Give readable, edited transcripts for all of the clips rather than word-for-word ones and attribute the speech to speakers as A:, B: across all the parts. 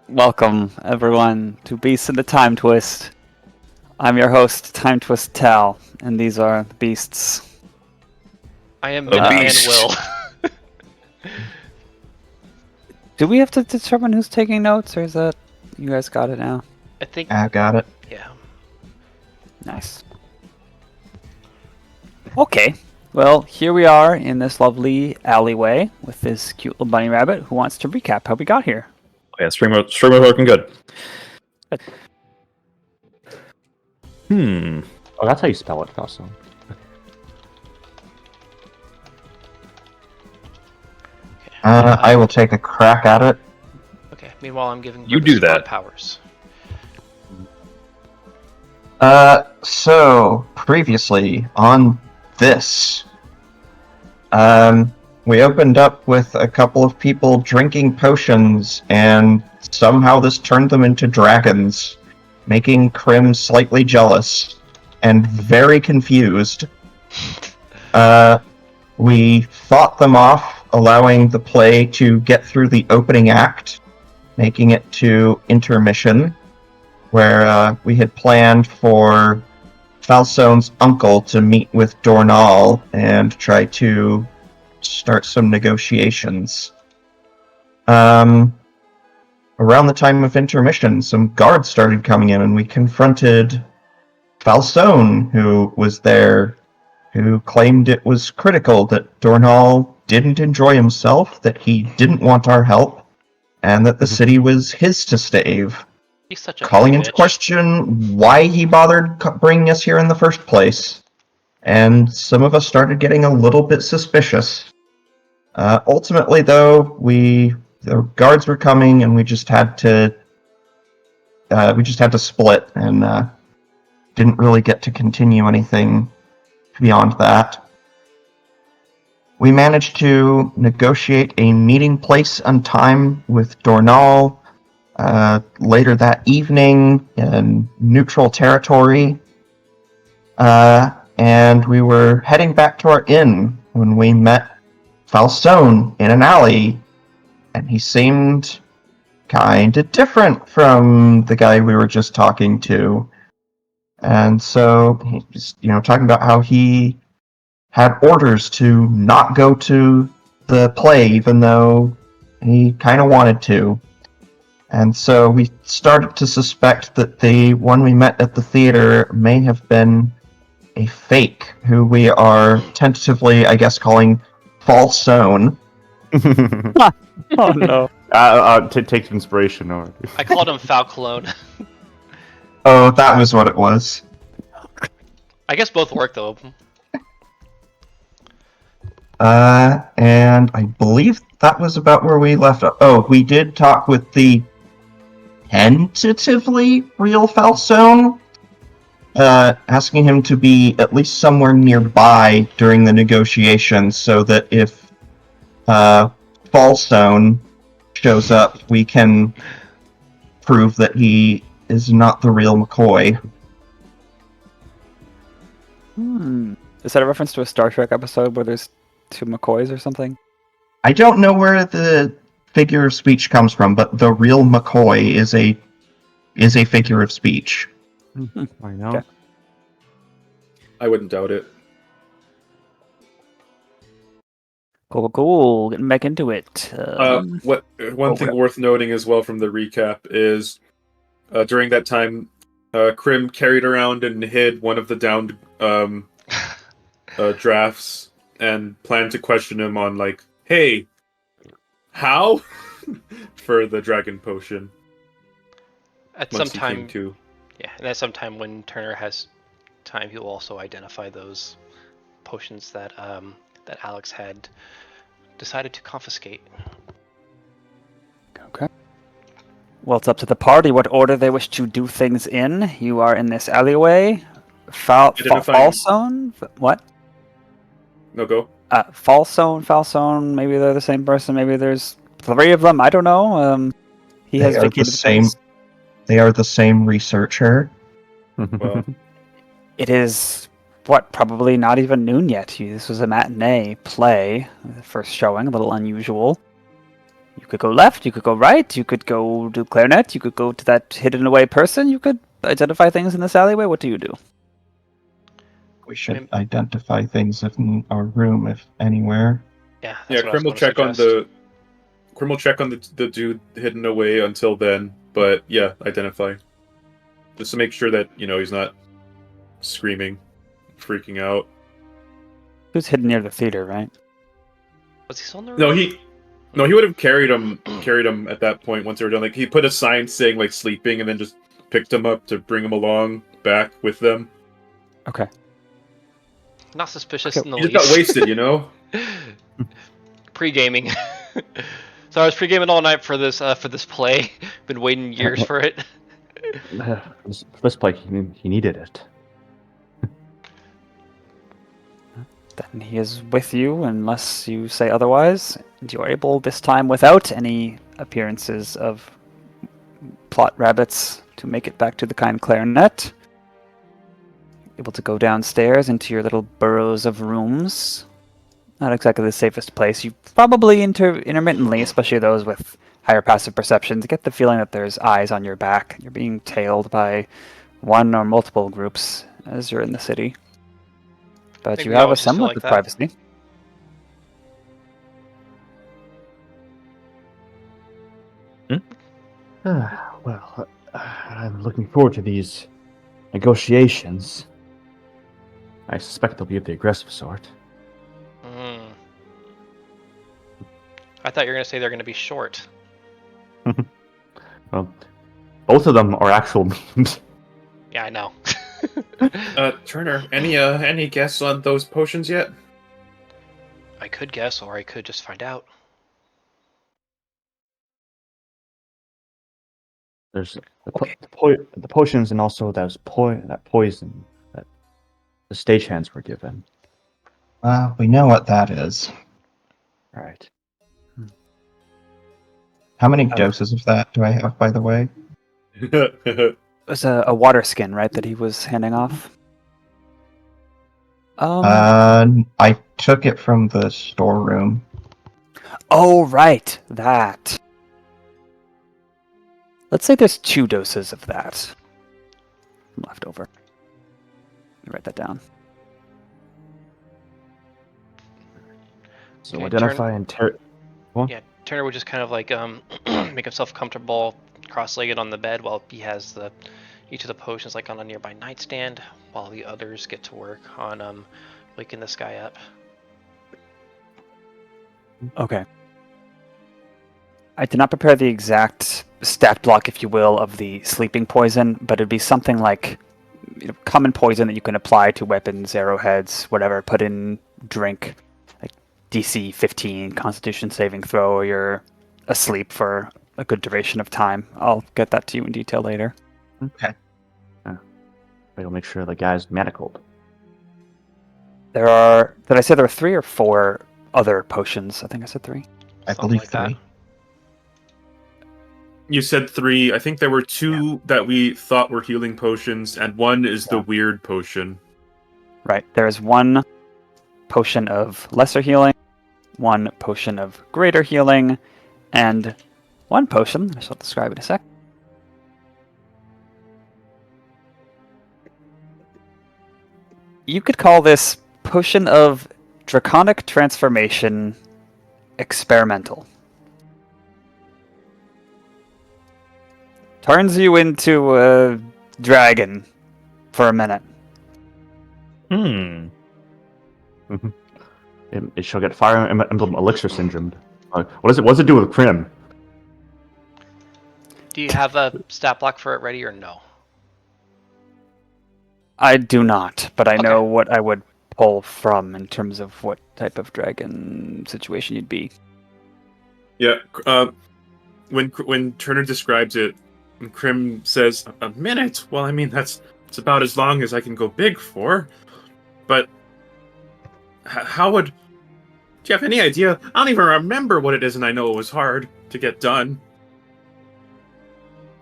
A: Welcome, everyone, to Beasts in the Timetwist. I'm your host, Timetwist Tal, and these are the beasts.
B: I am Minuteman Will.
A: Do we have to determine who's taking notes, or is that... You guys got it now?
B: I think...
C: I got it.
B: Yeah.
A: Nice. Okay, well, here we are in this lovely alleyway with this cute little bunny rabbit who wants to recap how we got here.
D: Yeah, streamer working good.
E: Oh, that's how you spell it, Bastion.
C: I will take a crack at it.
B: Okay. Meanwhile, I'm giving
D: You do that.
B: powers.
C: So previously on this, we opened up with a couple of people drinking potions, and somehow this turned them into dragons, making Crim slightly jealous and very confused. We fought them off, allowing the play to get through the opening act, making it to intermission, where we had planned for Falsone's uncle to meet with Dornall and try to start some negotiations. Around the time of intermission, some guards started coming in, and we confronted Falsone, who was there, who claimed it was critical that Dornall didn't enjoy himself, that he didn't want our help, and that the city was his to stave.
B: He's such a
C: Calling
B: bitch.
C: into question why he bothered bringing us here in the first place. And some of us started getting a little bit suspicious. Ultimately, though, the guards were coming, and we just had to split, and didn't really get to continue anything beyond that. We managed to negotiate a meeting place and time with Dornall later that evening in neutral territory, and we were heading back to our inn when we met Falsone in an alley, and he seemed kinda different from the guy we were just talking to. And so he was, talking about how he had orders to not go to the play, even though he kind of wanted to. And so we started to suspect that the one we met at the theater may have been a fake, who we are tentatively, I guess, calling Falsone.
A: Oh no.
E: Take inspiration, or
B: I called him Falclone.
C: Oh, that was what it was.
B: I guess both work though.
C: And I believe that was about where we left off. Oh, we did talk with the tentatively real Falsone, asking him to be at least somewhere nearby during the negotiations, so that if Falsone shows up, we can prove that he is not the real McCoy.
A: Is that a reference to a Star Trek episode where there's two McCoys or something?
C: I don't know where the figure of speech comes from, but the real McCoy is a figure of speech.
E: I know.
A: Okay.
D: I wouldn't doubt it.
A: Cool. Getting back into it.
D: One thing worth noting as well from the recap is during that time, Crim carried around and hid one of the downed drafts and planned to question him on, like, hey, how? For the dragon potion.
B: At
D: Once
B: some
D: he came
B: time,
D: to.
B: yeah, and at some time when Turner has time, he'll also identify those potions that that Alex had decided to confiscate.
A: Okay. Well, it's up to the party what order they wish to do things in. You are in this alleyway. Falsone? What?
D: No, go.
A: Falsone, maybe they're the same person, maybe there's three of them, I don't know. He has vacated the place.
C: They are the same researcher.
D: Well,
A: It is, probably not even noon yet. This was a matinee play, the first showing, a little unusual. You could go left, you could go right, you could go to clarinet, you could go to that hidden away person, you could identify things in this alleyway. What do you do?
C: We should identify things in our room, if anywhere.
B: Yeah,
D: Yeah,
B: that's what I was
D: Crim will
B: going to
D: check on
B: suggest.
D: Crim will check on the dude hidden away until then, but yeah, identify. Just to make sure that, he's not screaming, freaking out.
A: Who's hidden near the theater, right?
B: Was he still in the room?
D: No, he would have carried him at that point once they were done. Like, he put a sign saying, like, sleeping, and then just picked him up to bring him along back with them.
A: Okay.
B: Not suspicious
A: Okay,
B: in the
D: He
B: least.
D: just got wasted,
B: Pre-gaming. So I was pre-gaming all night for this play. Been waiting years for it.
E: This play, he needed it.
A: Then he is with you unless you say otherwise. And you are able this time without any appearances of plot rabbits to make it back to the kind clarinet. Able to go downstairs into your little burrows of rooms. Not exactly the safest place. You probably intermittently, especially those with higher passive perceptions, get the feeling that there's eyes on your back. You're being tailed by one or multiple groups as you're in the city. But
B: Think
A: you
B: we
A: have a
B: always just feel
A: semblance
B: like
A: of
B: that.
A: privacy.
E: Well, I'm looking forward to these negotiations. I suspect they'll be of the aggressive sort.
B: I thought you were going to say they're going to be short.
E: Well, both of them are actual memes.
B: Yeah, I know.
D: Turner, any guess on those potions yet?
B: I could guess, or I could just find out.
E: There's
B: Okay.
E: the potions, and also that poison that the stagehands were given.
C: We know what that is.
E: Right.
C: How many doses of that do I have, by the way?
A: It was a water skin, right, that he was handing off?
C: I took it from the storeroom.
A: Oh, right, that. Let's say there's 2 doses of that left over. Let me write that down.
E: So
B: Okay,
E: identify and
B: Yeah, Turner would just kind of like make himself comfortable, cross-legged on the bed while he has each of the potions like on a nearby nightstand, while the others get to work on waking this guy up.
A: Okay. I did not prepare the exact stat block, if you will, of the sleeping poison, but it'd be something like common poison that you can apply to weapons, arrowheads, whatever, put in drink, like DC 15 Constitution saving throw, or you're asleep for a good duration of time. I'll get that to you in detail later.
C: Okay.
E: We'll make sure the guy's manacled.
A: There are, did I say there were 3 or 4 other potions? I think I said 3.
C: I
B: Something
C: believe
B: like that.
C: 3.
D: You said 3. I think there were 2 that we thought were healing potions, and 1 is the weird potion.
A: Right. There is 1 potion of lesser healing, 1 potion of greater healing, and 1 potion, I shall describe in a sec. You could call this potion of draconic transformation experimental. Turns you into a dragon for a minute.
E: It shall get Fire Emblem Elixir Syndrome. What does it do with Crim?
B: Do you have a stat block for it ready or no?
A: I do not, but I
B: Okay.
A: know what I would pull from in terms of what type of dragon situation you'd be.
D: Yeah, when Turner describes it, and Crim says, "A minute? Well, I mean, that's about as long as I can go big for. But how would... Do you have any idea? I don't even remember what it is, and I know it was hard to get done.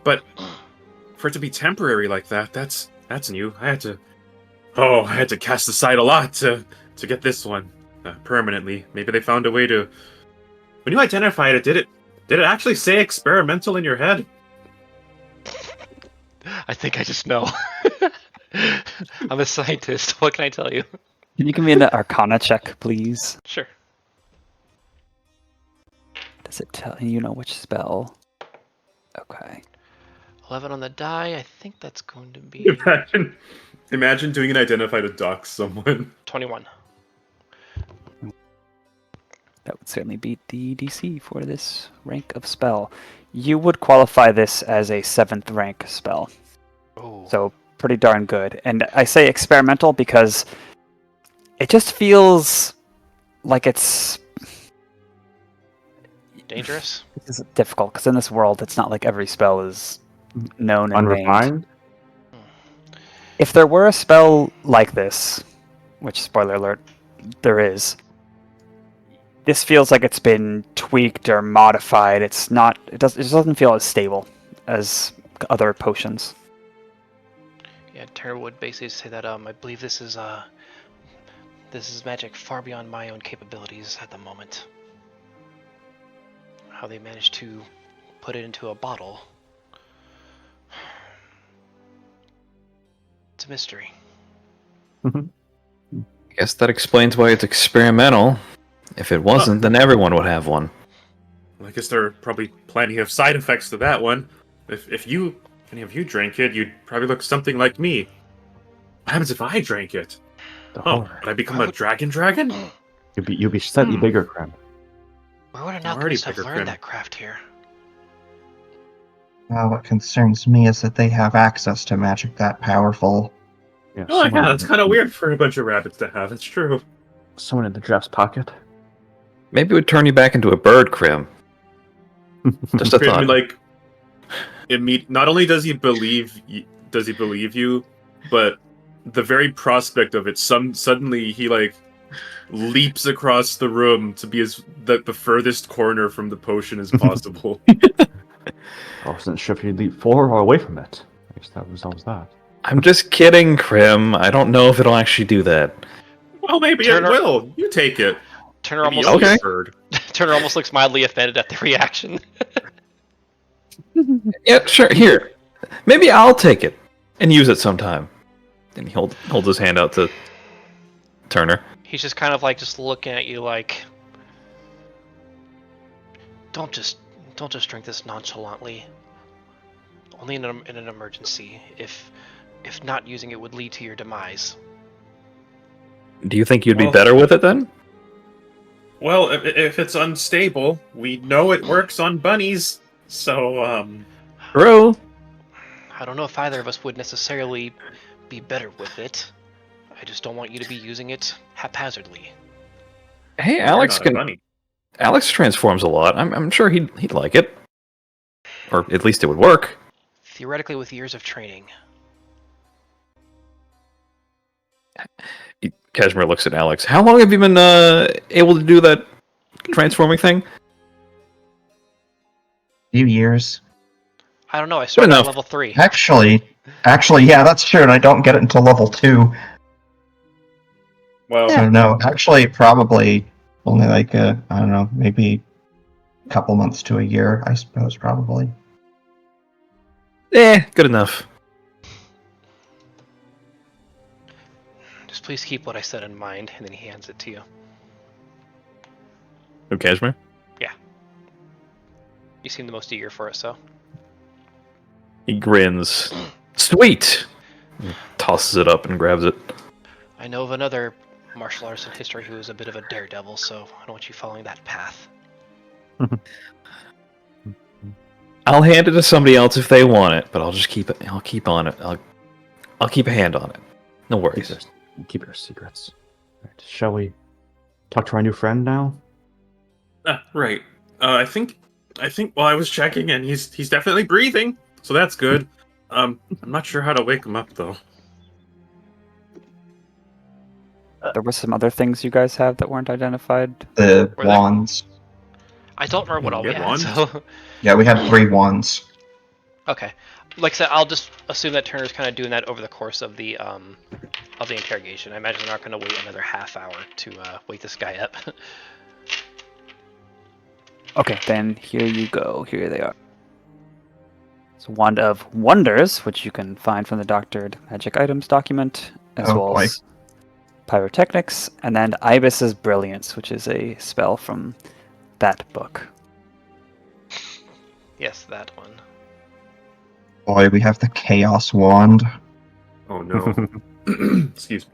D: But for it to be temporary like that, that's new. I had to cast aside a lot to get this one permanently. Maybe they found a way to... When you identified it, did Did it actually say experimental in your head?
B: I think I just know. I'm a scientist. What can I tell you?
A: Can you give me an Arcana check, please?
B: Sure.
A: Does it tell you know which spell? Okay.
B: 11 on the die. I think that's going to be
D: Imagine doing an identify to dox someone.
B: 21.
A: That would certainly beat the DC for this rank of spell. You would qualify this as a 7th rank spell.
B: Oh.
A: So pretty darn good. And I say experimental because it just feels like it's
B: Dangerous?
A: It's difficult because in this world, it's not like every spell is known and named.
E: Unrefined?
A: If there were a spell like this, which spoiler alert, there is. This feels like it's been tweaked or modified. It's not. It doesn't feel as stable as other potions.
B: Yeah, Turner would basically say that I believe this is magic far beyond my own capabilities at the moment. How they managed to put it into a bottle. It's a mystery.
F: I guess that explains why it's experimental. If it wasn't, then everyone would have one.
D: I guess there are probably plenty of side effects to that one. If any of you drank it, you'd probably look something like me. What happens if I drank it? Oh, would I become a dragon?
E: You'd be slightly bigger, Crim.
B: Where would an
D: I'm already
B: alchemist have
D: bigger,
B: learned
D: Crim.
B: that craft here?
C: What concerns me is that they have access to magic that powerful.
E: Yeah,
D: Oh yeah, that's kind of weird for a bunch of rabbits to have. It's true.
E: Someone in the draft's pocket.
F: Maybe it would turn you back into a bird, Crim. Just a
D: I
F: thought.
D: mean, like, not only does he believe you, but the very prospect of it, suddenly he like leaps across the room to be the furthest corner from the potion as possible.
E: I wasn't sure if you'd leap forward or away from it. I guess that was that.
F: I'm just kidding, Crim. I don't know if it'll actually do that.
D: Well, maybe
B: Turner-
D: it will. You take it.
B: Turner
D: Maybe
B: almost
D: you'll be a
F: Okay.
D: bird.
B: Turner almost looks mildly offended at the reaction.
F: Yeah, sure. Here, maybe I'll take it and use it sometime. And he holds his hand out to Turner.
B: He's just kind of like just looking at you like, don't just drink this nonchalantly. Only in an emergency. If not using it would lead to your demise.
F: Do you think you'd be
D: Well-
F: better with it then?
D: Well, if it's unstable, we know it works on bunnies. So,
F: Bro.
B: I don't know if either of us would necessarily be better with it. I just don't want you to be using it haphazardly.
F: Hey,
D: you're
F: Alex
D: not a
F: can.
D: bunny.
F: Alex transforms a lot. I'm sure he'd like it, or at least it would work.
B: Theoretically, with years of training.
F: Cashmere looks at Alex. How long have you been able to do that transforming thing?
C: Few years.
B: I don't know. I started at
F: enough.
B: level 3.
C: Actually, yeah, that's true, and I don't get it until level 2.
D: Well,
C: So no, actually, probably only like I don't know, maybe a couple months to a year, I suppose, probably.
F: Good enough.
B: Just please keep what I said in mind, and then he hands it to you.
F: Oh, Cashmere?
B: You seem the most eager for it, so.
F: He grins. Sweet! He tosses it up and grabs it.
B: I know of another martial artist in history who is a bit of a daredevil, so I don't want you following that path.
F: I'll hand it to somebody else if they want it, but I'll just keep it. I'll keep on it. I'll keep a hand on it. No worries.
E: Keep your secrets. Right, shall we talk to our new friend now?
D: right. I think. Well, I was checking, and he's definitely breathing, so that's good. I'm not sure how to wake him up though.
A: There were some other things you guys have that weren't identified.
C: The
B: Were there?
C: wands.
B: I don't remember what all we
D: Get
B: had,
D: one?
B: so.
C: Yeah, we had 3 wands.
B: Okay. Like I said, I'll just assume that Turner's kind of doing that over the course of the interrogation. I imagine they're not going to wait another half hour to wake this guy up.
A: Okay, then here you go. Here they are. It's Wand of Wonders, which you can find from the Doctored Magic Items document, as
C: Oh,
A: well
C: boy.
A: as Pyrotechnics, and then Ibis's Brilliance, which is a spell from that book.
B: Yes, that one.
C: Boy, we have the Chaos Wand.
D: Oh no. Excuse me.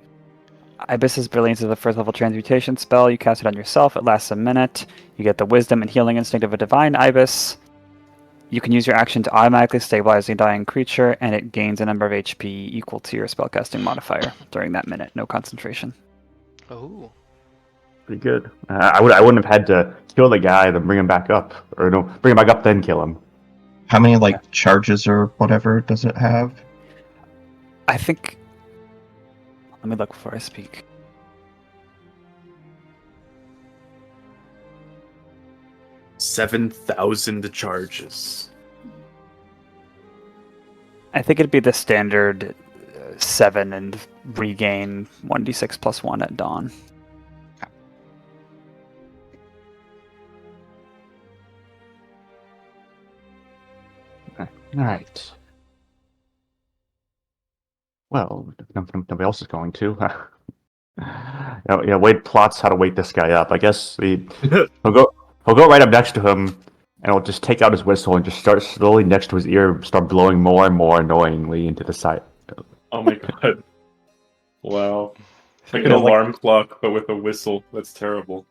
A: Ibis's Brilliance is a first level transmutation spell. You cast it on yourself. It lasts a minute. You get the Wisdom and Healing Instinct of a Divine Ibis. You can use your action to automatically stabilize a dying creature, and it gains a number of HP equal to your spellcasting modifier during that minute. No concentration.
B: Oh.
E: Pretty good. I wouldn't have had to kill the guy, then bring him back up, or no, bring him back up, then kill him.
C: How many charges or whatever does it have?
A: I think. Let me look before I speak.
D: $7,000 charges.
A: I think it'd be the standard 7 and regain 1d6 plus 1 at dawn.
E: All right. Well, nobody else is going to. Wade plots how to wake this guy up. I guess he'll go right up next to him, and he'll just take out his whistle and just start slowly next to his ear, start blowing more and more annoyingly into the side.
D: Oh my god. Wow. It's like an alarm clock, but with a whistle. That's terrible.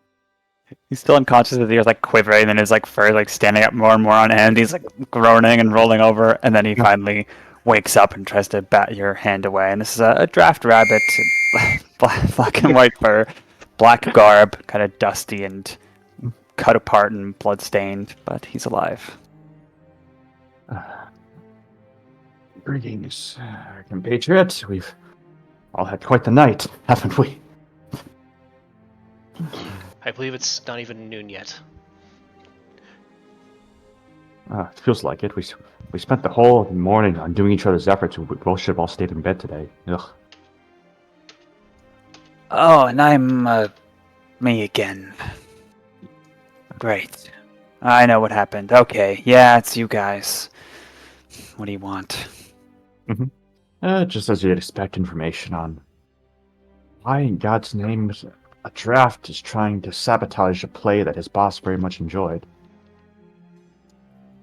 A: He's still unconscious. His ears quivering, and his fur standing up more and more on end. He's groaning and rolling over, and then he finally wakes up and tries to bat your hand away. And this is a draft rabbit, black and white fur, black garb, kind of dusty and cut apart and bloodstained, but he's alive.
E: Greetings, compatriots. We've all had quite the night, haven't we?
B: I believe it's not even noon yet.
E: It feels like it. We spent the whole morning on doing each other's efforts. We both should have all stayed in bed today. Ugh.
A: Oh, and I'm me again. Great. I know what happened. Okay, yeah, it's you guys. What do you want?
E: Just as you'd expect, information on why in God's name a draft is trying to sabotage a play that his boss very much enjoyed.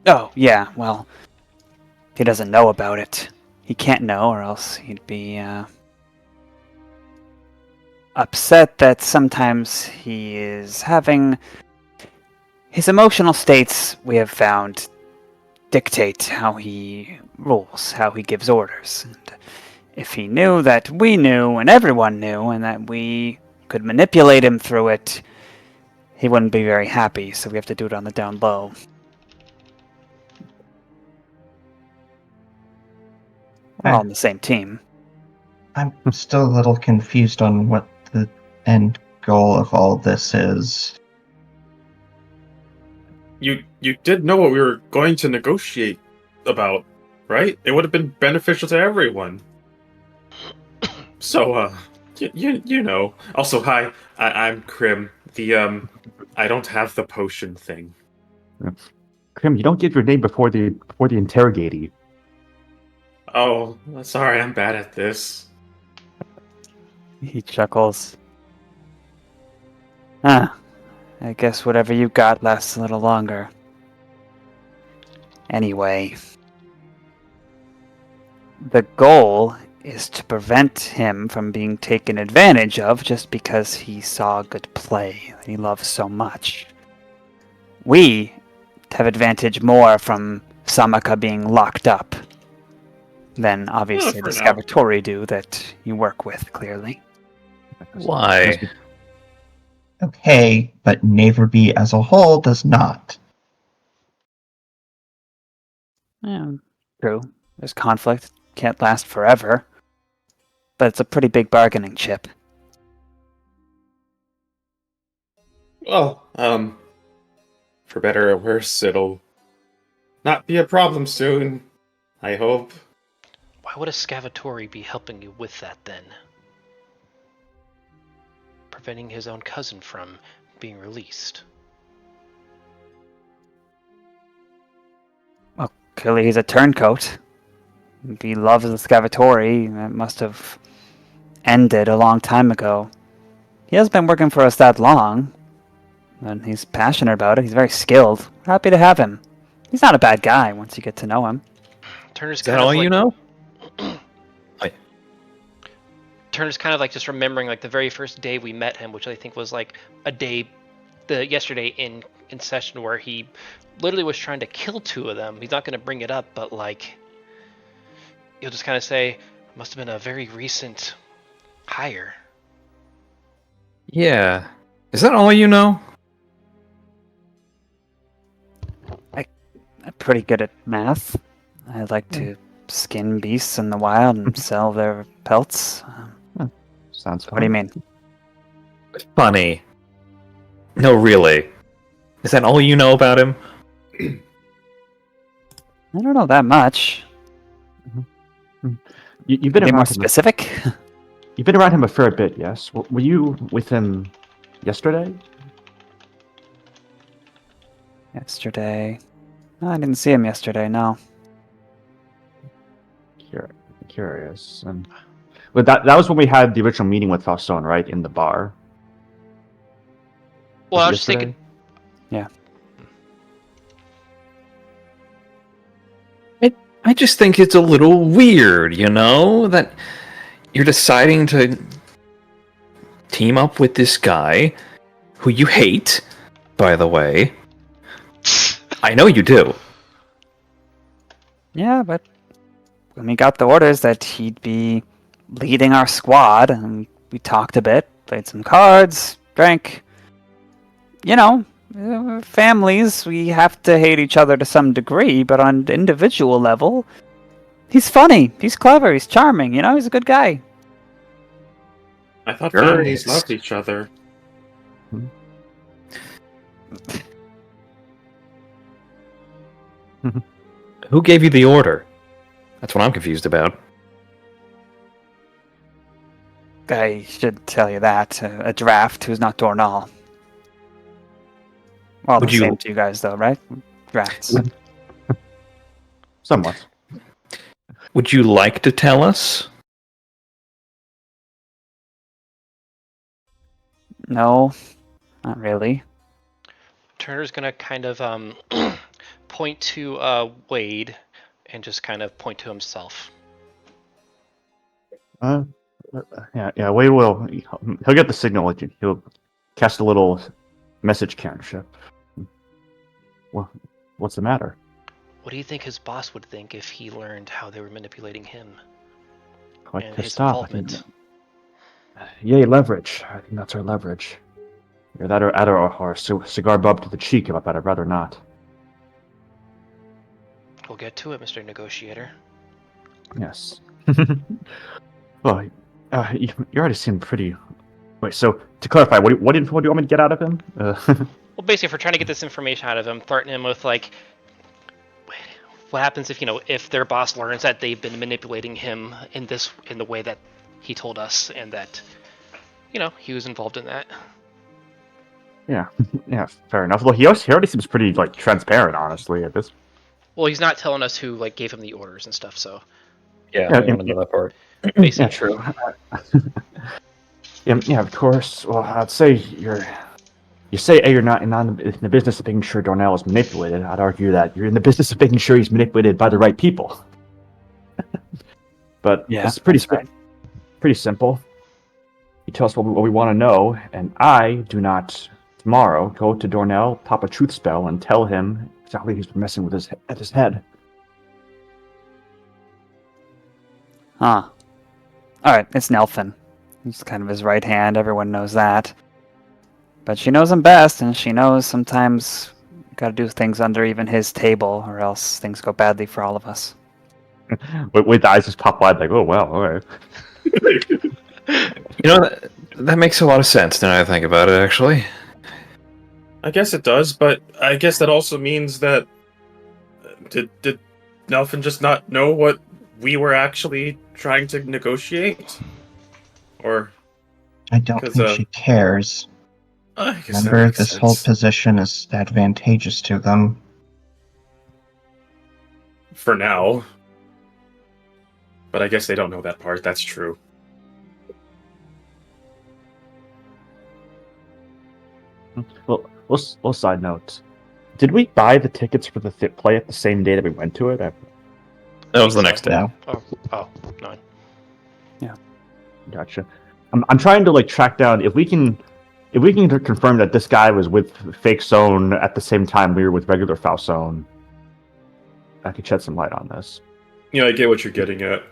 A: Oh, yeah, well, he doesn't know about it. He can't know, or else he'd be upset that sometimes he is having his emotional states, we have found, dictate how he rules, how he gives orders. And if he knew that we knew and everyone knew and that we could manipulate him through it, he wouldn't be very happy, so we have to do it on the down low. We're all on the same team.
C: I'm still a little confused on what the end goal of all this is.
D: You did know what we were going to negotiate about, right? It would have been beneficial to everyone. So, you know. Also, hi, I'm Crim. I don't have the potion thing.
E: Crim, you don't give your name before the interrogatee.
D: Oh, sorry, I'm bad at this.
A: He chuckles. I guess whatever you got lasts a little longer. Anyway, the goal is to prevent him from being taken advantage of just because he saw good play that he loves so much. We have advantage more from Samaka being locked up than obviously the Scavatori do that you work with, clearly.
F: Why?
C: Okay, but Naverby as a whole does not.
A: Yeah, true. There's conflict. Can't last forever. But it's a pretty big bargaining chip.
D: Well, for better or worse, it'll not be a problem soon, I hope.
B: Why would a Scavatori be helping you with that then? Preventing his own cousin from being released.
A: Clearly he's a turncoat. If he loves the Scavatory, it must have ended a long time ago. He hasn't been working for us that long, and he's passionate about it. He's very skilled. Happy to have him. He's not a bad guy once you get to know him.
B: Turner's
F: Is that all you know?
B: Turner's kind of like just remembering like the very first day we met him, which I think was like a day, yesterday in session where he literally was trying to kill two of them. He's not going to bring it up, but like he'll just kind of say, "Must have been a very recent hire."
F: Yeah. Is that all you know?
A: I'm pretty good at math. I like to skin beasts in the wild and sell their pelts.
E: Sounds fun.
A: What do you mean?
F: Funny. No, really. Is that all you know about him?
A: I don't know that much.
E: You've been
A: Be more
E: around him.
A: specific?
E: You've been around him a fair bit, yes. Were you with him yesterday?
A: Yesterday. No, I didn't see him yesterday, no.
E: Curious. But that was when we had the original meeting with Faustone, right? In the bar.
B: Well, I was just
E: yesterday?
B: thinking.
A: Yeah.
F: I just think it's a little weird, you know, that you're deciding to team up with this guy who you hate, by the way. I know you do.
A: Yeah, but when we got the orders that he'd be leading our squad, and we talked a bit, played some cards, drank. You know, families, we have to hate each other to some degree, but on an individual level, he's funny, he's clever, he's charming, you know, he's a good guy.
D: I thought
F: Sure
D: families
F: is.
D: loved each other.
F: Who gave you the order? That's what I'm confused about.
A: I should tell you that. A draft who's not Dornall. Well,
F: Would
A: the
F: you-
A: same to you guys, though, right? Drafts.
E: Somewhat.
F: Would you like to tell us?
A: No, not really.
B: Turner's gonna kind of point to Wade and just kind of point to himself.
E: Yeah. Wade will. He'll get the signal. He'll cast a little message cantrip. Well, what's the matter?
B: What do you think his boss would think if he learned how they were manipulating him
E: Quite
B: and his
E: pissed off. I think.
B: involvement?
E: Yay, leverage. I think that's our leverage. Either that or a cigar bump to the cheek, but I'd rather not.
B: We'll get to it, Mr. Negotiator.
E: Yes. Well, you already seem pretty. Wait, so to clarify, what do you want me to get out of him?
B: Well, basically, if we're trying to get this information out of him, threaten him with like, what happens if if their boss learns that they've been manipulating him in the way that he told us, and that he was involved in that.
E: Yeah, fair enough. Well, he already seems pretty transparent, honestly. At this.
B: Well, he's not telling us who gave him the orders and stuff. So
F: Yeah,
E: Yeah,
F: I want to know that part.
B: basically,
E: Yeah, true. Yeah, of course. Well, I'd say you say you're not in the business of making sure Dornell is manipulated. I'd argue that you're in the business of making sure he's manipulated by the right people. But
A: Yeah,
E: it's pretty
A: that's right.
E: pretty simple. You tell us what we want to know, and I do not tomorrow go to Dornell, pop a truth spell, and tell him exactly who's been messing with his head.
A: Huh. Alright, it's Nelfin. He's kind of his right hand, everyone knows that. But she knows him best, and she knows sometimes you gotta do things under even his table, or else things go badly for all of us.
E: With the eyes just pop wide, like, oh wow, all right.
F: That makes a lot of sense now that I think about it, actually.
D: I guess it does, but I guess that also means that did Nelfin just not know what we were actually trying to negotiate? Or
C: I don't
D: 'Cause,
C: think she cares.
D: I guess that
C: Remember,
D: makes
C: this whole
D: sense.
C: position is advantageous to them.
D: for now. But I guess they don't know that part. That's true.
E: Well, side note. Did we buy the tickets for the play at the same day that we went to it?
F: That was the next day.
C: No.
B: Oh, no.
E: Gotcha. I'm trying to like track down if we can confirm that this guy was with Fake Zone at the same time we were with regular Falzone. I could shed some light on this.
D: Yeah, I get what you're getting at.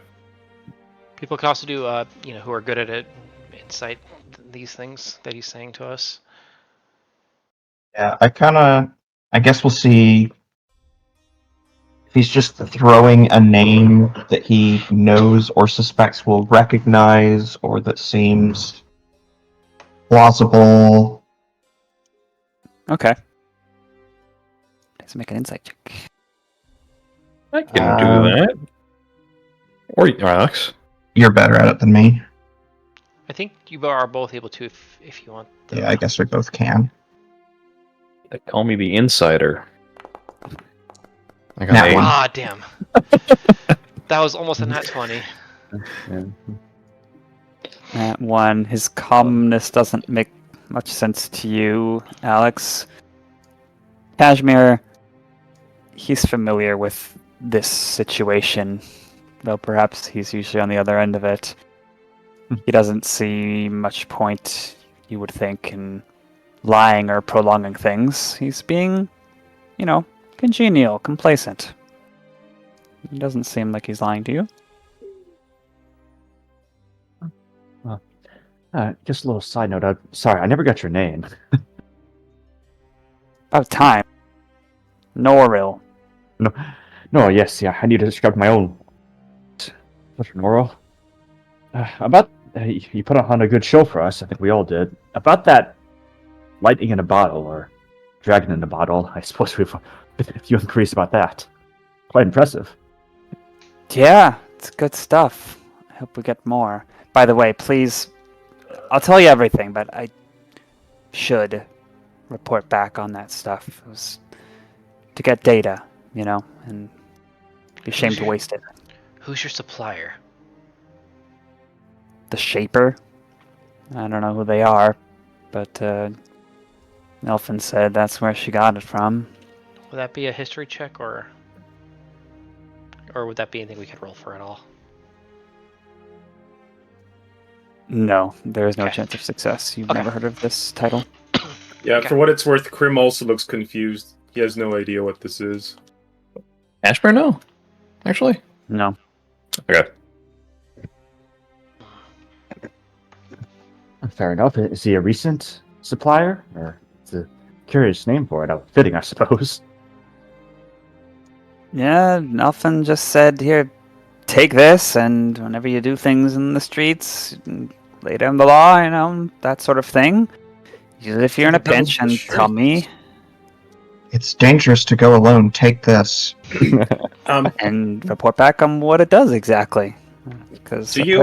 B: People can also do, who are good at it, insight these things that he's saying to us.
C: Yeah, I guess we'll see if he's just throwing a name that he knows or suspects will recognize or that seems plausible.
A: Okay. Let's make an insight check.
F: I can do that. Or Alex.
C: You're better at it than me.
B: I think you are both able to if you want.
C: Yeah, I guess we both can.
F: They call me the insider. I got
C: Nat
F: eight.
C: one.
B: Ah, damn. That was almost a nat 20.
A: That one, his calmness doesn't make much sense to you, Alex. Cashmere, he's familiar with this situation, though perhaps he's usually on the other end of it. He doesn't see much point, you would think, in lying or prolonging things. He's being, congenial, complacent. He doesn't seem like he's lying to you.
E: Just a little side note. Sorry, I never got your name.
A: About time. Noril.
E: No, yes, yeah. I need to describe my own. Dr. Noril. You put on a good show for us. I think we all did. About that lightning in a bottle or dragon in a bottle. I suppose we've a few inquiries about that. Quite impressive.
A: Yeah, it's good stuff. I hope we get more. By the way, please, I'll tell you everything, but I should report back on that stuff. It was to get data, and be ashamed to waste it.
B: Who's your supplier?
A: The Shaper? I don't know who they are, but Nelfin said that's where she got it from.
B: Would that be a history check, or would that be anything we could roll for at all?
A: No, there is no
B: Okay.
A: chance of success. You've
B: Okay.
A: never heard of this title?
D: Yeah,
B: Okay.
D: for what it's worth, Crim also looks confused. He has no idea what this is.
F: Cashmere, no. Actually.
A: No.
F: Okay.
E: Fair enough. Is he a recent supplier? Or it's a curious name for it. Fitting, I suppose.
A: Yeah, Nelfin just said, here, take this, and whenever you do things in the streets, lay down the law, that sort of thing. Use it if you're in a pinch, and tell me,
C: It's dangerous to go alone. Take this.
A: and report back on what it does exactly. Because
D: Do you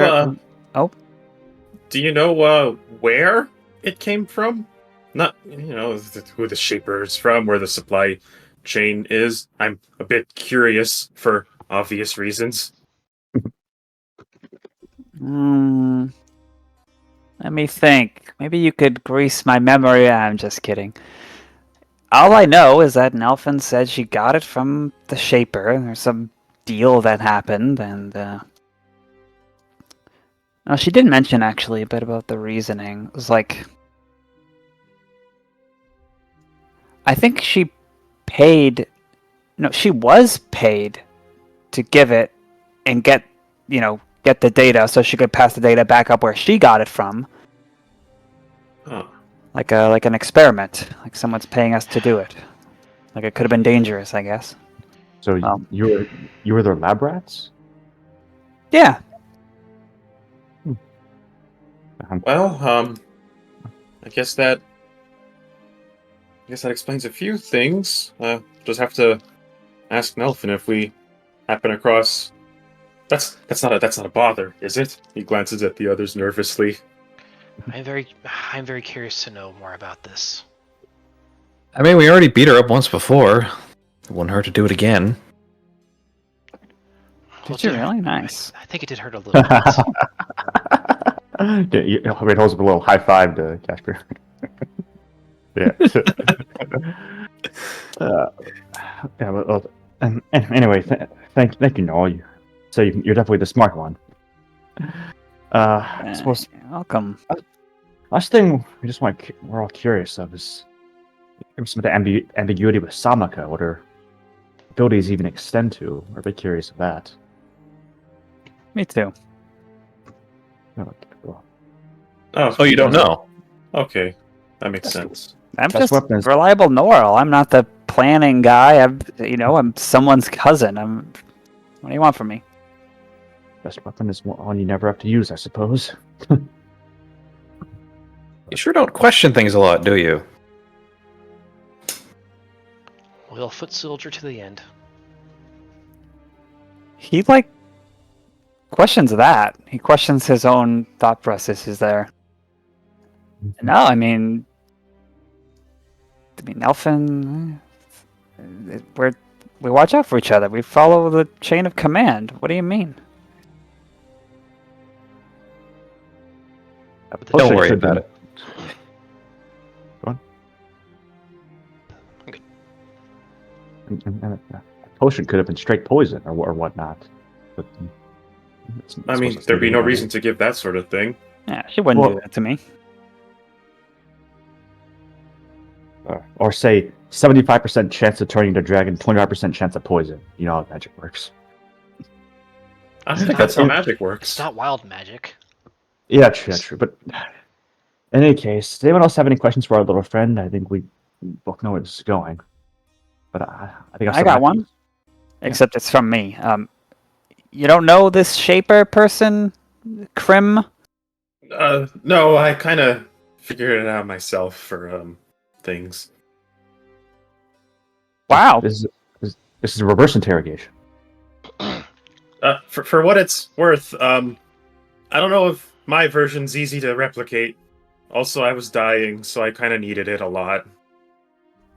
D: know where it came from? Not who the Shaper is from, where the supply chain is. I'm a bit curious for obvious reasons.
A: Let me think. Maybe you could grease my memory. I'm just kidding. All I know is that Nelfin said she got it from the Shaper. There's some deal that happened, and she did mention actually a bit about the reasoning. It was like, I think she was paid to give it and get the data so she could pass the data back up where she got it from.
D: Huh.
A: Like an experiment. Like someone's paying us to do it. Like it could have been dangerous, I guess.
E: So you were their lab rats?
A: Yeah.
D: Well, I guess that explains a few things. Just have to ask Nelfin if we happen across. That's not a bother, is it? He glances at the others nervously.
B: I'm very curious to know more about this.
F: I mean, we already beat her up once before. It wouldn't hurt to do it again.
A: Did you really? Nice.
B: I think it did hurt a little bit.
E: It holds up a little high five to Cashmere. Yeah. Yeah. Well, anyway, thank you, Noel. So you're definitely the smart one. I suppose
A: Welcome.
E: last thing we're all curious of is some of the ambiguity with Samaka. What her abilities even extend to? We're a bit curious of that.
A: Me too.
E: Okay, well,
F: Oh, you don't know?
D: Okay, that makes sense.
A: I'm
E: Best
A: just
E: weapons.
A: reliable Norl. I'm not the planning guy. I'm someone's cousin. What do you want from me?
E: best weapon is one you never have to use, I suppose.
F: You sure don't question things a lot, do you?
B: Loyal foot soldier to the end.
A: He questions that. He questions his own thought processes there. No, I mean, Elfin, we watch out for each other. We follow the chain of command. What do you mean?
F: Don't worry about it.
E: Go on.
B: Okay.
E: And a potion could have been straight poison or whatnot. But
D: I mean, there'd be no reason to give that sort of thing.
A: Yeah, she wouldn't do that to me.
E: Or say 75% chance of turning into a dragon, 25% chance of poison. You know how magic works.
D: I don't think that's how magic works.
B: It's not wild magic.
E: Yeah, true. But in any case, does anyone else have any questions for our little friend? I think we both know where this is going. But I think
A: I got one. Except it's from me. You don't know this Shaper person, Crim?
D: No, I kind of figured it out myself for things.
A: Wow.
E: This is a reverse interrogation.
D: For what it's worth, I don't know if my version's easy to replicate. Also, I was dying, so I kind of needed it a lot.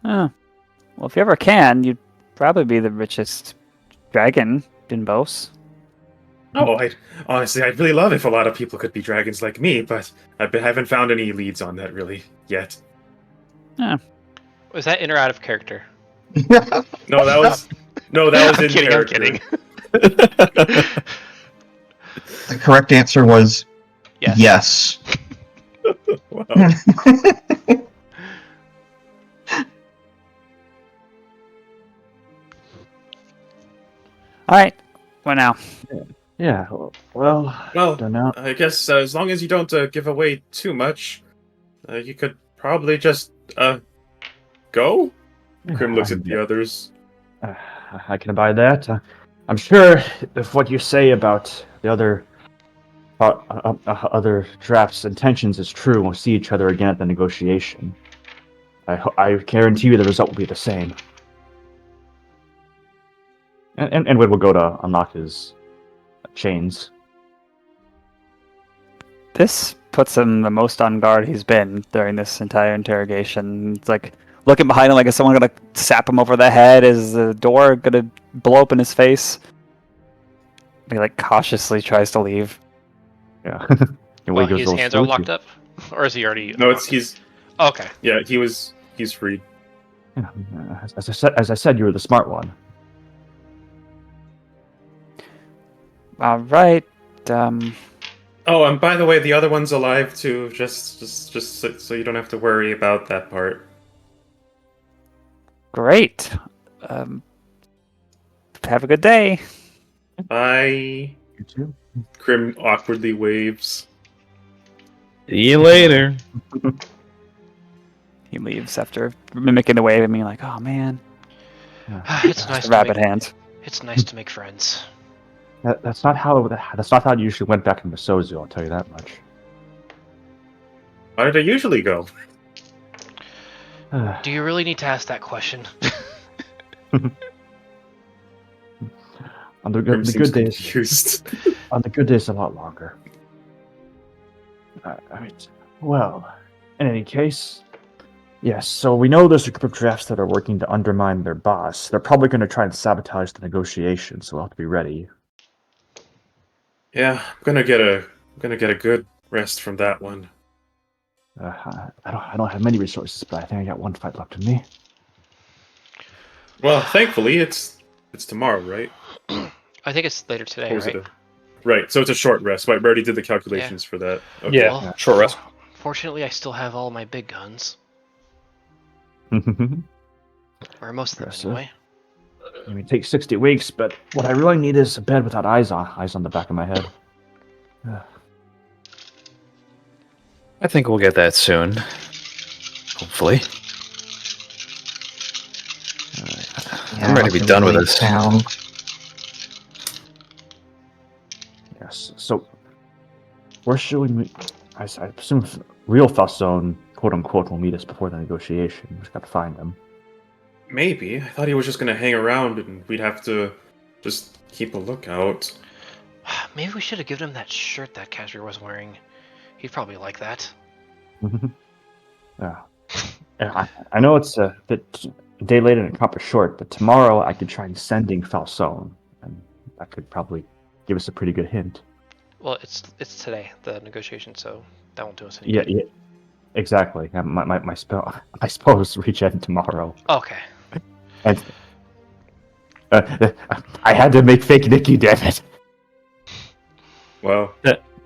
A: Oh. Well, if you ever can, you'd probably be the richest dragon in Bos.
D: Oh, honestly, I'd really love if a lot of people could be dragons like me, but I haven't found any leads on that really yet.
A: Yeah.
B: Was that in or out of character?
D: No, that was
B: I'm
D: in
B: kidding,
D: character.
B: I'm kidding.
C: The correct answer was
B: Yes.
C: yes.
D: Wow.
A: All right. What now?
E: Yeah, well,
D: Well,
E: don't know.
D: I guess as long as you don't give away too much, you could probably just go. Crim looks at the others.
E: I can abide that. I'm sure if what you say about the other draft's intentions is true, we'll see each other again at the negotiation. I guarantee you the result will be the same. And Wid will go to unlock his chains.
A: This puts him the most on guard he's been during this entire interrogation. It's like looking behind him like is someone gonna sap him over the head? Is the door gonna blow up in his face? He cautiously tries to leave.
E: Yeah.
B: Well, his hands are locked up? Or is he already...
D: No, he's...
B: Oh, okay.
D: Yeah, he's free.
E: Yeah, as I said, you were the smart one.
A: All right.
D: Oh, and by the way, the other one's alive too. Just so you don't have to worry about that part.
A: Great. Have a good day.
D: Bye.
E: You too.
D: Crim awkwardly waves.
F: See you later.
A: He leaves after mimicking the wave at me like, oh man.
B: It's nice.
A: Rabbit hand.
B: It's nice to make friends.
E: That's not how it usually went back in Masozu, I'll tell you that much.
D: How did it usually go?
B: Do you really need to ask that question?
E: On the
D: Crim seems
E: good days,
D: confused.
E: on the good days, a lot longer. Alright. Well, in any case, yes. So we know there's a group of drafts that are working to undermine their boss. They're probably going to try and sabotage the negotiation, so we'll have to be ready.
D: Yeah, I'm gonna get a good rest from that one.
E: I don't have many resources, but I think I got one fight left in me.
D: Well, thankfully it's tomorrow, right?
B: I think it's later today,
D: Or was
B: right?
D: it right, so it's a short rest. Right, we already did the calculations for that. Okay.
F: Yeah,
B: Well,
F: short rest.
B: Fortunately, I still have all my big guns, or most of them
E: Impressive.
B: anyway.
E: I mean, it takes 60 weeks, but what I really need is a bed without eyes on the back of my head.
F: I think we'll get that soon. Hopefully. I'm ready to be done with this.
E: Yes. So, where should we meet? I assume real Falzone, quote unquote, will meet us before the negotiation. We just got to find him.
D: Maybe. I thought he was just gonna hang around and we'd have to just keep a lookout.
B: Maybe we should have given him that shirt that Cashmere was wearing. He'd probably like that.
E: Yeah. I know it's a day late and a proper short, but tomorrow I could try sending Falzone, and that could probably give us a pretty good hint.
B: Well, it's today, the negotiation, so that won't do us any
E: Yeah,
B: good.
E: yeah, exactly. My spell, I suppose, reach end tomorrow.
B: Okay.
E: And I had to make fake Nikki, damn it.
D: Well,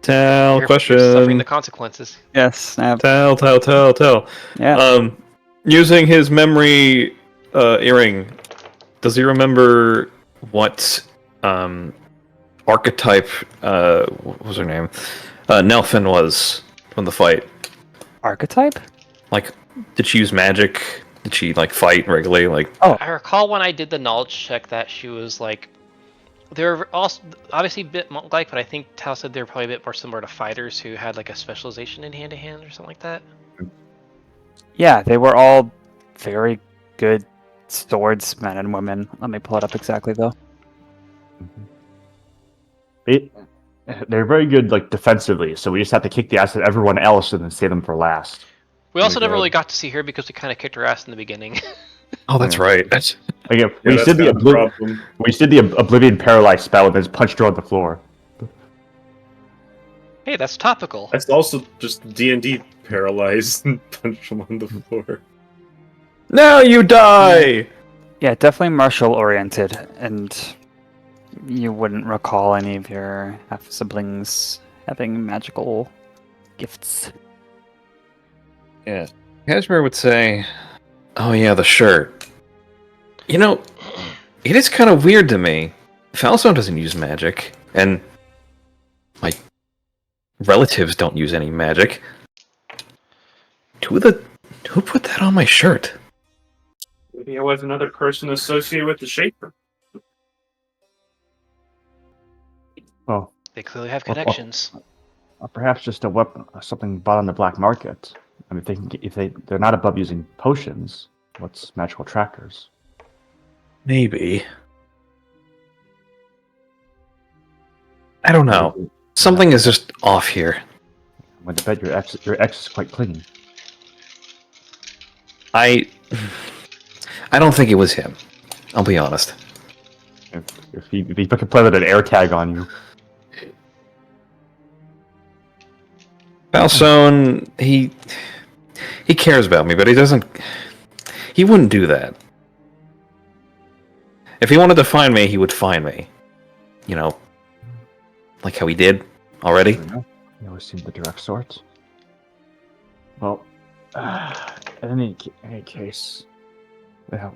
F: Tell
B: You're suffering
F: question.
B: the consequences.
A: Yes, snap.
F: Tell.
A: Yeah.
F: Using his memory earring, does he remember what archetype? What was her name? Nelfin was from the fight.
A: Archetype?
F: Like, did she use magic? Did she like fight regularly? Like,
B: I recall when I did the knowledge check that she was like, they're also obviously a bit monk-like, but I think Tal said they're probably a bit more similar to fighters who had like a specialization in hand-to-hand or something like that.
A: Yeah, they were all very good swordsmen and women. Let me pull it up exactly, though.
E: They're very good, like, defensively, so we just have to kick the ass of everyone else and then save them for last.
B: We also
E: Very
B: never
E: good.
B: really got to see her because we kind of kicked her ass in the beginning.
F: oh, that's
E: Yeah.
F: right. That's
E: Again,
D: yeah, that's kind of the problem.
E: we did the Oblivion Paralyzed spell and then just punched her on the floor.
B: Hey, that's topical.
D: That's also just D&D paralyzed and punch him on the floor.
F: now you die.
A: Yeah, definitely martial-oriented, and you wouldn't recall any of your half-siblings having magical gifts.
F: Yeah. Cashmere would say, "Oh yeah, the shirt. You know, it is kind of weird to me. Falzone doesn't use magic, and my relatives don't use any magic. Who put that on my shirt?
D: Maybe it was another person associated with the Shaper.
E: Oh,
B: They clearly have connections.
E: or perhaps just a weapon, something bought on the black market. I mean, they're not above using potions. What's magical trackers?
F: Maybe. I don't know. Something is just off here.
E: I'm going to bet your ex is quite clingy.
F: I don't think it was him. I'll be honest.
E: If he could play with an air tag on you.
F: Falzone, he cares about me, but he wouldn't do that. If he wanted to find me, he would find me. You know, like how he did already.
E: You always seem the direct sort. Well, in any case,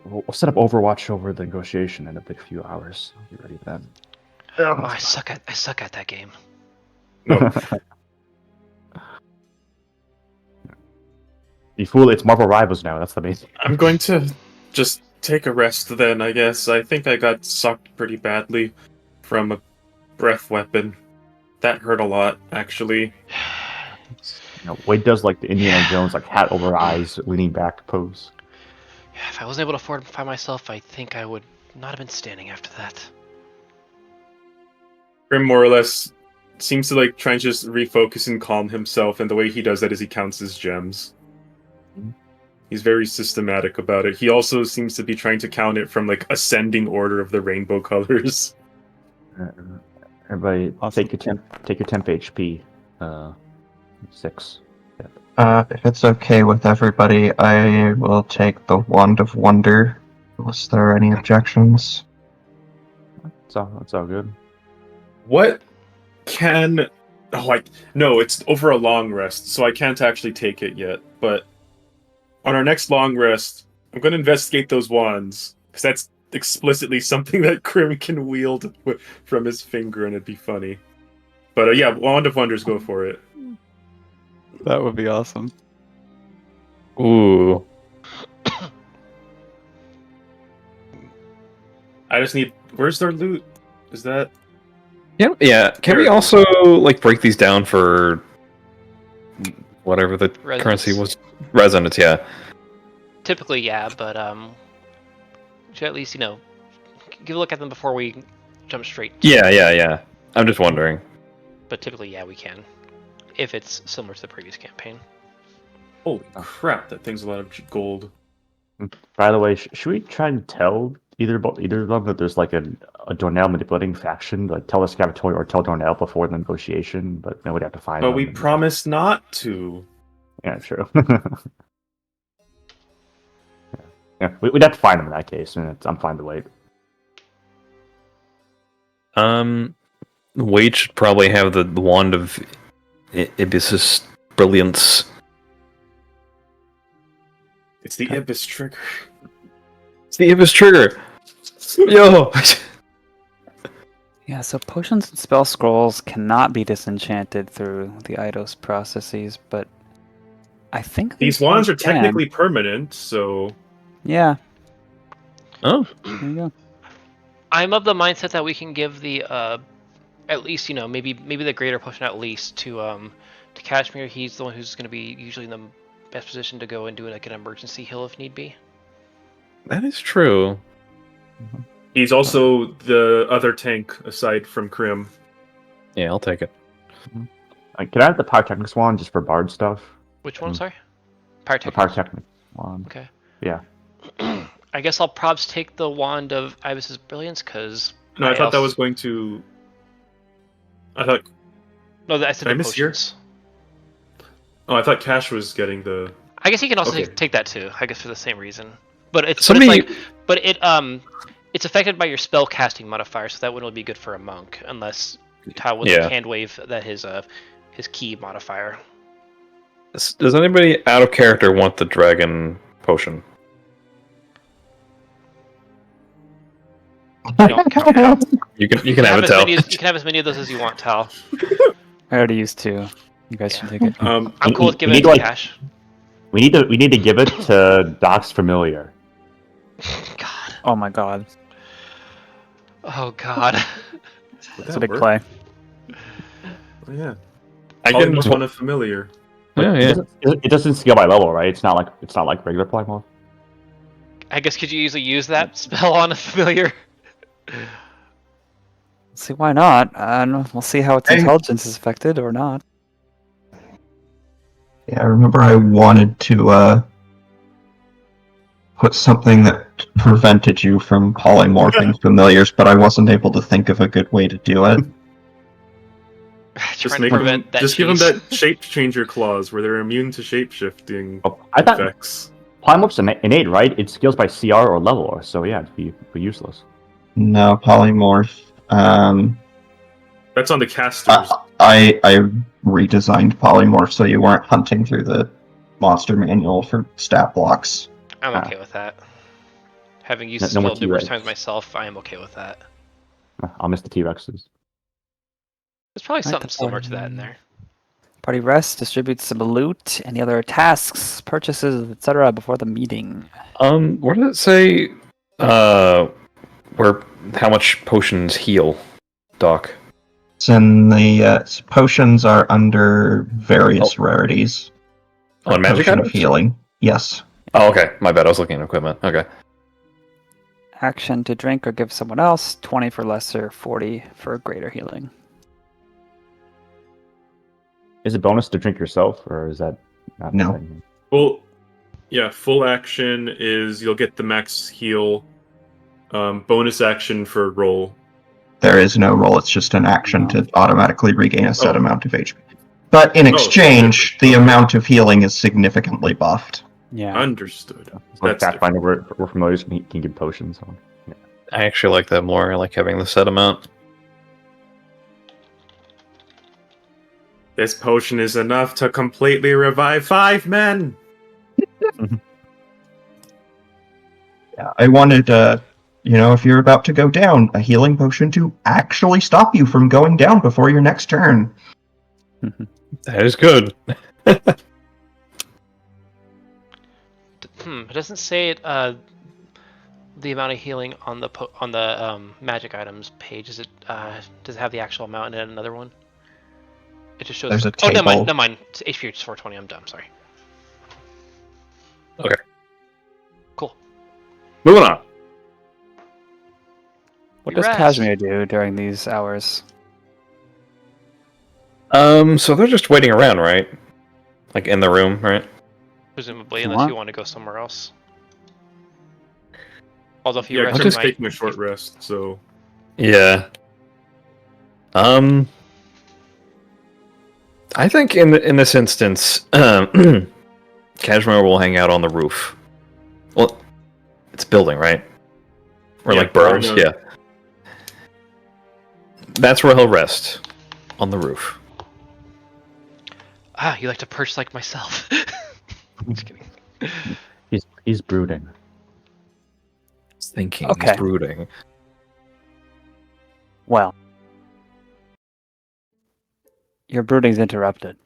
E: we'll set up Overwatch over the negotiation in a big few hours. I'll be ready then.
B: Oh, I suck at that game.
D: No,
E: You fool! It's Marvel Rivals now. That's the main thing.
D: I'm going to just take a rest then, I guess. I think I got sucked pretty badly from a breath weapon. That hurt a lot, actually.
E: Wade does like the Indiana Jones, like hat over eyes, leaning back pose.
B: Yeah, if I wasn't able to fortify myself, I think I would not have been standing after that.
D: Crim more or less seems to like try and just refocus and calm himself, and the way he does that is he counts his gems. He's very systematic about it. He also seems to be trying to count it from like ascending order of the rainbow colors.
E: Everybody,
A: Awesome.
E: take your temp HP. 6.
C: If it's okay with everybody, I will take the Wand of Wonder, unless there are any objections.
E: It's all good.
D: What can? Oh, no, it's over a long rest, so I can't actually take it yet. But on our next long rest, I'm going to investigate those wands because that's explicitly something that Crim can wield from his finger, and it'd be funny. But yeah, Wand of Wonders, go for it.
A: That would be awesome.
F: Ooh.
D: I just need. Where's their loot? Is that?
F: Yeah. Can we also like break these down for whatever the
B: Resonance.
F: currency was? Resonance, yeah.
B: Typically, yeah, but should at least give a look at them before we jump straight.
F: Yeah. I'm just wondering.
B: But typically, yeah, we can, if it's similar to the previous campaign.
D: Holy crap! That thing's a lot of gold.
E: By the way, should we try and tell either of them that there's like a Dornell manipulating faction, like tell the Scavatori or tell Dornell before the negotiation, but then we'd have to find
D: But
E: them.
D: we promised not to.
E: Yeah, true. Yeah, we'd have to find them in that case, and I'm fine to wait.
F: Wade should probably have the Wand of Ibis's Brilliance.
D: It's the Ibis trigger.
F: It's the Ibis trigger! Yo!
A: Yeah, so potions and spell scrolls cannot be disenchanted through the Eidos processes, but I think
D: These wands are
A: can.
D: technically permanent, so
A: Yeah,
F: Oh.
A: there you go.
B: I'm of the mindset that we can give the at least maybe the greater potion at least to Cashmere. He's the one who's going to be usually in the best position to go and do like an emergency heal if need be.
F: That is true.
D: he's also the other tank aside from Crim.
F: Yeah, I'll take it.
E: Can I have the Pyrotechnics wand just for bard stuff?
B: Which one? Sorry.
E: The
B: Pyrotechnics.
E: Pyrotechnics wand.
B: Okay.
E: Yeah.
B: I guess I'll probs take the wand of Ibis's Brilliance because.
D: No, I thought that was going to. I thought.
B: No, I said
D: Did I
B: the
D: miss here?
B: potions.
D: Oh, I thought Cash was getting the.
B: I guess he can also
D: Okay.
B: take that too. I guess for the same reason. But it's
F: Somebody-
B: it's affected by your spell casting modifier, so that wouldn't really be good for a monk unless Kyle would
F: Yeah.
B: hand wave that his key modifier.
F: Does anybody out of character want the dragon potion?
B: You don't count Tal.
F: You can have it,
B: as
F: Tal.
B: many you can have as many of those as you want, Tal.
A: I already used 2. You guys should take it.
B: I'm
E: We-
B: cool with
E: we
B: giving
E: need
B: it to
E: like-
B: Cash.
E: We need to give it to Doc's familiar.
B: God.
A: Oh my god.
B: Oh God.
D: Would
A: That's
D: that
A: a big
D: work?
A: play.
D: Oh, yeah.
F: I
D: Polymorph
F: can.
D: on a familiar.
F: Yeah, yeah.
E: It doesn't scale by level, right? It's not like regular polymorph.
B: I guess could you usually use that spell on a familiar?
A: See, why not? We'll see how its
C: Hey.
A: intelligence is affected or not.
C: Yeah, I remember I wanted to put something that prevented you from polymorphing familiars, but I wasn't able to think of a good way to do it.
D: Just
B: Trying to
D: make
B: prevent
D: them,
B: that.
D: just give them
B: cheese.
D: that shape changer clause where they're immune to shape shifting
E: Oh, I thought
D: effects.
E: polymorph's innate, right? It scales by CR or level, so yeah, it'd be useless.
C: No, polymorph.
D: That's on the casters.
C: I redesigned polymorph so you weren't hunting through the monster manual for stat blocks.
B: I'm okay with that. Having used
E: No-
B: the
E: no more
B: spell numerous
E: T-Rex.
B: times myself, I am okay with that.
E: I'll miss the T-Rexes.
B: There's probably
A: Right,
B: something
A: that's
B: similar
A: fine.
B: to that in there.
A: Party rest, distributes some loot, any other tasks, purchases, etc. before the meeting.
F: Where does it say? Where how much potions heal, Doc?
C: It's in the potions are under various rarities.
F: Oh, and magic
C: Potion of
F: items?
C: healing. Yes.
F: Oh, okay. My bad. I was looking at equipment. Okay.
A: Action to drink or give someone else, 20 for lesser, 40 for greater healing.
E: Is it bonus to drink yourself, or is that not?
C: No.
D: Well, yeah, full action is you'll get the max heal. Bonus action for roll.
C: there is no roll. It's just an action to automatically regain a set
D: Oh.
C: amount of HP. But in exchange, the amount of healing is significantly buffed.
A: Yeah.
D: Understood.
E: It's like
D: That's
E: Pathfinder, we're familiar, so he can give potions. So. Yeah.
F: I actually like that more. I like having the set amount.
D: This potion is enough to completely revive 5 men.
C: Yeah, I wanted, if you're about to go down, a healing potion to actually stop you from going down before your next turn.
F: That is good.
B: It doesn't say it. The amount of healing on the magic items page. Does it have the actual amount in another one? It just shows.
C: There's a
B: Oh, never
C: table.
B: mind. Never mind. It's HP is 420. I'm dumb. Sorry.
F: Okay.
B: Cool.
F: Moving on.
A: What
B: You
A: does
B: rest.
A: Cashmere do during these hours?
F: So they're just waiting around, right? Like in the room, right?
B: Presumably,
A: Sure.
B: unless you want to go somewhere else. Although if you
D: Yeah,
B: rest,
D: I'm
B: you
D: just
B: might.
D: taking a short rest, so
F: Yeah. I think in this instance, Cashmere will hang out on the roof. Well, it's building, right? Or
D: Yeah,
F: like burrows,
D: no.
F: yeah. That's where he'll rest. On the roof.
B: Ah, you like to perch like myself. Just kidding.
E: He's brooding.
F: He's thinking,
A: Okay.
F: he's brooding.
A: Well, your brooding's interrupted.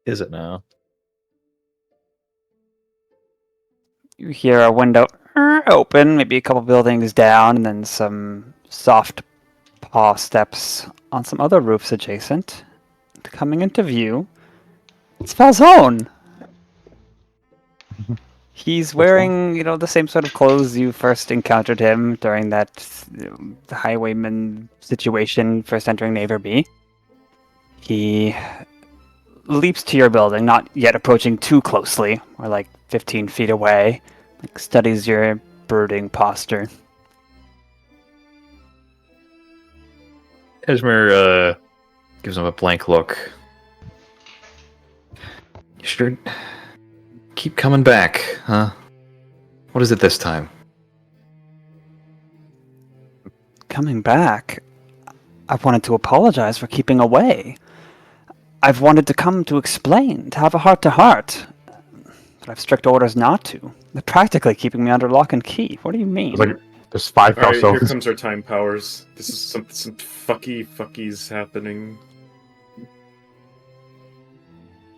F: Is it now?
A: You hear a window open, maybe a couple buildings down, and then some soft paw steps on some other roofs adjacent. Coming into view, it's Falzone. He's wearing, the same sort of clothes you first encountered him during that highwayman situation, first entering Naverby. He leaps to your building, not yet approaching too closely, or like 15 feet away, studies your brooding posture.
F: Cashmere gives him a blank look. You sure keep coming back, huh? What is it this time?
A: Coming back, I've wanted to apologize for keeping away. I've wanted to come to explain, to have a heart-to-heart, but I've strict orders not to. They're practically keeping me under lock and key. What do you mean?
E: It's like there's 5
D: Alright, here
E: Falzones.
D: comes our time powers. This is some fuckies happening.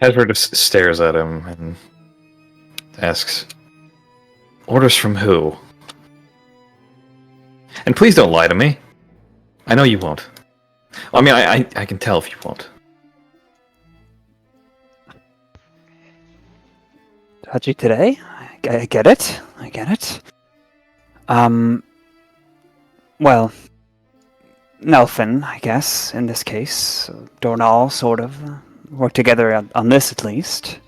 F: Cashmere just stares at him and asks, "Orders from who?" And please don't lie to me. I know you won't. I mean, I can tell if you won't.
A: Touchy today? I get it. I get it. Well, Nelfin, I guess, in this case. Dornall, sort of. Work together on this, at least.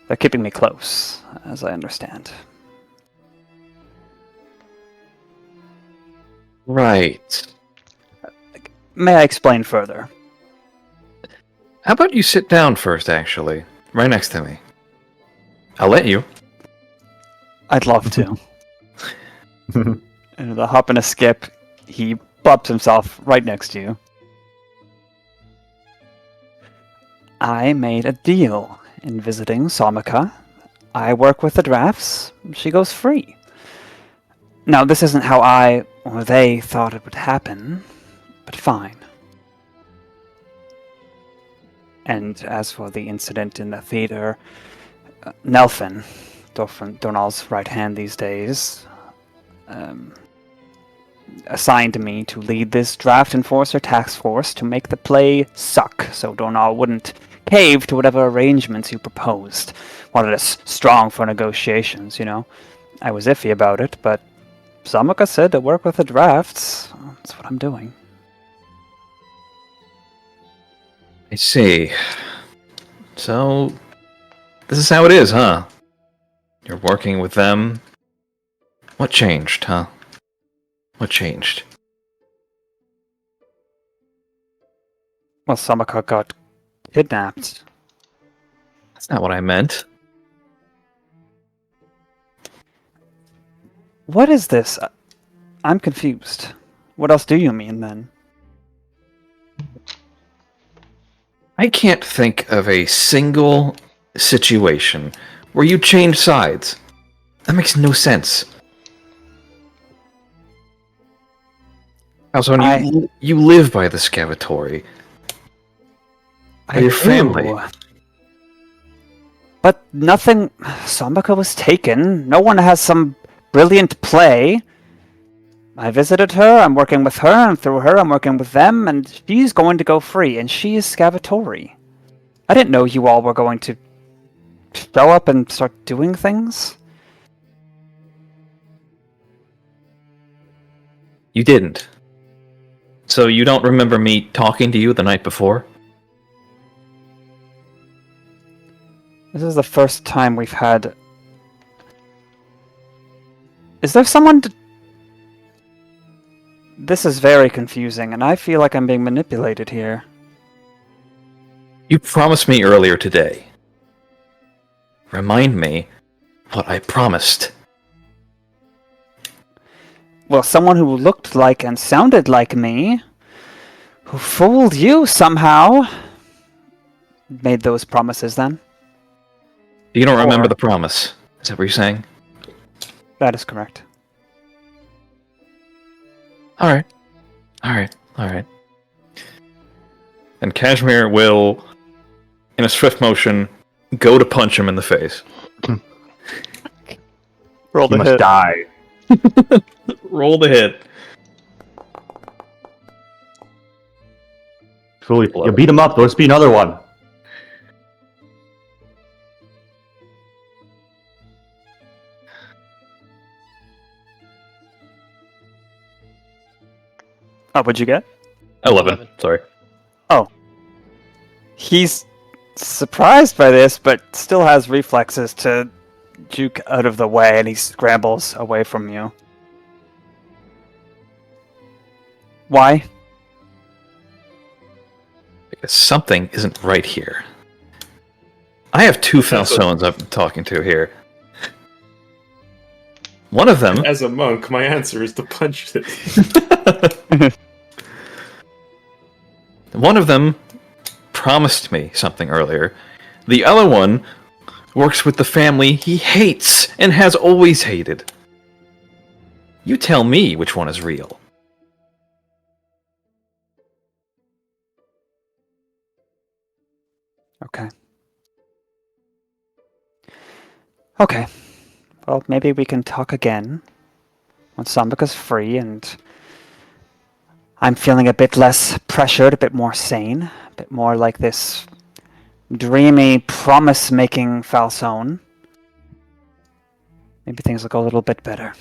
A: They're keeping me close, as I understand.
F: Right.
A: May I explain further?
F: How about you sit down first, actually? Right next to me. I'll let you.
A: I'd love to. And with a hop and a skip, he plops himself right next to you. I made a deal in visiting Somika. I work with the drafts. She goes free. Now, this isn't how I or they thought it would happen, but fine. And as for the incident in the theater, Nelfin, Dornall's right hand these days, assigned me to lead this draft enforcer task force to make the play suck, so Dornall wouldn't cave to whatever arrangements you proposed. Wanted us strong for negotiations, I was iffy about it, but Samaka said to work with the drafts. That's what I'm doing.
F: I see. So, this is how it is, huh? You're working with them. What changed, huh? What changed?
A: Well, Samaka got kidnapped.
F: That's not what I meant.
A: What is this? I'm confused. What else do you mean, then?
F: I can't think of a single situation where you change sides. That makes no sense. Also, you live by the Scavatory. By your family.
A: do. But nothing... Samaka was taken. No one has some brilliant play. I visited her, I'm working with her, and through her I'm working with them, and she's going to go free, and she is Scavatory. I didn't know you all were going to show up and start doing things.
F: You didn't. So you don't remember me talking to you the night before?
A: This is the first time we've had... Is there someone to... This is very confusing, and I feel like I'm being manipulated here.
F: You promised me earlier today. Remind me what I promised.
A: Well, someone who looked like and sounded like me, who fooled you somehow, made those promises then.
F: You don't remember the promise. Is that what you're saying?
A: That is correct.
F: Alright. And Cashmere will, in a swift motion, go to punch him in the face.
A: Roll
E: You
A: the
E: must
A: hit.
E: die.
F: Roll the hit.
E: Fully, you beat him up. Let's be another one.
A: Oh, what'd you get?
F: 11. Sorry.
A: He's surprised by this, but still has reflexes to juke out of the way, and he scrambles away from you. Why?
F: Because something isn't right here. I have two Falsones I'm talking to here. One of them...
D: As a monk, my answer is to punch it.
F: One of them promised me something earlier. The other one works with the family he hates and has always hated. You tell me which one is real.
A: Okay. Okay. Well, maybe we can talk again when Sambika's free and I'm feeling a bit less pressured, a bit more sane, a bit more like this dreamy, promise-making Falsone. Maybe things will go a little bit better.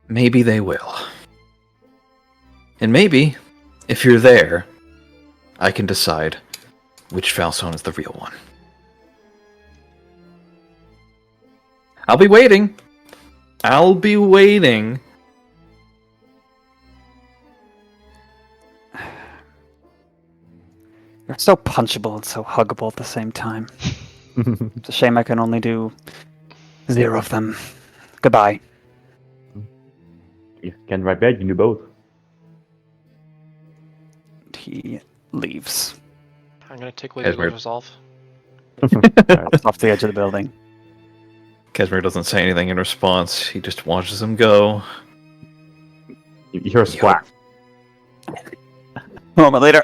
F: Maybe they will. And maybe, if you're there, I can decide which Falsone is the real one. I'll be waiting.
A: You're so punchable and so huggable at the same time. It's a shame I can only do 0 of them. Goodbye.
E: You can right back, you can do both.
A: He leaves.
B: I'm gonna take away
F: That's
B: the
F: weird.
B: resolve.
A: Off the edge of the building.
F: Cashmere doesn't say anything in response. He just watches him go.
E: You hear a splat.
A: A moment later,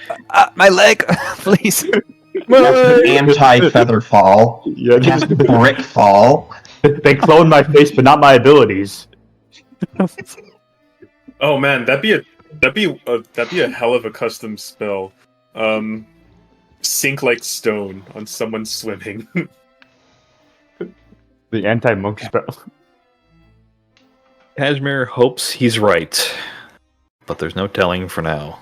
A: my leg, please.
C: Anti-feather fall.
E: Yeah,
C: Cast brick fall.
E: they clone my face, but not my abilities.
D: Oh man, that'd be a hell of a custom spell. Sink like stone on someone swimming.
E: The anti-monk spell.
F: Cashmere hopes he's right, but there's no telling for now.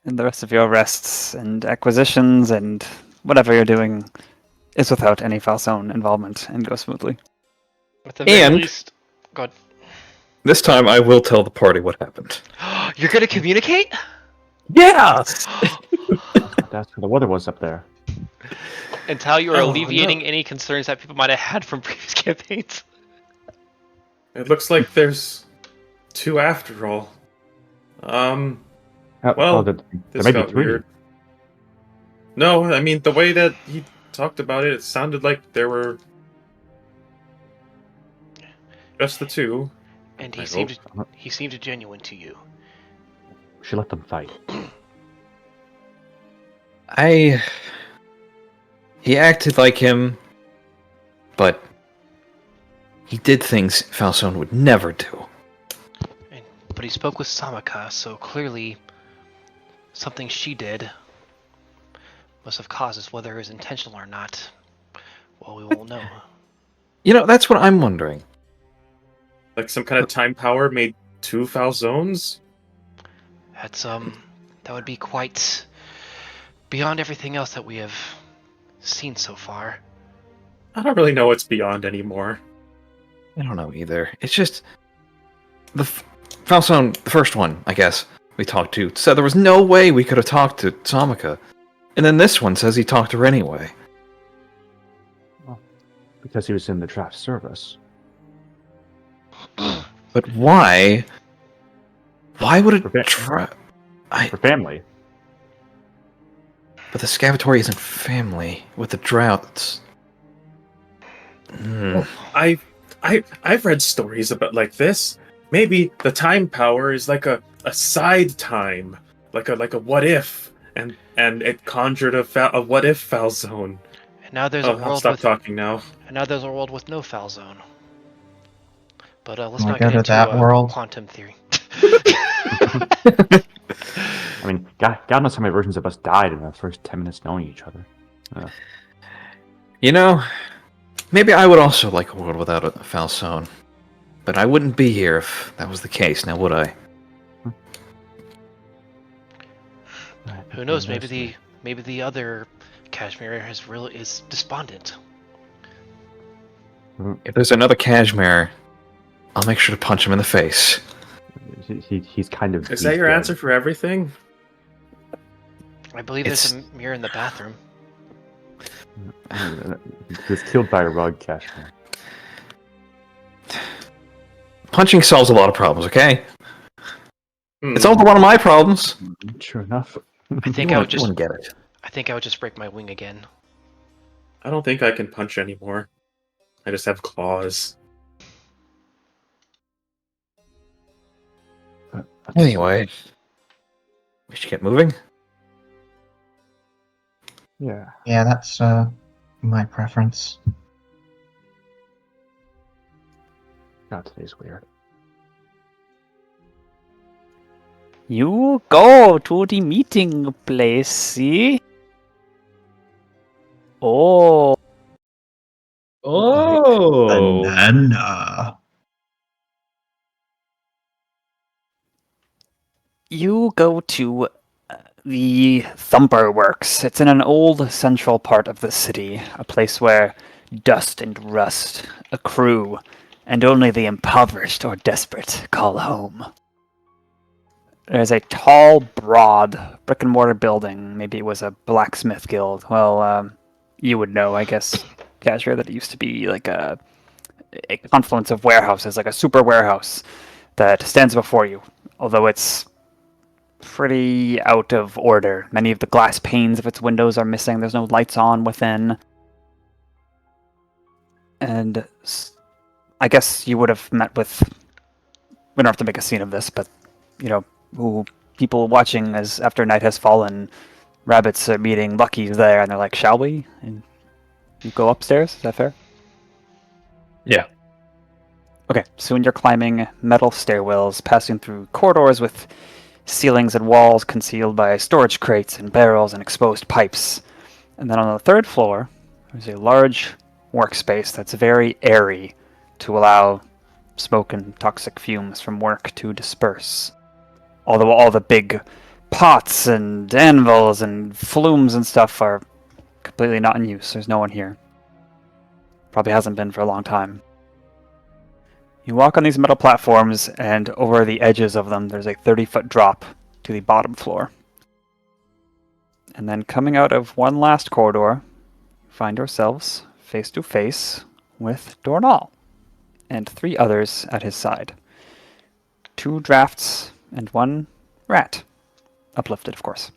A: And the rest of your rests and acquisitions and whatever you're doing is without any Falsone involvement and goes smoothly.
B: At the very
F: And-
B: least, God.
F: This time I will tell the party what happened.
B: You're gonna communicate?
F: Yeah!
E: That's where the weather was up there.
B: And how you are
D: Oh,
B: alleviating
D: no.
B: any concerns that people might have had from previous campaigns.
D: It looks like there's 2 after all. Well,
E: there
D: This
E: may be
D: got
E: 3.
D: weird. No, I mean, the way that he talked about it, it sounded like there were just the 2.
B: And
D: I
B: he seemed genuine to you.
E: We should let them fight.
F: He acted like him, but he did things Falzone would never do.
B: But he spoke with Samaka, so clearly something she did must have caused this, whether it was intentional or not. Well, we won't know.
F: You know, that's what I'm wondering.
D: Like some kind of time power made 2 foul zones?
B: That's that would be quite beyond everything else that we have seen so far.
D: I don't really know what's beyond anymore.
F: I don't know either. It's just the Falzone, the first one, I guess, we talked to, said there was no way we could have talked to Samaka. And then this one says he talked to her anyway.
E: Because he was in the draft service.
F: But why? Why would
E: For
F: it
E: For family.
F: But the Scavatory isn't family with the droughts.
D: I've read stories about like this. Maybe the time power is like a side time, like a what if, and it conjured a what if foul zone.
B: And now there's a
D: I'll
B: world
D: stop
B: with
D: talking now.
B: and now there's a world with no foul zone. But let's
C: Can we
B: not
C: go
B: get
C: to
B: into
C: that world?
B: quantum theory.
E: I mean, God knows how many versions of us died in the first 10 minutes knowing each other.
F: You know, maybe I would also like a world without a Falzone. But I wouldn't be here if that was the case, now would I?
B: Who knows? Maybe the other Cashmere is despondent.
F: If there's another Cashmere, I'll make sure to punch him in the face.
E: He's kind of...
D: Is that your answer for everything?
B: I believe there's a mirror in the bathroom.
E: He was killed by a rug, Cashmere.
F: Punching solves a lot of problems, okay?
D: Hmm.
F: It's also one of my problems.
E: True enough.
B: I think
F: You
B: I would just
F: wouldn't get it.
B: I think I would just break my wing again.
D: I don't think I can punch anymore. I just have claws.
F: Anyway, we should get moving.
E: Yeah.
C: Yeah, that's my preference.
E: God, today's weird.
A: You go to the meeting place, see? Oh.
F: Oh!
C: Banana.
A: You go to the Thumper Works. It's in an old central part of the city, a place where dust and rust accrue, and only the impoverished or desperate call home. There's a tall, broad brick-and-mortar building. Maybe it was a blacksmith guild. Well, you would know, I guess, Cashmere, that it used to be like a confluence of warehouses, like a super warehouse that stands before you, although it's pretty out of order. Many of the glass panes of its windows are missing. There's no lights on within. And I guess you would have met with... We don't have to make a scene of this, but, you know, who people watching as after night has fallen, rabbits are meeting Lucky's there, and they're like, shall we? And you go upstairs, is that fair?
F: Yeah.
A: Okay, soon you're climbing metal stairwells, passing through corridors with ceilings and walls concealed by storage crates and barrels and exposed pipes. And then on the third floor, there's a large workspace that's very airy to allow smoke and toxic fumes from work to disperse. Although all the big pots and anvils and flumes and stuff are completely not in use. There's no one here. Probably hasn't been for a long time. You walk on these metal platforms, and over the edges of them, there's a 30-foot drop to the bottom floor. And then coming out of one last corridor, find yourselves face to face with Dornall and 3 others at his side. 2 drafts and 1 rat. Uplifted, of course.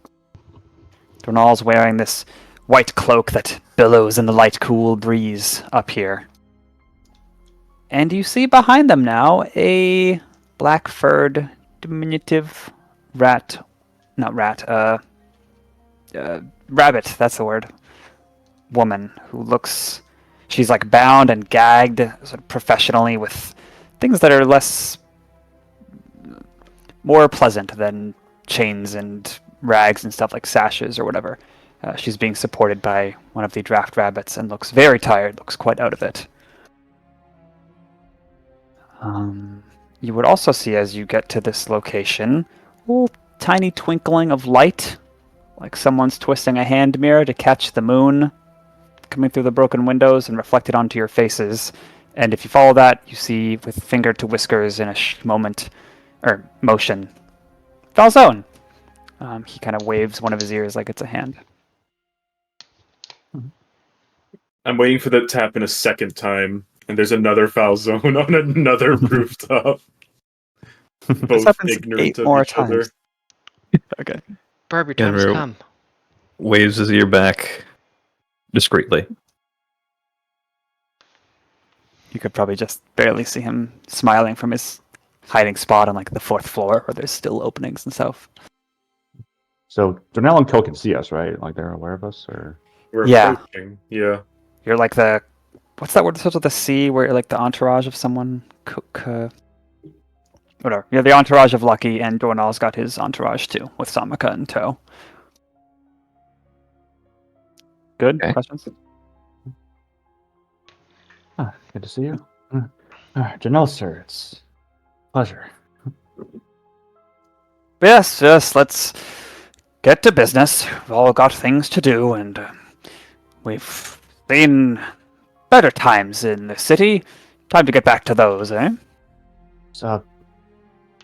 A: Dornall's wearing this white cloak that billows in the light, cool breeze up here. And you see behind them now a black-furred, diminutive rat. Not rat, rabbit, that's the word. Woman who looks... She's like bound and gagged sort of professionally with things that are more pleasant than chains and rags and stuff like sashes or whatever. She's being supported by one of the draft rabbits and looks very tired, looks quite out of it. You would also see as you get to this location, a little tiny twinkling of light, like someone's twisting a hand mirror to catch the moon coming through the broken windows and reflected onto your faces. And if you follow that, you see with finger to whiskers in a motion, Falzone. He kind of waves one of his ears like it's a hand.
D: I'm waiting for that to happen a second time, and there's another foul zone on another rooftop. Both
A: happens
D: ignorant
A: 8
D: of
A: more
D: each other.
A: times. Okay.
B: Barb, your time has
F: Andrew.
B: come.
F: Waves his ear back discreetly.
A: You could probably just barely see him smiling from his hiding spot on like the 4th floor where there's still openings and stuff.
E: So Dornell and Co can see us, right? Like they're aware of us, or
D: We're
A: Yeah.
D: approaching. Yeah.
A: You're like the... What's that word that starts with the C where you're like the entourage of someone? Whatever. You're the entourage of Lucky, and Dornall's got his entourage too, with Samaka in tow. Good?
F: Okay.
A: Questions?
E: good to see you. Janelle, sir, it's a pleasure.
A: Yes, let's get to business. We've all got things to do, and we've seen better times in the city. Time to get back to those, eh?
E: So,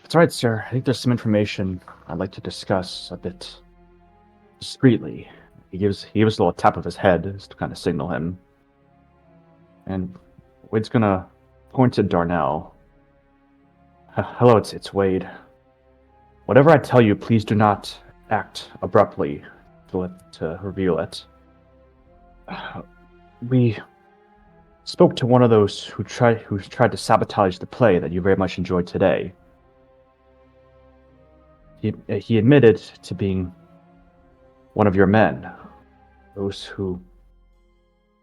E: that's right, sir. I think there's some information I'd like to discuss a bit discreetly. He gives a little tap of his head just to kind of signal him. And Wade's gonna point to Darnell. Hello, it's Wade. Whatever I tell you, please do not act abruptly to reveal it. We spoke to one of those who tried to sabotage the play that you very much enjoyed today. He admitted to being one of your men, those who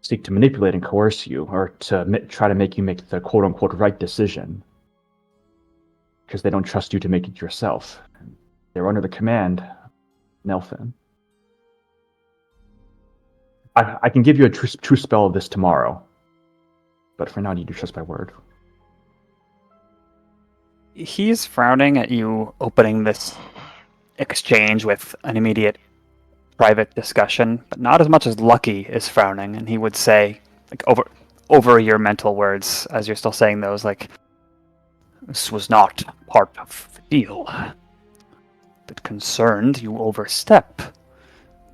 E: seek to manipulate and coerce you, or to try to make you make the quote-unquote right decision, because they don't trust you to make it yourself. They're under the command of Nelfin. I can give you a true spell of this tomorrow, but for now I need to trust my word.
A: He's frowning at you opening this exchange with an immediate private discussion, but not as much as Lucky is frowning, and he would say, like over your mental words as you're still saying those, like, this was not part of the deal. But concerned you overstep.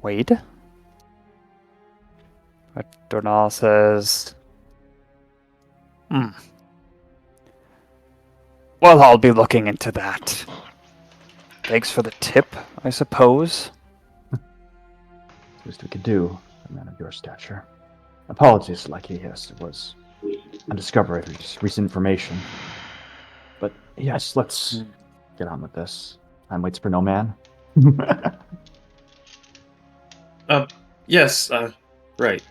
A: Wade? But Dornall says, Well, I'll be looking into that. Thanks for the tip, I suppose.
E: Least we could do, a man of your stature. Apologies, Lucky. Yes, it was a discovery of just recent information. But yes, let's get on with this. Time waits for no man.
D: Yes, right.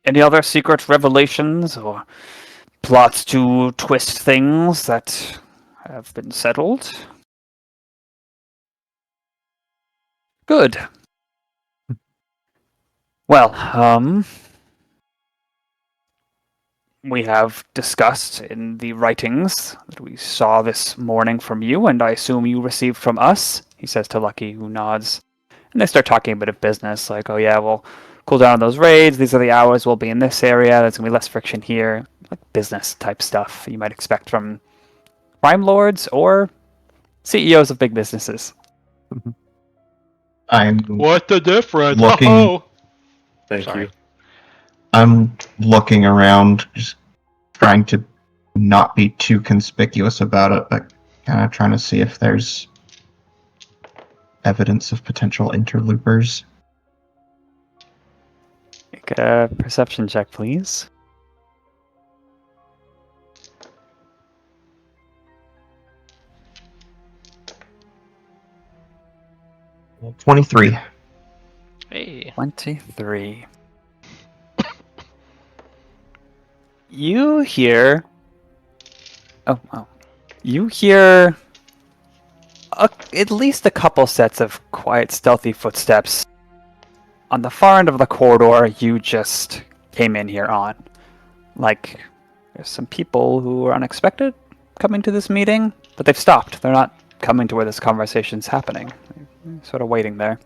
A: Any other secret revelations or plots to twist things that have been settled? Good. Well, we have discussed in the writings that we saw this morning from you, and I assume you received from us, he says to Lucky, who nods. And they start talking a bit of business, like, oh yeah, we'll cool down on those raids, these are the hours we'll be in this area, there's going to be less friction here. like business type stuff you might expect from crime lords or CEOs of big businesses.
C: I'm
B: What the difference?
C: Looking-
B: Ho-ho!
D: Thank
B: Sorry.
D: you.
C: I'm looking around, just trying to not be too conspicuous about it, but kind of trying to see if there's evidence of potential interloopers.
A: Make a perception check, please.
C: 23.
B: Hey.
A: 23. You hear... Oh. You hear at least a couple sets of quiet, stealthy footsteps on the far end of the corridor you just came in here on. Like, there's some people who are unexpected coming to this meeting, but they've stopped. They're not coming to where this conversation's happening. They're sort of waiting there.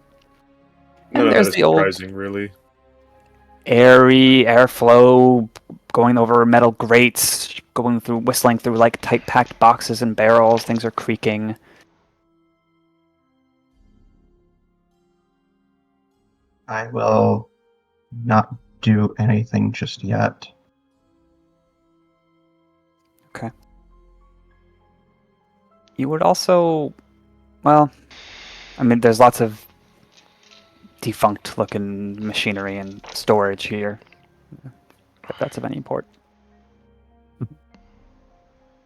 D: None
A: And
D: of
A: there's
D: that is
A: the old
D: surprising, really.
A: airy airflow going over metal grates, whistling through like tight packed boxes and barrels. Things are creaking.
C: I will not do anything just yet.
A: Okay. You would also, well, I mean, there's lots of defunct looking machinery and storage here, if that's of any import.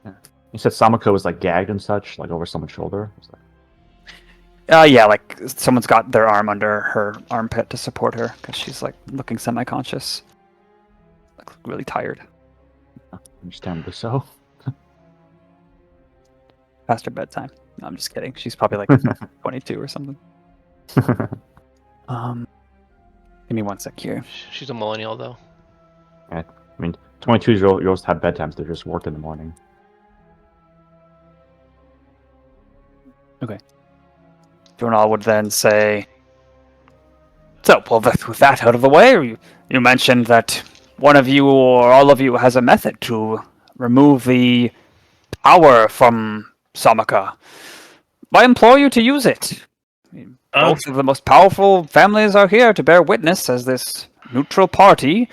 E: You said Samako was like gagged and such, like over someone's shoulder. Was that-
A: Yeah, like someone's got their arm under her armpit to support her because she's like looking semi-conscious, like really tired.
E: Understandably so.
A: Past her bedtime. No, I'm just kidding. She's probably like 22 or something. Give me one sec here.
B: She's a millennial, though.
E: I mean, 22-year-olds have bedtimes. They're just worked in the morning.
A: Donal would then say, so, well, with that out of the way, you mentioned that one of you or all of you has a method to remove the power from Samaka. I implore you to use it. Both of the most powerful families are here to bear witness as this neutral party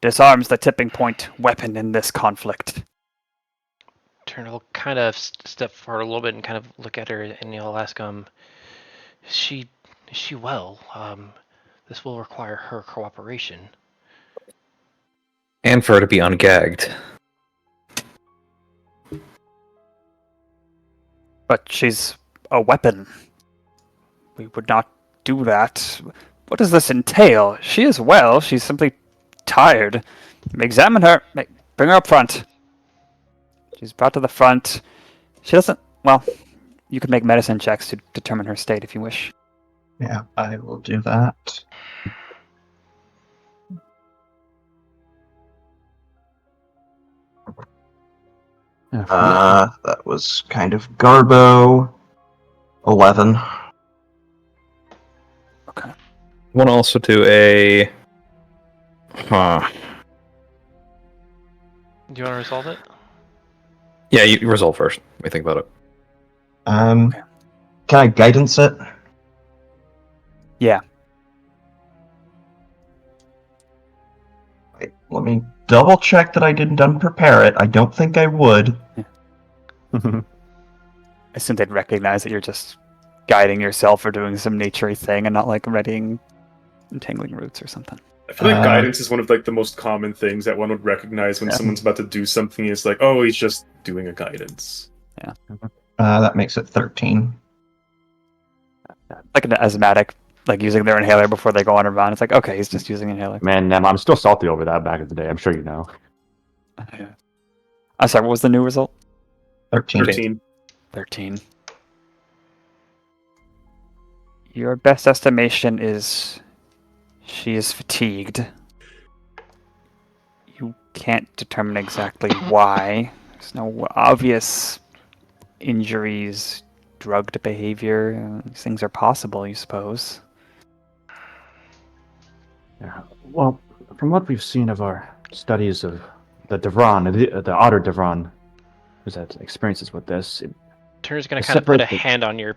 A: disarms the tipping point weapon in this conflict.
B: Turner will kind of step forward a little bit and kind of look at her, and he'll ask, is she well? This will require her cooperation.
F: And for her to be ungagged.
A: But she's a weapon. We would not do that. What does this entail? She is well. She's simply tired. Examine her. Bring her up front. She's brought to the front. She doesn't... Well, you can make medicine checks to determine her state if you wish.
C: Yeah, I will do that. That was kind of Garbo. 11.
A: Okay.
F: Want to also do a... Huh.
B: Do you want to resolve it?
F: Yeah, you resolve first. Let me think about it.
C: Can I guidance it?
A: Yeah.
C: Wait, let me double check that I didn't unprepare it. I don't think I would.
A: I assume they'd recognize that you're just guiding yourself or doing some naturey thing and not like readying entangling roots or something.
D: I feel like guidance is one of like the most common things that one would recognize when someone's about to do something. It's like, oh, he's just doing a guidance.
A: Yeah.
C: That makes it 13.
A: Like an asthmatic, like using their inhaler before they go on a run. It's like, okay, he's just using inhaler.
E: Man, I'm still salty over that back in the day. I'm sure you know.
A: I'm sorry, what was the new result?
C: 13.
D: 13.
A: 13. Your best estimation is she is fatigued. You can't determine exactly why. There's no obvious injuries, drugged behavior. These things are possible, you suppose.
E: Yeah. Well, from what we've seen of our studies of the Devron, the Otter Devron, who's had experiences with this.
B: Turner's gonna
E: To
B: kind of put a
E: separate the-
B: hand on your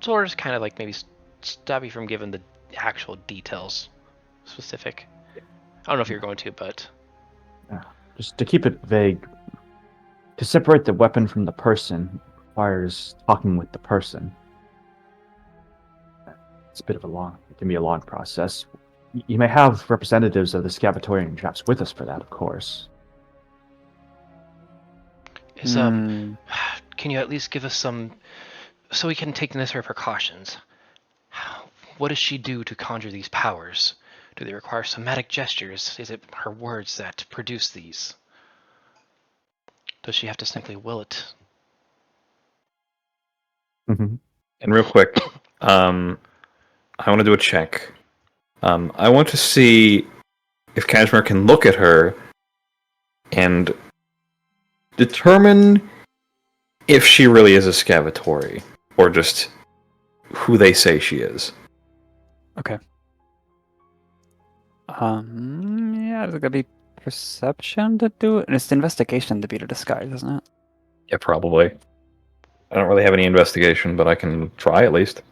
B: sword, kind of like maybe stop you from giving the actual details specific. I don't know if you're going to, but
E: Just to keep it vague, to separate the weapon from the person requires talking with the person. It's a bit of it can be a long process. You may have representatives of the Scavatorian traps with us for that, of course.
B: is can you at least give us some, so we can take the necessary precautions? What does she do to conjure these powers? Do they require somatic gestures? Is it her words that produce these? Does she have to simply will it?
E: Mm-hmm.
F: And real quick, I want to do a check. I want to see if Cashmere can look at her and determine if she really is a Scavatori, or just who they say she is.
A: Okay. Yeah, is it gonna be perception to do it? And it's investigation to beat a disguise, isn't it?
F: Yeah, probably. I don't really have any investigation, but I can try at least.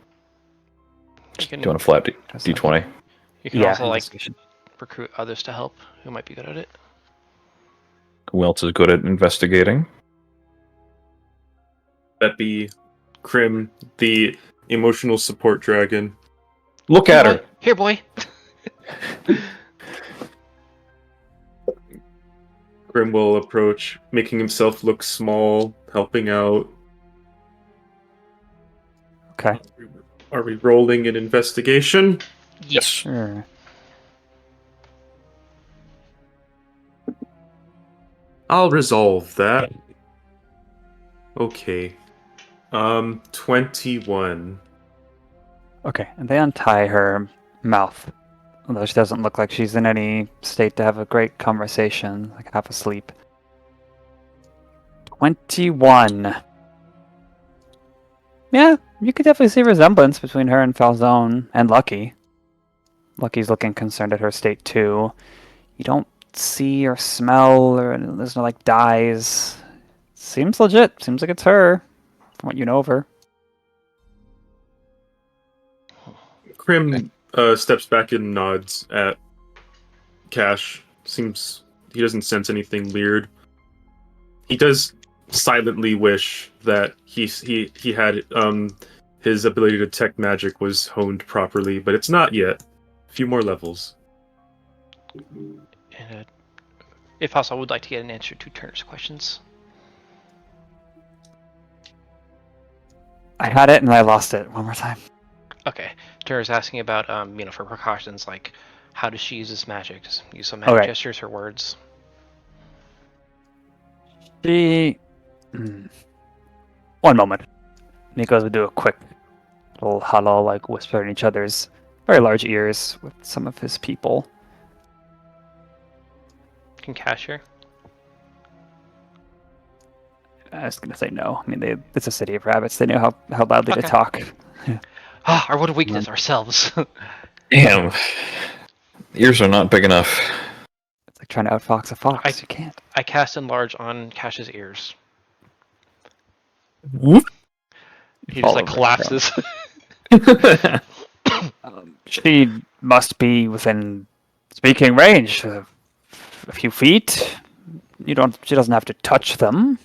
B: You can,
F: Do you want a flat D20?
B: you can
A: Yeah,
B: also like
A: investigation.
B: recruit others to help who might be good at it.
F: Who else is good at investigating?
D: That be Crim, the emotional support dragon.
F: Look at her!
B: Here, boy.
D: Crim will approach, making himself look small, helping out.
A: Okay.
D: Are we rolling an investigation?
B: Yes.
A: Sure.
D: I'll resolve that. Okay. 21.
A: Okay, and they untie her mouth. Although she doesn't look like she's in any state to have a great conversation, like half asleep. 21. Yeah, you could definitely see resemblance between her and Falzone and Lucky. Lucky's looking concerned at her state too. You don't see or smell, or there's no like dyes. Seems legit. Seems like it's her, from what you know of her.
D: Crim steps back and nods at Cash. Seems he doesn't sense anything weird. He does silently wish that he had his ability to detect magic was honed properly, but it's not yet. A few more levels.
B: And if possible, I would like to get an answer to Turner's questions.
A: I had it and I lost it. One more time.
B: Okay. Turner's asking about, for precautions, like how does she use this magic? Does she use some magic
A: Okay.
B: gestures or words?
A: She. One moment. Nico's would do a quick little huddle, like whisper in each other's very large ears with some of his people.
B: Can Cash hear?
A: I was gonna say no. I mean, it's a city of rabbits. They know how loudly to
B: Okay.
A: talk.
B: Ah, our one weakness, ourselves.
F: Damn. Ears are not big enough.
A: It's like trying to outfox a fox. You can't.
B: I cast enlarge on Cash's ears.
F: Whoop.
B: He just like
A: Fall over,
B: collapses.
A: She must be within speaking range. A few feet. She doesn't have to touch them.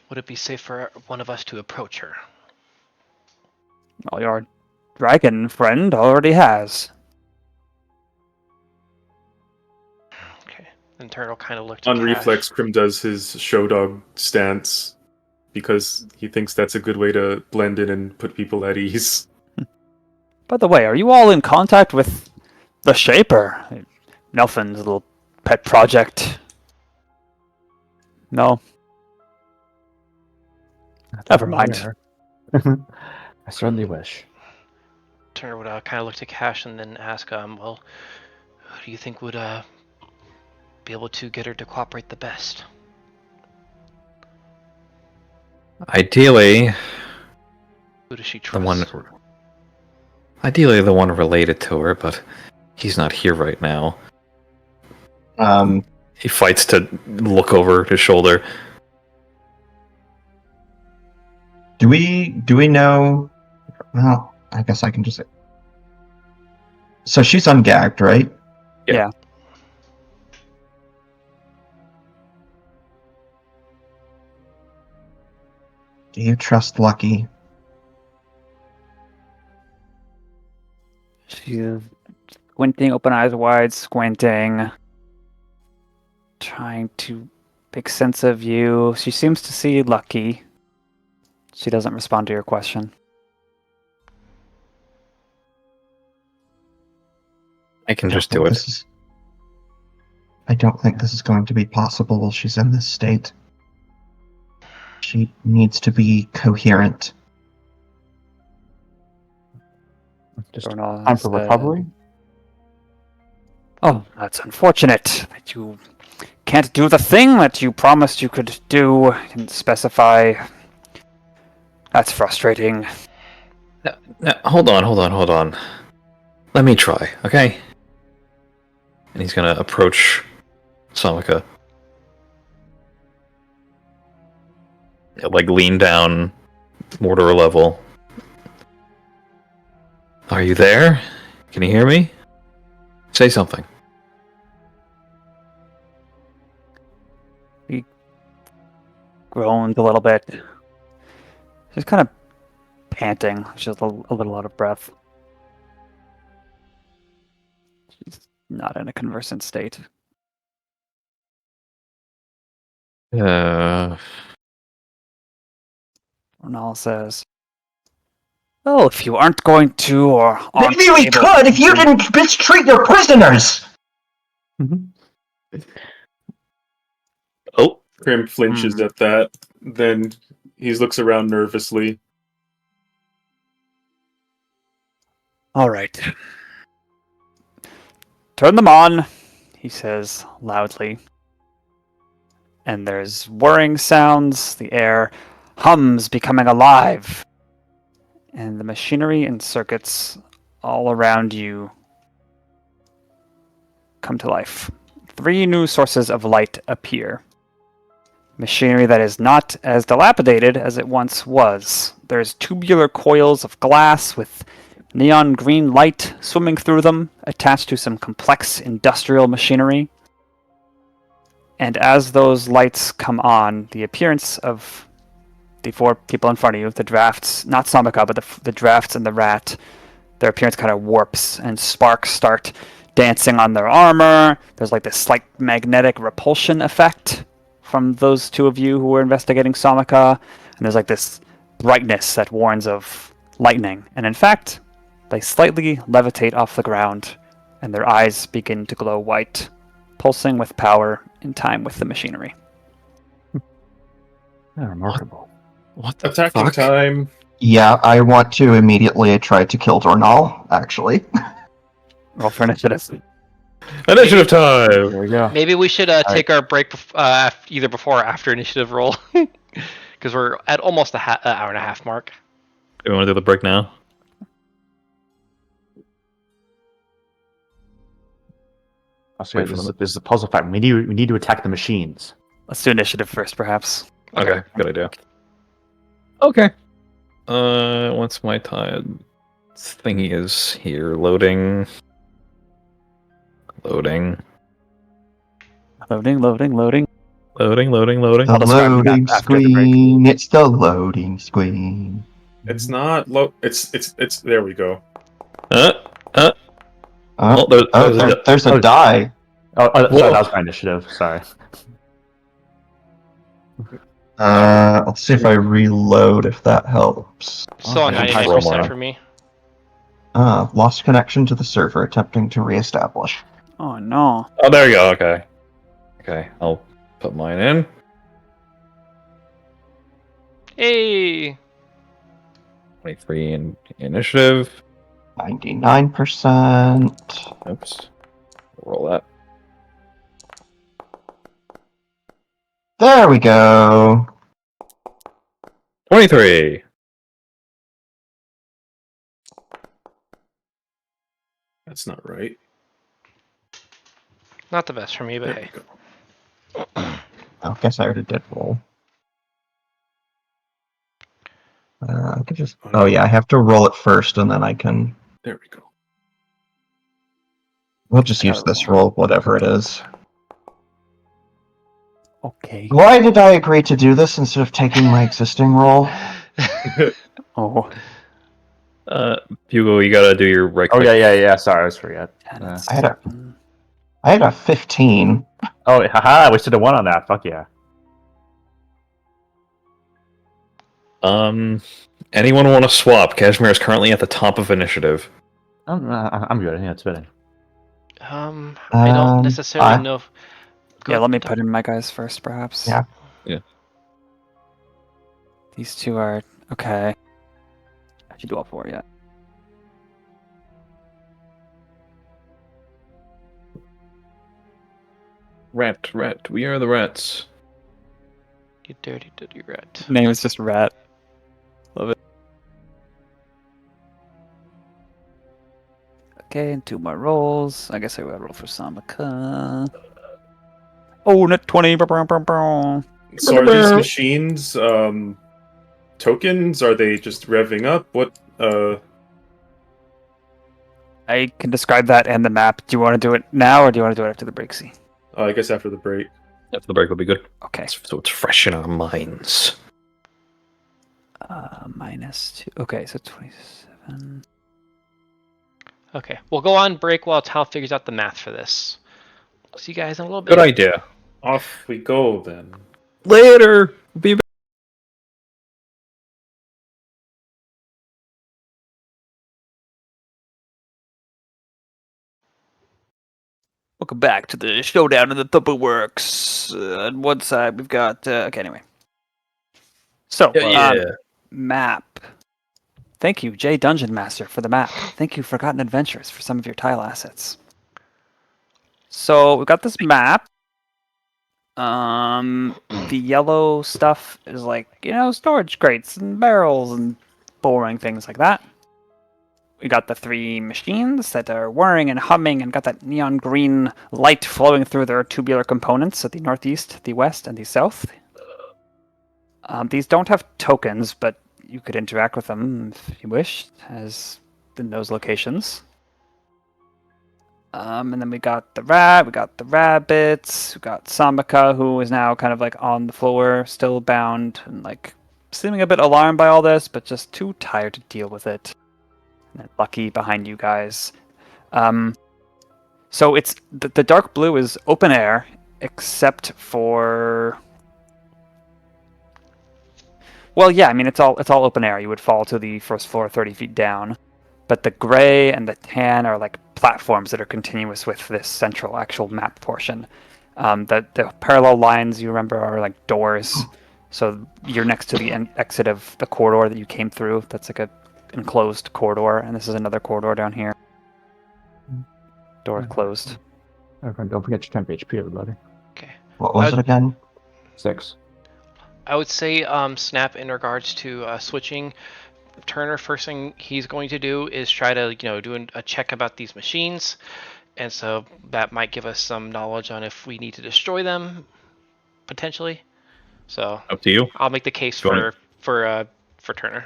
B: Would it be safe for one of us to approach her?
A: Well, your dragon friend already has.
B: Okay. Then Turner kind of looked at
D: On
B: Cash.
D: reflex, Crim does his show dog stance because he thinks that's a good way to blend in and put people at ease.
A: By the way, are you all in contact with the Shaper? Nelfin's little pet project. No. Never mind.
E: I certainly wish.
B: Turner would kind of look to Cash and then ask, well, who do you think would be able to get her to cooperate the best?
F: Ideally,
B: Who does she
F: the
B: trust?
F: one. Ideally, the one related to her, but He's not here right now.
C: Um,
F: He fights to look over his shoulder.
C: do we know? Well, I guess I can just say. So she's ungagged, right?
F: Yeah.
C: Do you trust Lucky?
A: She's squinting, open eyes wide, squinting, trying to make sense of you. She seems to see Lucky. She doesn't respond to your question.
F: I can just do it.
C: I don't think this is going to be possible while she's in this state. She needs to be coherent.
E: Just
A: Dornall
E: time for
A: said,
E: recovery.
A: "Oh, that's unfortunate that you can't do the thing that you promised you could do. Didn't specify. That's frustrating."
F: Now, hold on. Let me try, okay? And he's gonna approach Samika. Like, lean down, mortar level. Are you there? Can you hear me? Say something.
A: He groans a little bit. She's kind of panting. She's a little out of breath. She's not in a conversant state. Ronal says, "Well, if you aren't going to or aren't
C: Maybe we
A: able
C: could if you
A: to-
C: didn't mistreat your prisoners!
F: Oh,
D: Crim flinches at that. Then he looks around nervously.
A: All right. Turn them on," he says loudly. And there's whirring sounds. The air hums, becoming alive. And the machinery and circuits all around you come to life. 3 new sources of light appear. Machinery that is not as dilapidated as it once was. There's tubular coils of glass with neon green light swimming through them, attached to some complex industrial machinery. And as those lights come on, the appearance of the 4 people in front of you, the drafts, not Samika, but the drafts and the rat, their appearance kind of warps and sparks start dancing on their armor. There's like this slight magnetic repulsion effect from those 2 of you who were investigating Samika. And there's like this brightness that warns of lightning. And in fact, they slightly levitate off the ground and their eyes begin to glow white, pulsing with power in time with the machinery.
E: Yeah, remarkable.
F: what the
D: Attacking
F: fuck?
D: time.
C: Yeah, I want to immediately try to kill Dornall, actually.
A: Roll for initiative.
F: Initiative time!
E: There we go.
B: Maybe we should take our break either before or after initiative roll, because we're at almost the hour and a half mark.
F: Do we want to do the break now?
E: Also, this is the puzzle fact. We need to attack the machines.
A: Let's do initiative first, perhaps.
F: Okay, good idea. Okay. Once my time thingy is here, loading.
A: Loading.
C: The loading
A: after the break.
C: screen. It's the loading screen.
D: It's not low. It's. There we go.
F: Oh,
C: There's a die.
E: Sorry, that was my initiative. Sorry.
C: Let's see if I reload, if that helps.
B: Still on
E: yeah,
B: 99% for me.
C: Lost connection to the server, attempting to reestablish.
A: Oh no.
F: Oh, there you go. Okay. Okay, I'll put mine in.
B: Hey!
F: 23 in initiative.
C: 99%.
F: Oops. Roll that.
C: There we go.
F: 23.
D: That's not right.
B: Not the best for me, but
D: There
B: hey.
D: we go.
C: I guess I already did roll. I could just. Oh yeah, I have to roll it first, and then I can.
D: There we go.
C: We'll just
A: I
C: use
A: gotta
C: this
A: roll.
C: roll, whatever it is.
A: Okay.
C: Why did I agree to do this instead of taking my existing roll?
A: Oh,
F: Hugo, you gotta do your right
E: Oh
F: click.
E: yeah. Sorry, I always forget.
A: 10
E: Uh,
A: and
C: I had a-
A: 7.
C: I had a 15.
E: Oh, haha! We should have won on that. Fuck yeah.
F: Anyone want to swap? Cashmere is currently at the top of initiative.
E: I'm good. Yeah, it's fitting.
B: I don't necessarily know.
A: Yeah, let me put in my guys first, perhaps.
C: Yeah.
F: Yeah.
A: These two are okay. I should do all 4 yet.
F: Rat. We are the rats.
B: You dirty rat.
A: Name is just Rat. Love it. Okay, and 2 more rolls. I guess I will roll for Samaka. Oh, net 20.
D: So are these machines tokens? Are they just revving up? What?
A: I can describe that and the map. Do you want to do it now, or do you want to do it after the break? See.
D: I guess after the break.
F: After the break will be good.
A: Okay.
F: So it's fresh in our minds.
A: -2. Okay, so 27.
B: Okay, we'll go on break while Tal figures out the math for this. See you guys in a little bit.
F: Good idea.
D: Off we go then.
F: Later. Be back.
A: Welcome back to the showdown in the Thumper Works. On one side, we've got. Okay, anyway. So, map. Thank you, Jay Dungeon Master, for the map. Thank you, Forgotten Adventures, for some of your tile assets. So, we've got this map. The yellow stuff is like, storage crates and barrels and boring things like that. We got the 3 machines that are whirring and humming and got that neon green light flowing through their tubular components at the northeast, the west, and the south. These don't have tokens, but you could interact with them if you wish, as in those locations. And then we got the rat, we got the rabbits, we got Samaka, who is now kind of like on the floor, still bound, and like seeming a bit alarmed by all this, but just too tired to deal with it. And then Lucky behind you guys. So it's the dark blue is open air, except for. Well, yeah, I mean it's all open air. You would fall to the first floor 30 feet down. But the gray and the tan are like platforms that are continuous with this central actual map portion. The parallel lines, you remember, are like doors. So you're next to the exit of the corridor that you came through. That's like a enclosed corridor, and this is another corridor down here. Door closed.
E: Everyone, don't forget your temp HP, everybody.
B: Okay.
C: What was it again?
E: 6.
B: I would say Snap in regards to switching. Turner, first thing he's going to do is try to do a check about these machines, and so that might give us some knowledge on if we need to destroy them potentially. So
F: Up to you.
B: I'll make the case
F: Go
B: for Turner.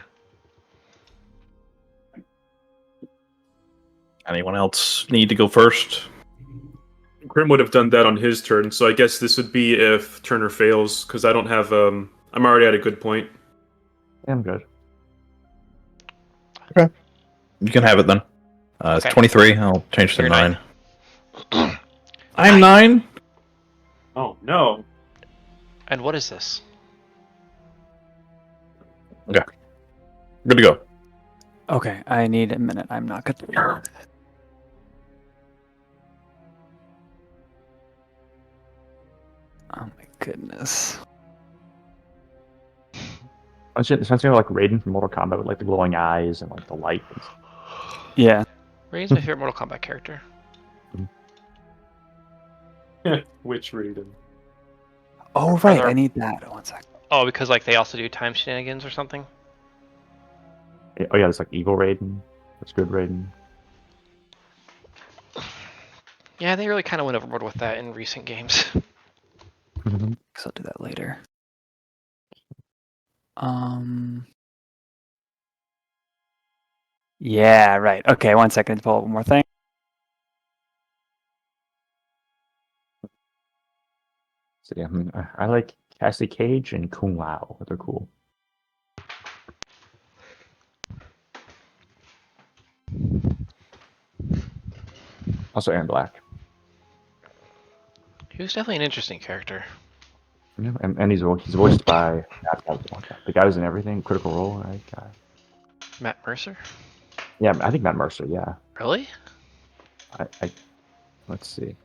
F: Anyone else need to go first?
D: Crim would have done that on his turn, so I guess this would be if Turner fails, because I don't have. I'm already at a good point.
E: Yeah, I'm good.
F: Okay. You can have it then. It's
B: Okay.
F: 23. I'll change to
B: You're
F: 9.
B: 9.
F: I'm 9.
D: Oh no!
B: And what is this?
F: Okay. Good to go.
A: Okay, I need a minute. I'm not good. Oh my goodness.
E: It sounds like Raiden from Mortal Kombat with like the glowing eyes and like the light.
A: Yeah.
B: Raiden's my favorite Mortal Kombat character.
D: Which Raiden?
A: Oh right,
B: there-
A: I need that. 1 sec.
B: Oh, because like they also do time shenanigans or something.
E: Oh yeah, there's like Evil Raiden. That's good Raiden.
B: Yeah, they really kind of went overboard with that in recent games.
A: So I'll do that later. Yeah, right. Okay, 1 second to pull up one more thing.
E: So yeah, I like Cassie Cage and Kung Lao. They're cool. Also, Aaron Black.
B: He was definitely an interesting character.
E: Yeah, and he's voiced by the guy who's in everything, Critical Role, right? Guy.
B: Matt Mercer?
E: Yeah, I think Matt Mercer. Yeah.
B: Really?
E: I let's see.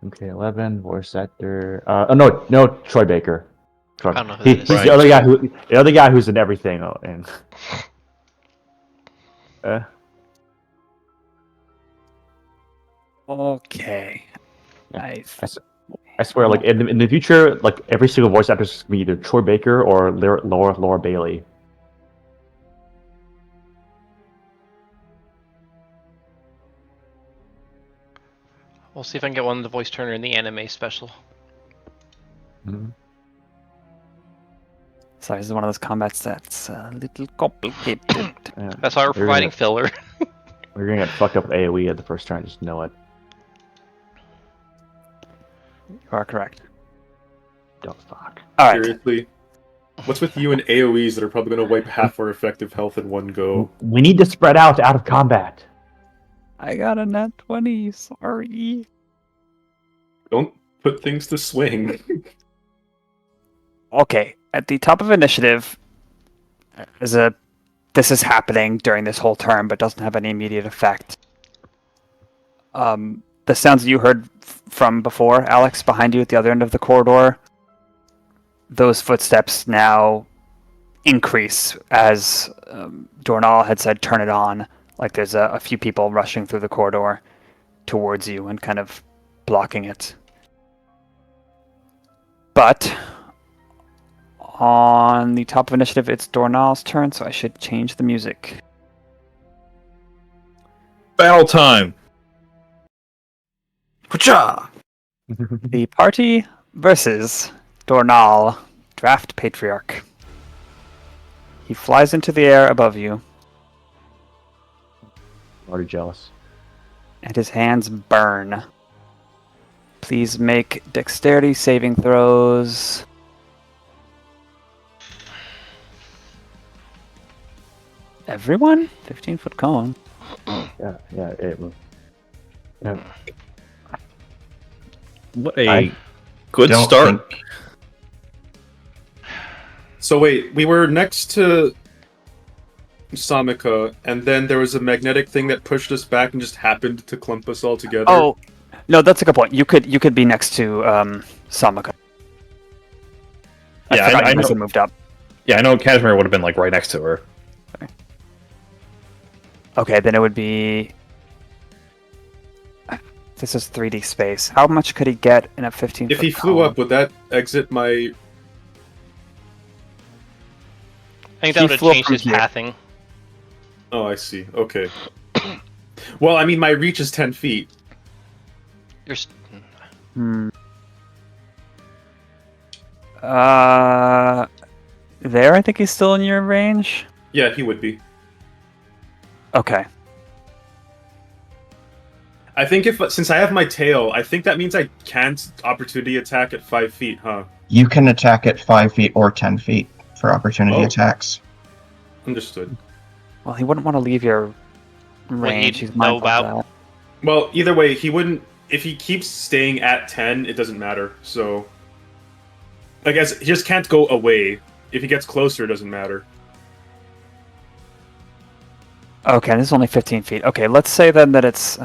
E: Okay, 11 voice actor. No, Troy Baker.
B: I don't know who that is.
E: He's
F: Right.
E: the other guy who's in everything. And
A: Okay.
E: Yeah.
A: Nice.
E: I swear, like in the future, like every single voice actor is gonna be either Troy Baker or Laura Bailey.
B: We'll see if I can get one of the voice turner in the anime special.
E: Mm-hmm.
A: Sorry, this is one of those combats that's a little complicated.
E: Yeah.
B: That's why we're providing filler.
E: We're gonna get fucked up with AoE at the first turn. Just know it.
A: You are correct.
E: Don't fuck.
A: All right.
D: Seriously, what's with you and AOE's that are probably going to wipe half our effective health in one go?
E: We need to spread out of combat.
A: I got a nat 20. Sorry.
D: Don't put things to swing.
A: Okay. At the top of initiative, this is happening during this whole turn, but doesn't have any immediate effect. The sounds that you heard from before, Alex, behind you at the other end of the corridor, those footsteps now increase as Dornall had said, turn it on. Like there's a few people rushing through the corridor towards you and kind of blocking it. But on the top of initiative, it's Dornall's turn, so I should change the music.
F: Battle time. Pacha!
A: The party versus Dornall, Draft Patriarch. He flies into the air above you,
E: Already jealous.
A: and his hands burn. Please make dexterity saving throws. Everyone? 15-foot cone.
E: Yeah, it will. Yeah.
F: What a
C: I
F: good
C: Don't
F: start.
C: think-
D: So wait, we were next to Samika, and then there was a magnetic thing that pushed us back and just happened to clump us all together.
A: Oh, no, that's a good point. You could be next to Samika.
F: Yeah,
A: forgot
F: I
A: you guys
F: know.
A: had moved up.
F: Yeah, I know Cashmere would have been like right next to her.
A: Okay, then it would be... This is 3D space. How much could he get in a 15-foot
D: If he flew up, would that exit my...
B: I think that
A: He
B: would have
A: flew up
B: changed
A: from
B: his
A: here.
B: pathing.
D: Oh, I see. Okay. Well, I mean, my reach is 10 feet.
B: You're
A: Hmm. There, I think he's still in your range.
D: Yeah, he would be.
A: Okay.
D: I think since I have my tail, I think that means I can't opportunity attack at 5 feet, huh?
C: You can attack at 5 feet or 10 feet for opportunity
D: Oh.
C: attacks.
D: Understood.
A: Well, he wouldn't want to leave your range.
B: he'd
A: He's
B: know
A: mindful of
B: about-
A: that.
D: Well, either way, he wouldn't... If he keeps staying at 10, it doesn't matter, so... I guess he just can't go away. If he gets closer, it doesn't matter.
A: Okay, this is only 15 feet. Okay, let's say then that it's...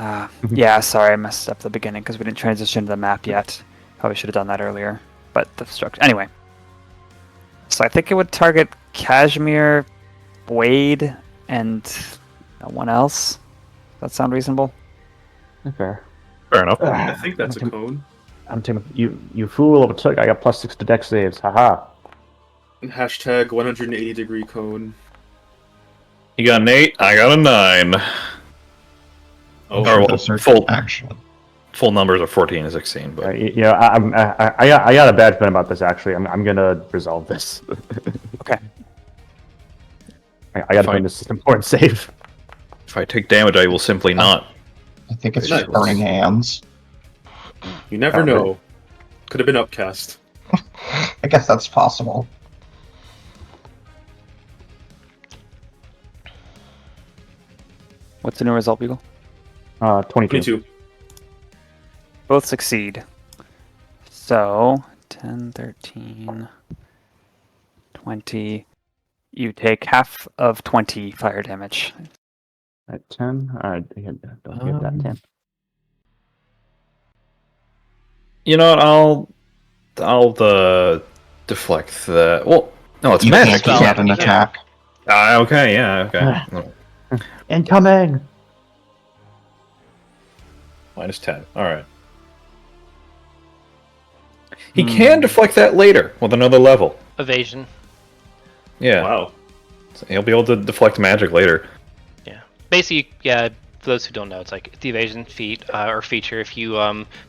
A: yeah, sorry, I messed up the beginning because we didn't transition to the map yet. Probably should have done that earlier. But the structure... Anyway. So I think it would target Cashmere, Wade, and no one else. Does that sound reasonable?
E: Fair.
F: Fair enough.
D: I think that's a cone.
E: I'm Tim. You fool of a took. I got +6 to dex saves. Haha.
D: Hashtag 180-degree cone.
F: You got an 8, I got a 9.
D: Oh,
F: Or, well,
C: Those are
F: full-
C: action.
F: Full numbers are 14 and 16, but
E: Yeah, I got a bad feeling about this. Actually, I'm gonna resolve this.
A: Okay.
E: I gotta
F: Fine.
E: find the system point save.
F: if I take damage, I will simply not.
C: I think it's
D: Nice.
C: just burning hands.
D: You never know. Could have been upcast.
C: I guess that's possible.
A: What's the new result, Beagle?
E: 22.
D: 22.
A: Both succeed. So, 10, 13, 20. You take half of 20 fire damage.
E: At 10. Alright, don't get that 10.
F: You know what? I'll deflect the. Well, no, it's
C: You
F: magic.
C: can't get an attack.
F: Okay, yeah, okay.
E: Incoming.
F: Minus 10. All right. He can deflect that later with another level.
B: Evasion.
F: Yeah.
D: Wow.
F: So he'll be able to deflect magic later.
B: Yeah. Basically, yeah. For those who don't know, it's like the evasion feat or feature. If you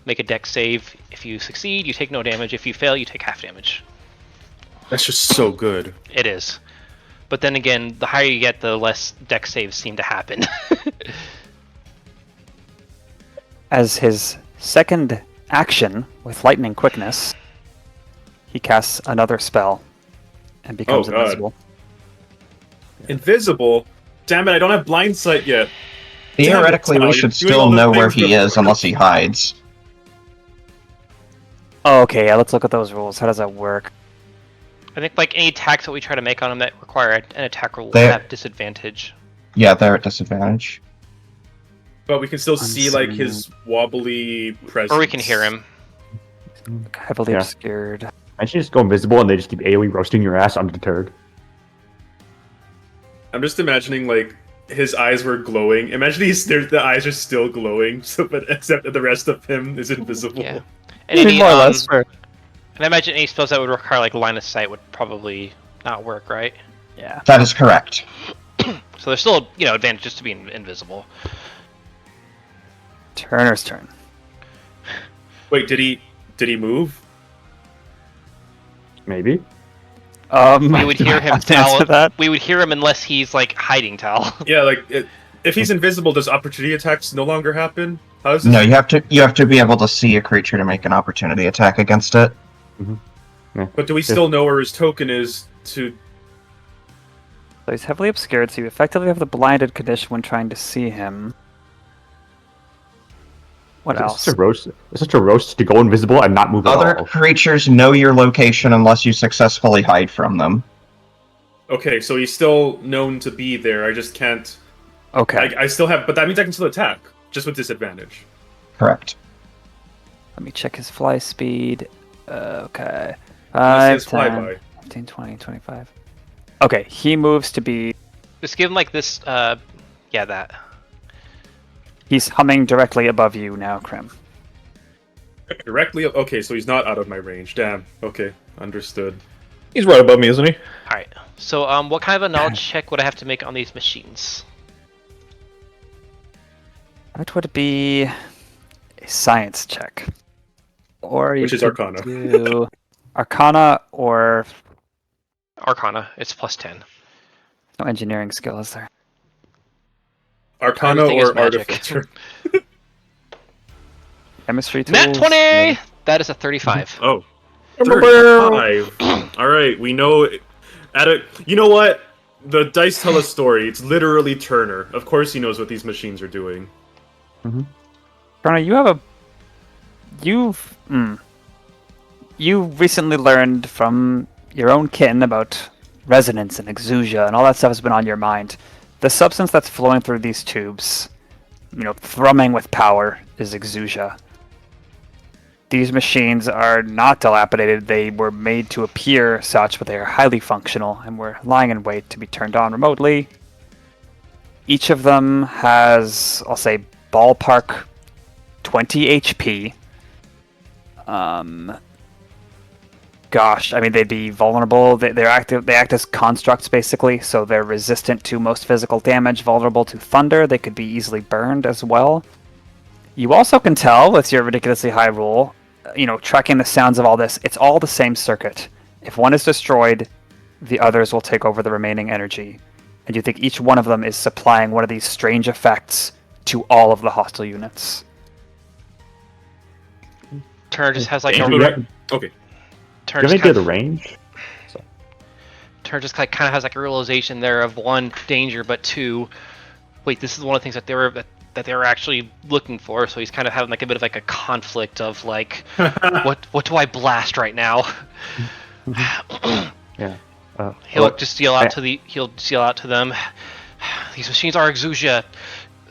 B: make a dex save, if you succeed, you take no damage. If you fail, you take half damage.
D: That's just so good.
B: It is. But then again, the higher you get, the less dex saves seem to happen.
A: As his second action with lightning quickness, he casts another spell and becomes
D: Oh, God.
A: invisible.
D: Invisible? Damn it, I don't have blind sight yet.
C: Theoretically,
D: Damn it,
C: we
D: Tyler,
C: should
D: you're doing all
C: still
D: the
C: know where
D: things
C: he is
D: before.
C: unless he hides.
A: Oh, okay, yeah, let's look at those rules. How does that work?
B: I think like any attacks that we try to make on him that require an attacker will
C: There-
B: have disadvantage.
C: Yeah, they're at disadvantage.
D: But we can still see like
A: Unseen.
D: his wobbly presence.
B: Or we can hear him.
A: Heavily
E: Yeah.
A: obscured.
E: I should just go invisible and they just keep AoE roasting your ass undeterred.
D: I'm just imagining like his eyes were glowing. Imagine the eyes are still glowing, so but except that the rest of him is invisible.
B: Yeah. And any,
A: More or less for...
B: and I imagine any spells that would require like line of sight would probably not work, right?
A: Yeah.
C: That is correct.
B: So there's still, advantages to being invisible.
A: Turner's turn.
D: Wait, did he move?
E: Maybe.
B: We would hear him
A: answer
B: towel.
A: that.
B: We would hear him unless he's like hiding towel.
D: Yeah, like if he's invisible, does opportunity attacks no longer happen? How does this?
C: No, you have to be able to see a creature to make an opportunity attack against it.
D: But do we still know where his token is to?
A: So he's heavily obscured, so you effectively have the blinded condition when trying to see him. What
E: It's
A: else?
E: such a roast. It's such a roast to go invisible and not move at
C: Other
E: all.
C: creatures know your location unless you successfully hide from them.
D: Okay, so he's still known to be there. I just can't.
A: Okay,
D: I still have, but that means I can still attack, just with disadvantage.
C: Correct.
A: let me check his fly speed. Okay.
D: Unless
A: 5,
D: he has
A: 10,
D: flyby.
A: 15, 20, 25. Okay, he moves to be...
B: Just give him like this. That.
A: He's humming directly above you now, Crim.
D: Directly. Okay, so he's not out of my range. Damn. Okay, understood.
F: He's right above me, isn't he?
B: All right. So, what kind of a knowledge check would I have to make on these machines?
A: That would be a science check. Or you
D: Which is
A: could
D: Arcana.
A: do Arcana or
B: Arcana. It's plus 10.
A: no engineering skill, is there?
D: Arcana
B: Everything is
D: or
B: magic.
D: artificer.
A: Chemistry tools?
B: Nat 20. That is a 35.
D: Oh. 35. All right, we know. You know what? The dice tell a story. It's literally Turner. Of course, he knows what these machines are doing.
A: Arcana, you have a... You recently learned from your own kin about resonance and exusia, and all that stuff has been on your mind. The substance that's flowing through these tubes, thrumming with power, is exusia. These machines are not dilapidated. They were made to appear such, but they are highly functional and were lying in wait to be turned on remotely. Each of them has, I'll say, ballpark 20 HP. Gosh, I mean, they'd be vulnerable. They're active. They act as constructs basically, so they're resistant to most physical damage, vulnerable to thunder. They could be easily burned as well. You also can tell with your ridiculously high roll, tracking the sounds of all this. It's all the same circuit. If one is destroyed, the others will take over the remaining energy, and you think each one of them is supplying one of these strange effects to all of the hostile units.
B: Turner just has like
E: Do
B: a
E: you have
D: Okay.
B: Turner
E: any
B: just
E: idea
B: kind
E: of
B: of,
E: the range?
B: Turner just kind of has like a realization there of one, danger, but two, wait, this is one of the things that they were actually looking for. So he's kind of having like a bit of like a conflict of like, what do I blast right now?
E: Yeah.
B: He'll just yell out to them. These machines are exousia.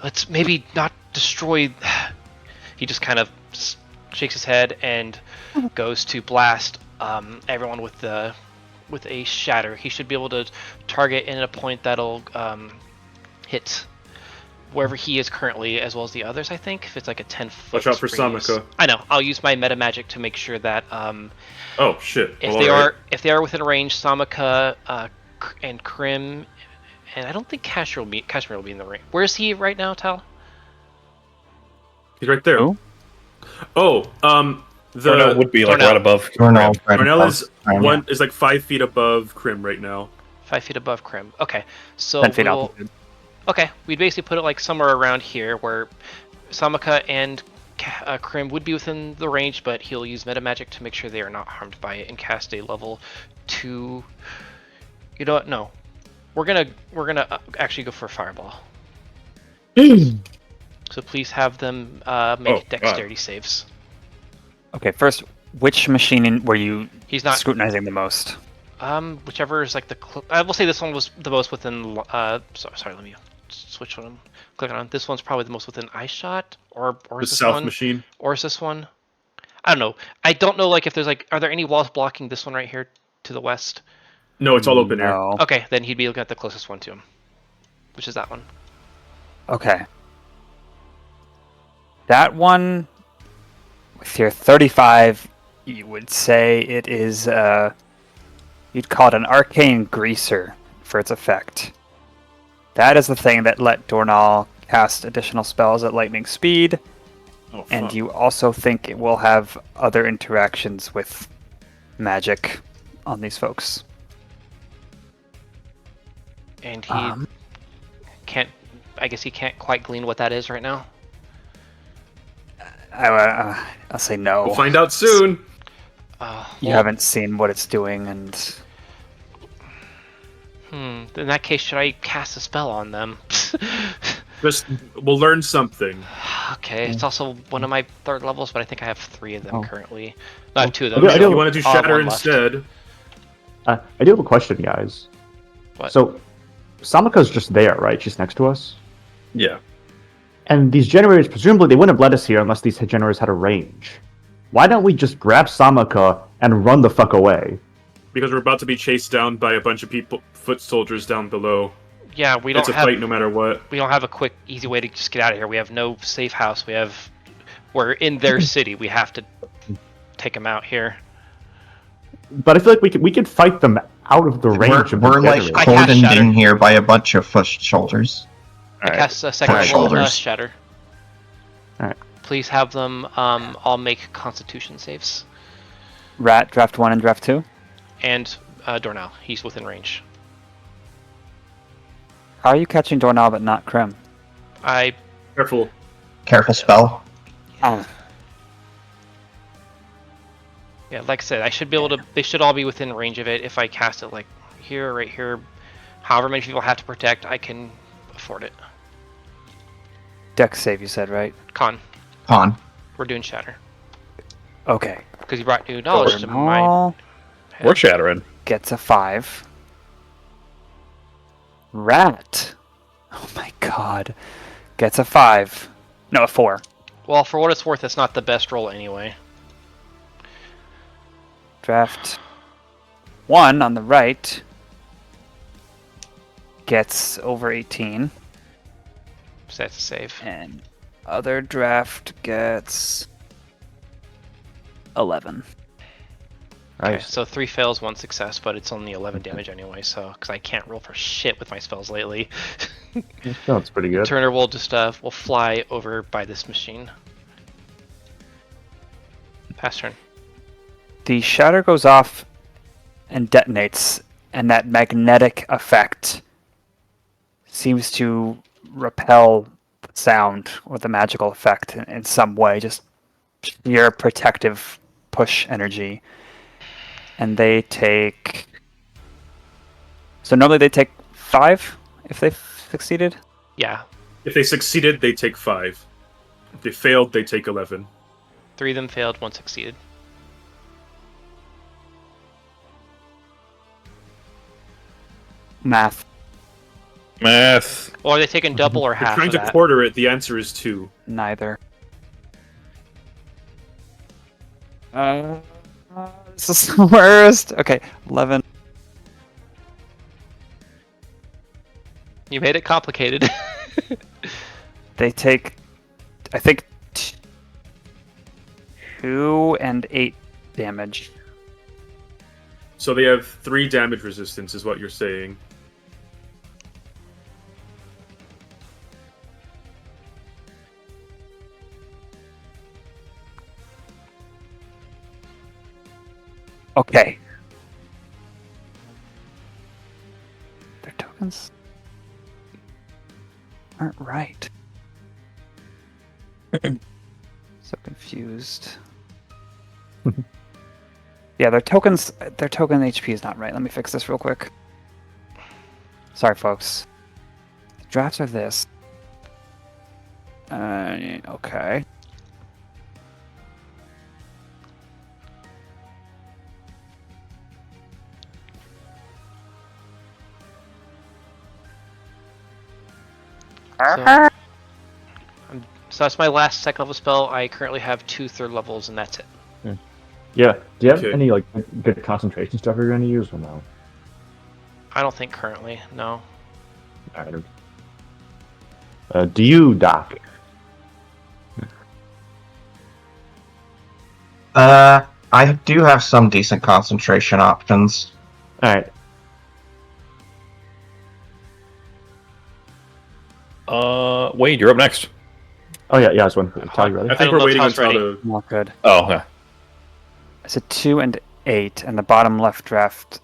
B: Let's maybe not destroy. He just kind of shakes his head and goes to blast everyone with a shatter. He should be able to target in a point that'll hit wherever he is currently, as well as the others. I think if it's like a 10-foot.
D: Watch out for
B: radius.
D: Samaka.
B: I know. I'll use my meta magic to make sure that
D: Oh shit.
B: if they are within range, Samaka and Crim, and I don't think Cashmere will be in the range. Where is he right now, Tal?
D: He's right there.
A: Who?
D: Oh,
F: Dornell would be like
B: Dornell.
F: right above.
C: Dornell, right
D: Cornell
C: above.
D: is like 5 feet above Crim right now.
B: 5 feet above Crim. Okay, so
A: 10 feet
B: we'll,
A: opposite.
B: okay, we'd basically put it like somewhere around here where Samaka and Crim would be within the range, but he'll use meta magic to make sure they are not harmed by it and cast a level 2. You know what? No, we're gonna actually go for a fireball. So please have them make dexterity saves.
A: Okay, first, which machine were you
B: He's not.
A: scrutinizing the most?
B: Whichever is like the. I will say this one was the most within. Sorry, let me switch what I'm clicking on. This one's probably the most within eye shot, or
D: The
B: is this
D: south
B: one?
D: machine.
B: Or is this one? I don't know. I don't know. Like if there's like, are there any walls blocking this one right here to the west?
D: No, it's all open air.
A: No.
B: Okay, then he'd be looking at the closest one to him, which is that one.
A: Okay. That one, with your 35, you would say it is, you'd call it an arcane greaser for its effect. That is the thing that let Dornall cast additional spells at lightning speed,
D: Oh,
A: and
D: fuck.
A: you also think it will have other interactions with magic on these folks.
B: And he can't. I guess he can't quite glean what that is right now.
A: I'll say no.
D: We'll find out soon.
A: You
B: Well,
A: haven't seen what it's doing, and
B: In that case, should I cast a spell on them?
D: Just we'll learn something.
B: Okay, it's also one of my third levels, but I think I have 3 of them
E: Oh.
B: currently. No, I have 2 of
E: I
B: them.
E: do- I do-
D: You want to do
B: I'll have
D: shatter
B: one left.
D: instead?
E: I do have a question, guys.
B: What?
E: So, Samaka's just there, right? She's next to us.
F: Yeah.
E: And these generators, presumably, they wouldn't have let us here unless these generators had a range. Why don't we just grab Samaka and run the fuck away?
D: Because we're about to be chased down by a bunch of foot soldiers down below.
B: Yeah, we don't
D: It's a
B: have
D: fight no matter what.
B: we don't have a quick, easy way to just get out of here. We have no safe house. We're in their city. We have to take them out here.
E: But I feel like we could fight them out of the range of the
C: We're like
E: generators.
B: I cast
C: cordoned
B: shatter.
C: in here by a bunch of foot shoulders.
B: I cast a second
C: Alright.
B: level
C: Shoulders.
B: shatter.
E: Alright.
B: Please have them all make Constitution saves.
A: Rat, draft 1 and draft 2.
B: And Dornell, he's within range.
A: How are you catching Dornall but not Crim?
B: I
D: Careful.
C: Careful spell.
B: Yeah, like I said, I should be able to. They should all be within range of it. If I cast it like here, right here, however many people have to protect, I can afford it.
A: Dex save, you said, right?
B: Con,
C: Con.
B: we're doing shatter
A: Okay.
B: because you brought new knowledge to my
A: Dornall
B: head.
F: We're shattering.
A: gets a 5. Rat. Oh my god. Gets a 5. No, a 4.
B: Well, for what it's worth, it's not the best roll anyway.
A: Draft 1 on the right gets over 18.
B: So that's a save.
A: And other draft gets 11.
B: Okay,
E: Nice.
B: so 3 fails, 1 success, but it's only 11 damage anyway, so because I can't roll for shit with my spells lately.
E: That's pretty good.
B: Turner will just will fly over by this machine. Pass turn.
A: The shatter goes off and detonates, and that magnetic effect seems to repel the sound or the magical effect in some way, just pure protective push energy. And they take... So normally they take 5 if they've succeeded?
B: Yeah,
D: If they succeeded, they take 5. If they failed, they take 11.
B: 3 of them failed, 1 succeeded.
A: Math.
B: Or are they taking double or
D: If you're
B: half
D: trying
B: of
D: to
B: that?
D: quarter it, the answer is 2.
A: Neither. This is the worst. Okay, 11.
B: You made it complicated.
A: They take, I think, 2 and 8 damage.
D: So they have 3 damage resistance, is what you're saying.
A: Okay. Their tokens aren't right. So confused. Yeah, their token HP is not right. Let me fix this real quick. Sorry, folks. The drafts are this. Okay.
B: So that's my last second level spell. I currently have 2 third levels, and that's it.
E: Yeah. Do you have
D: Okay.
E: any like good concentration stuff you're going to use or no?
B: I don't think currently, no.
E: Alright. Do you, Doc?
C: I do have some decent concentration options.
E: All right.
F: Wade, you're up next.
E: Oh yeah, I was wondering. Tell you ready?
D: I think
B: don't know
D: we're
B: if
D: waiting
B: Todd's
D: until
B: ready.
D: the...
A: Not good.
F: Oh, yeah.
A: It's a 2 and 8, and the bottom left draft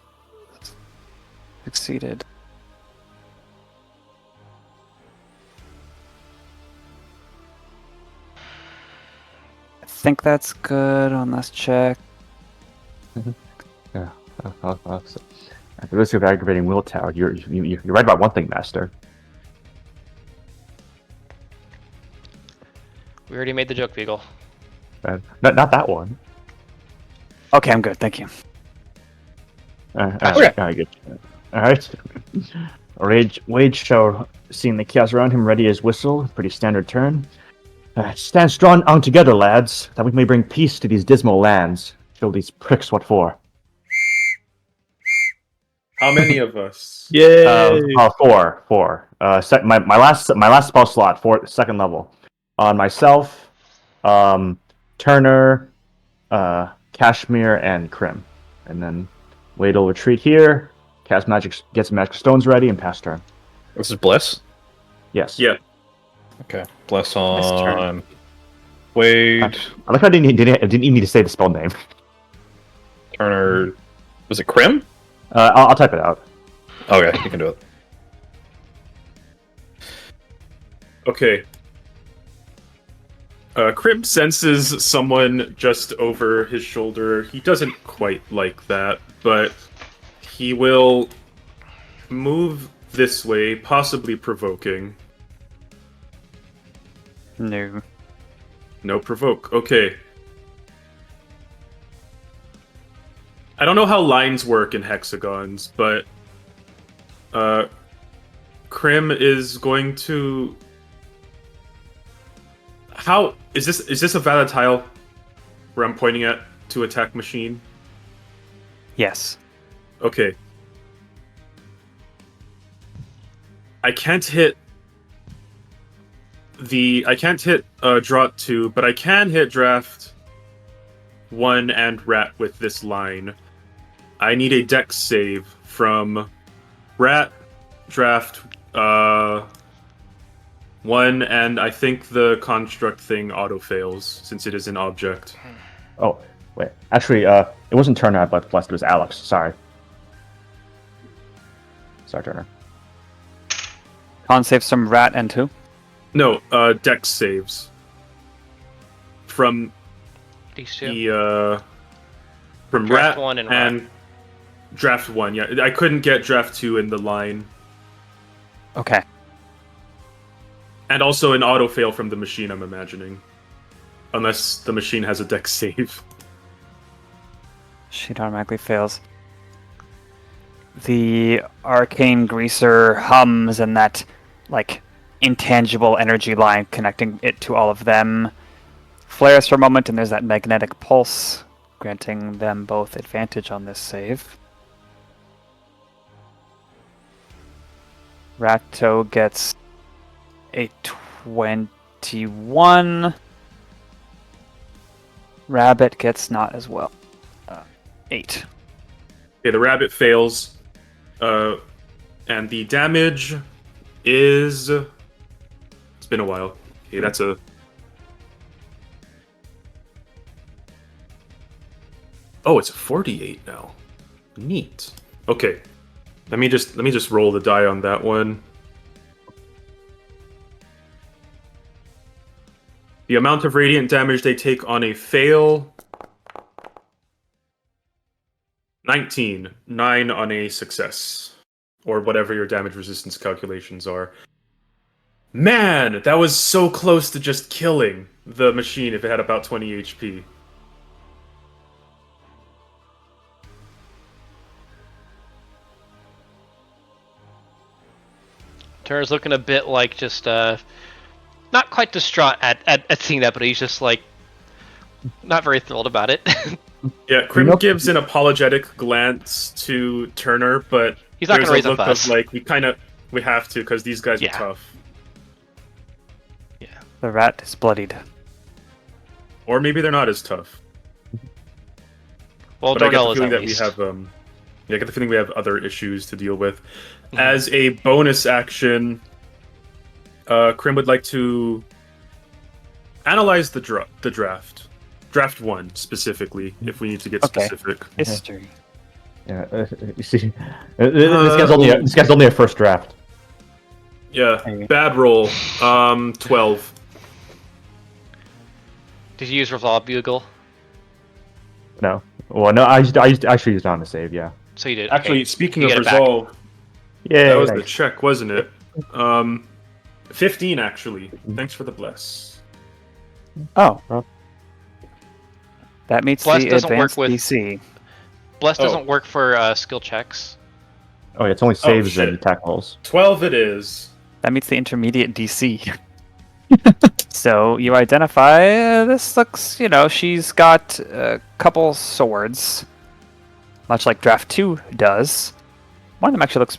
A: succeeded. I think that's good on this check.
E: Yeah. At the risk of aggravating Will Tower, you're right about one thing, Master.
B: We already made the joke, Beagle.
E: Not that one.
A: Okay, I'm good. Thank you.
E: Okay. Good. All right. Wade shall, seeing the chaos around him, ready as whistle. Pretty standard turn. Stand strong on together, lads, that we may bring peace to these dismal lands. Show these pricks what for.
D: How many of us?
F: Yay!
E: Four. My last spell slot, second level. On myself, Turner, Cashmere, and Crim. And then Wade will retreat here, cast magic, get some magic stones ready, and pass turn.
F: This is Bliss?
E: Yes.
D: Yeah.
F: Okay. Bless
A: Nice turn.
F: on Wade.
E: I like how I didn't even need to say the spell name.
F: Turner. Was it Crim?
E: I'll type it out.
F: Okay, you can do it.
D: Okay. Crim senses someone just over his shoulder. He doesn't quite like that, but he will move this way, possibly provoking.
A: No.
D: No provoke. Okay. I don't know how lines work in hexagons, but Crim is going to... How is this a valid tile where I'm pointing at to attack machine?
A: Yes.
D: Okay. I can't hit draw 2, but I can hit draft 1 and rat with this line. I need a dex save from Rat, Draft, 1, and I think the construct thing auto fails since it is an object.
E: Oh, wait. Actually, it wasn't Turner I blessed, it was Alex. Sorry. Sorry, Turner.
A: Con saves from Rat and who?
D: No, dex saves. From
B: These two.
D: the, from
B: Draft
D: Rat
B: 1 and
D: and Draft 1, yeah. I couldn't get Draft 2 in the line.
A: Okay.
D: And also an auto fail from the machine, I'm imagining. Unless the machine has a dex save.
A: She automatically fails. The arcane greaser hums, and that, like, intangible energy line connecting it to all of them flares for a moment, and there's that magnetic pulse, granting them both advantage on this save. Ratto gets a 21. Rabbit gets not as well. 8.
D: Okay, the rabbit fails. And the damage is... It's been a while. Okay, that's a... Oh, it's a 48 now. Neat. Okay. Let me just roll the die on that one. The amount of radiant damage they take on a fail... 19. 9 on a success. Or whatever your damage resistance calculations are. Man, that was so close to just killing the machine if it had about 20 HP.
B: Turner's looking a bit like just not quite distraught at seeing that, but he's just like not very thrilled about it.
D: Yeah, Crim gives an apologetic glance to Turner, but
B: he's not
D: there's
B: gonna raise
D: a
B: a
D: look
B: fuss.
D: of like we have to because these guys are tough.
B: Yeah.
A: The rat is bloodied.
D: Or maybe they're not as tough.
B: Well,
D: But I get
B: Dornell
D: the
B: is
D: feeling
B: at
D: that we
B: least.
D: have I get the feeling we have other issues to deal with. As a bonus action, Crim would like to analyze the draft. Draft 1 specifically, if we need to get specific.
A: History.
E: Yeah, you see, this guy's only a first draft.
D: Yeah,
A: Hey.
D: bad roll. 12.
B: Did you use Revolve Bugle?
E: No. Well, no, I actually used it on the save, yeah.
B: So you did.
D: Actually,
B: okay.
D: speaking
B: You
D: of
B: get it back.
D: resolve,
E: Yeah,
D: that was the check, wasn't it? 15 actually. Thanks for the bless.
A: Oh. That meets
B: Bless
A: the
B: doesn't work
A: advanced
B: with-
A: DC.
B: Bless
D: Oh.
B: doesn't work for skill checks.
E: Oh, yeah, it's only saves
D: shit.
E: and attack rolls.
D: 12 it is.
A: That meets the intermediate DC. So you identify, this looks, she's got a couple swords, much like Draft 2 does. One of them actually looks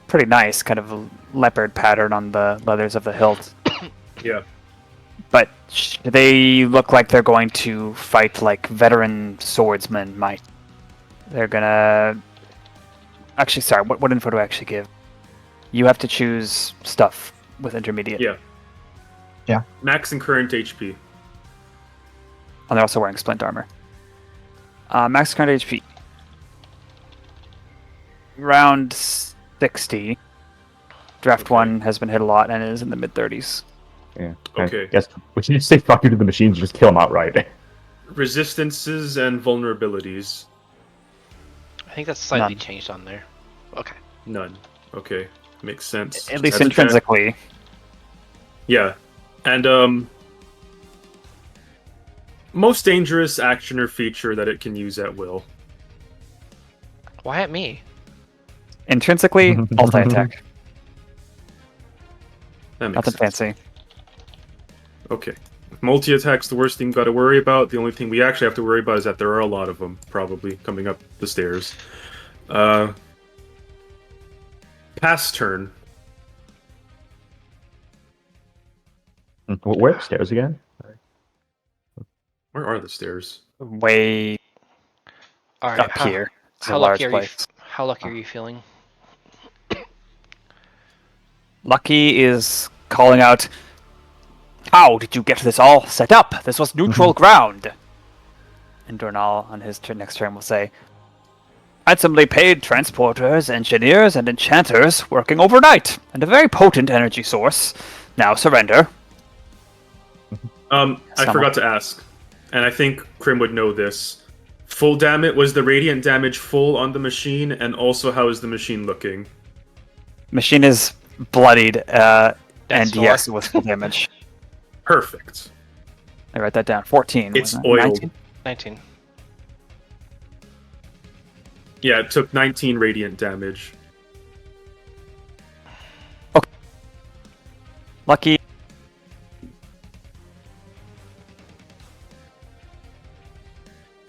A: pretty nice, kind of a leopard pattern on the leathers of the hilt.
D: Yeah.
A: But they look like they're going to fight like veteran swordsmen might. They're gonna... Actually, sorry, what info do I actually give? You have to choose stuff with intermediate.
D: Yeah.
C: Yeah.
D: Max and current HP.
A: And they're also wearing splint armor. Max current HP. Round 60. Draft 1 has been hit a lot and is in the mid-30s.
E: Yeah.
D: Okay.
E: Yes. We should just say fuck you to the machines and just kill them outright.
D: Resistances and vulnerabilities.
B: I think that's slightly
A: None.
B: changed on there. Okay.
D: None. Okay. Makes sense.
A: At least
D: Has a check.
A: intrinsically.
D: Yeah. And most dangerous action or feature that it can use at will.
B: Why at me?
A: Intrinsically, multi-attack.
D: That makes
A: Nothing
D: sense.
A: fancy.
D: Okay. Multi-attack's the worst thing we've got to worry about. The only thing we actually have to worry about is that there are a lot of them, probably, coming up the stairs. Pass turn.
E: Where are the stairs again?
D: Where are the stairs?
A: Way
B: All right.
A: up here. It's a large place.
B: How lucky are you feeling?
A: Lucky is calling out, "How did you get this all set up? This was neutral ground." And Dornall, on his next turn, will say, "Handsomely paid transporters, engineers, and enchanters working overnight, and a very potent energy source. Now surrender."
D: I forgot to ask, and I think Crim would know this. Full damage, was the radiant damage full on the machine, and also how is the machine looking?
A: Machine is bloodied, and
B: sore.
A: yes, it was full damage.
D: Perfect.
A: I write that down. 14.
D: It's
A: wasn't it?
D: oiled.
A: 19?
B: 19.
D: Yeah, it took 19 radiant damage.
A: Lucky.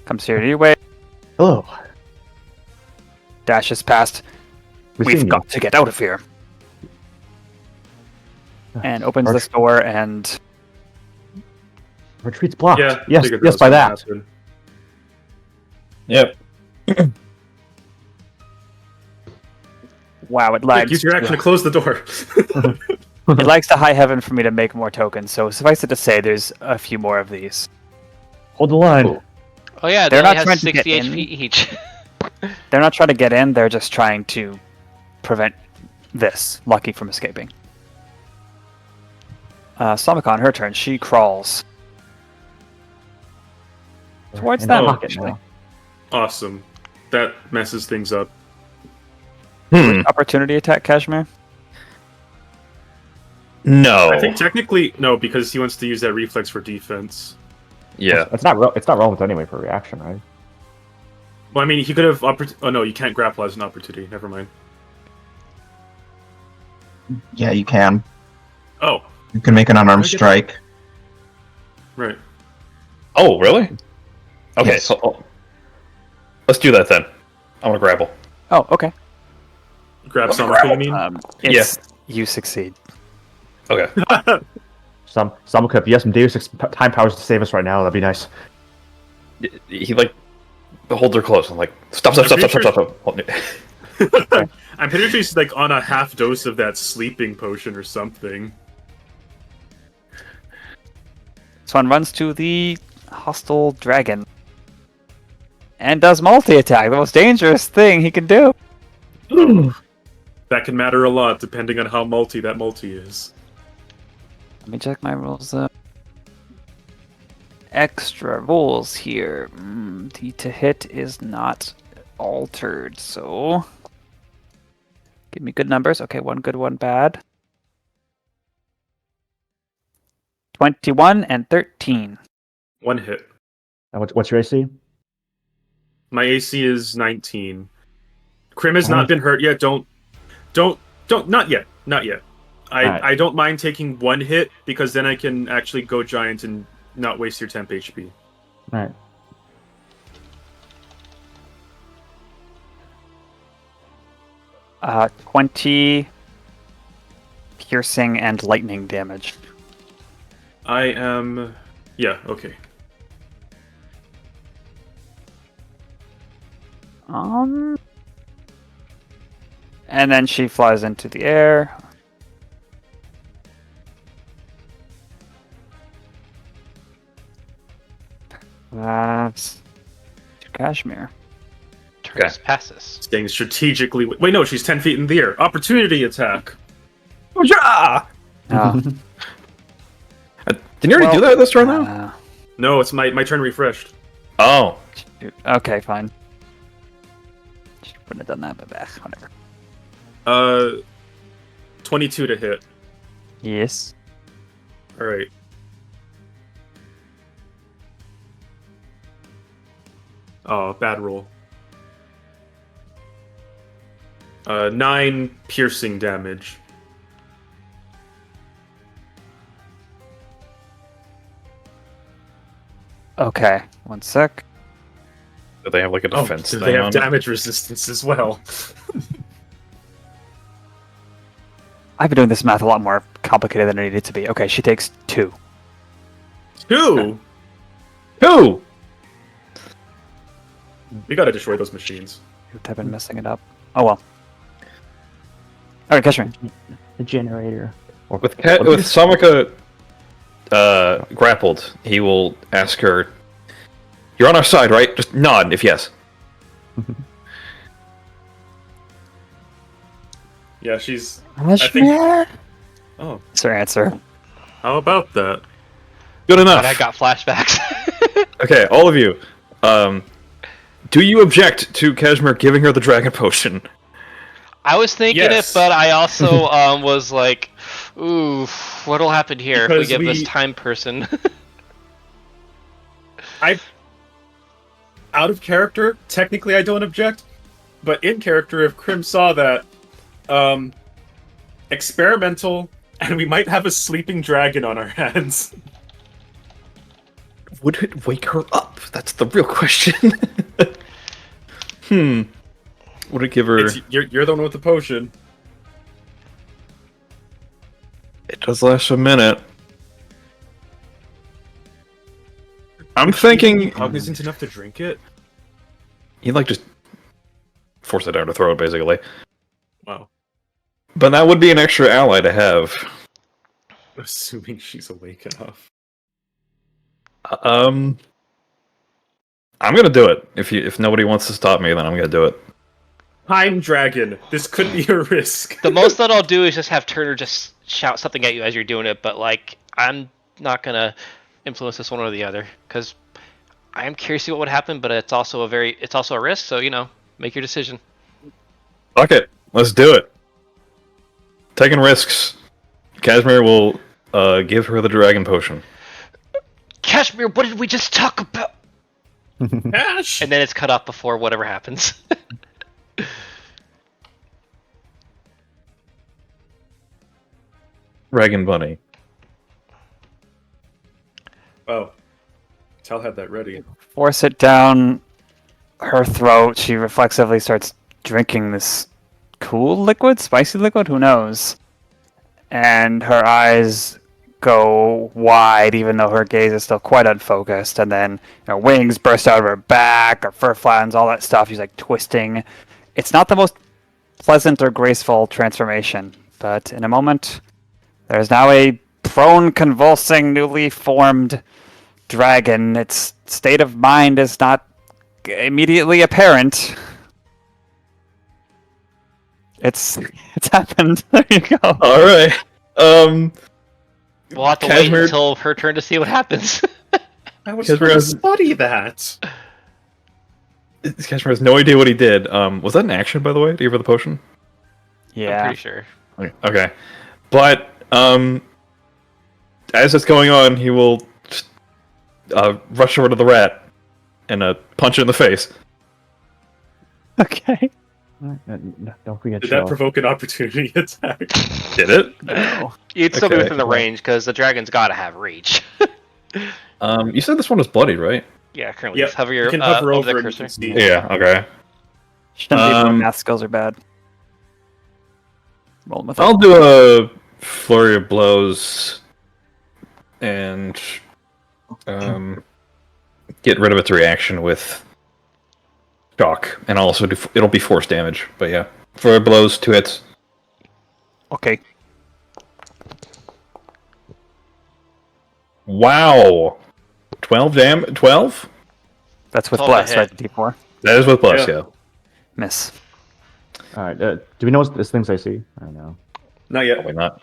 A: Comes here to your way,
E: Hello.
A: dashes past.
E: We've
A: We've
E: seen
A: got to get out of here. And opens this door and
E: Retreat's blocked.
D: Yeah,
E: yes,
D: figured
E: yes,
D: was
E: by
D: gonna
E: that.
D: happen.
F: Yep.
A: wow, it
D: Quick,
A: lags.
D: use your action to close the door.
A: It likes to high heaven for me to make more tokens, so suffice it to say there's a few more of these.
E: Hold the line.
B: Oh yeah,
A: They're
B: they only
A: not
B: have
A: trying to
B: 60
A: get
B: HP each.
A: They're not trying to get in, they're just trying to prevent this Lucky from escaping. Samicon, her turn. She crawls towards
E: In
A: them,
E: the pocket
A: actually.
E: now.
D: Awesome. That messes things up.
A: Opportunity attack, Cashmere?
F: No.
D: I think technically no, because he wants to use that reflex for defense.
F: Yeah.
E: It's not relevant anyway for reaction, right?
D: Well, I mean, he could have. Oh no, you can't grapple as an opportunity. Never mind.
C: Yeah, you can.
D: Oh,
C: You can make an unarmed
D: I get
C: strike.
D: right.
F: Oh, really? Okay,
C: Yes.
F: so let's do that then. I want to grapple.
A: Oh, okay.
D: Grab something. You mean?
A: It's, you succeed.
F: Okay.
E: Someone could, if you have some Deus Ex time powers to save us right now, that'd be nice.
F: He like holds her close. I'm like, stop.
D: I'm pretty sure she's like on a half dose of that sleeping potion or something.
A: This one runs to the hostile dragon. And does multi-attack, the most dangerous thing he can do.
D: That can matter a lot depending on how multi that multi is.
A: Let me check my rules. Extra rules here. The to hit is not altered, so... Give me good numbers. Okay, one good, one bad. 21 and 13.
D: One hit.
E: And what's your AC?
D: My AC is 19. Crim has not been hurt yet. Don't, not yet. Not yet.
E: Alright.
D: I don't mind taking one hit because then I can actually go giant and not waste your temp HP.
E: Alright.
A: Uh, 20 piercing and lightning damage.
D: I am... Yeah, okay.
A: And then she flies into the air. That's Cashmere.
B: Turns passes.
D: Staying strategically... Wait, no, she's 10 feet in the air. Opportunity attack!
F: Yeah.
A: Oh,
F: Didn't you already do that this turn though?
D: No, it's my turn refreshed.
F: Oh.
A: shoot. Okay, fine. Wouldn't have done that, but whatever.
D: 22 to hit.
A: Yes.
D: Alright. Oh, bad roll. 9 piercing damage.
A: Okay, one sec.
F: Do they have like a defense
D: Oh,
F: thing
D: they have
F: on?
D: damage resistance as well.
A: I've been doing this math a lot more complicated than it needed to be. Okay, she takes 2.
D: 2!
F: Who?
D: We gotta destroy those machines.
A: I've been messing it up. Oh well. All right, Cashmere.
E: The generator. Or
F: With Samika grappled, he will ask her, "You're on our side, right? Just nod if yes."
D: Yeah, she's.
A: Cashmere.
D: Oh,
A: That's her answer.
D: how about that?
F: Good enough.
B: But I got flashbacks.
F: Okay, all of you. Do you object to Cashmere giving her the dragon potion?
B: I was thinking
D: Yes.
B: it, but I also was like, ooh, what'll happen here
D: Because
B: if we give this
D: we-
B: time person?
D: Out of character, technically I don't object, but in character, if Crim saw that, experimental, and we might have a sleeping dragon on our hands.
F: Would it wake her up? That's the real question. Would it give her...
D: You're the one with the potion.
F: It does last a minute. I'm thinking...
D: Cognizant enough to drink it?
F: You like just force it down her throat, basically.
D: Wow.
F: But that would be an extra ally to have.
D: Assuming she's awake enough.
F: I'm gonna do it. If nobody wants to stop me, then I'm gonna do it.
D: Time dragon. This could be a risk.
B: The most that I'll do is just have Turner just shout something at you as you're doing it, but like I'm not gonna influence this one or the other because I am curious to see what would happen, but it's also a risk. So make your decision.
F: Fuck it. Let's do it. Taking risks. Cashmere will give her the dragon potion.
B: Cashmere, what did we just talk about?
D: Ash!
B: And then it's cut off before whatever happens.
F: Dragon Bunny.
D: Oh. Tal had that ready.
A: Force it down her throat. She reflexively starts drinking this cool liquid, spicy liquid, who knows? And her eyes go wide, even though her gaze is still quite unfocused. And then wings burst out of her back, her fur flattens, all that stuff. She's like twisting. It's not the most pleasant or graceful transformation, but in a moment, there's now a prone, convulsing, newly formed dragon. Its state of mind is not immediately apparent. It's happened. There you go.
F: All right.
B: We'll have to
F: Cashmere-
B: wait until her turn to see what happens.
D: I was
F: Because we're
D: going to
F: gonna-
D: study that.
F: Cashmere has no idea what he did. Was that an action, by the way? To give her the potion?
B: I'm
A: Yeah.
B: pretty sure.
F: Okay. But as it's going on, he will just, rush over to the rat and punch it in the face.
A: Okay.
E: Don't forget
D: Did
E: to
D: that provoke an opportunity attack?
F: Did it?
A: No.
B: You'd still be
F: Okay.
B: within the range because the dragon's got to have reach.
F: You said this one was bloodied, right?
B: Yeah, currently.
D: Yep.
B: Just hover
D: You
B: your
D: can hover
B: over the
D: over and you
B: cursor.
D: can see.
F: Yeah. Okay.
A: Shouldn't be when
F: Um,
A: math skills are bad. Rolling with it.
F: I'll do a flurry of blows and get rid of its reaction with shock, and I'll also it'll be force damage. But yeah, flurry of blows, 2 hits.
A: Okay.
F: Wow, 12.
A: That's with
B: 12
A: bless,
B: to
A: right?
B: hit.
A: The D4.
F: That is with plus, yeah.
A: Miss.
E: All right. Do we know what this things I see? I don't know.
D: Not yet.
F: Probably not.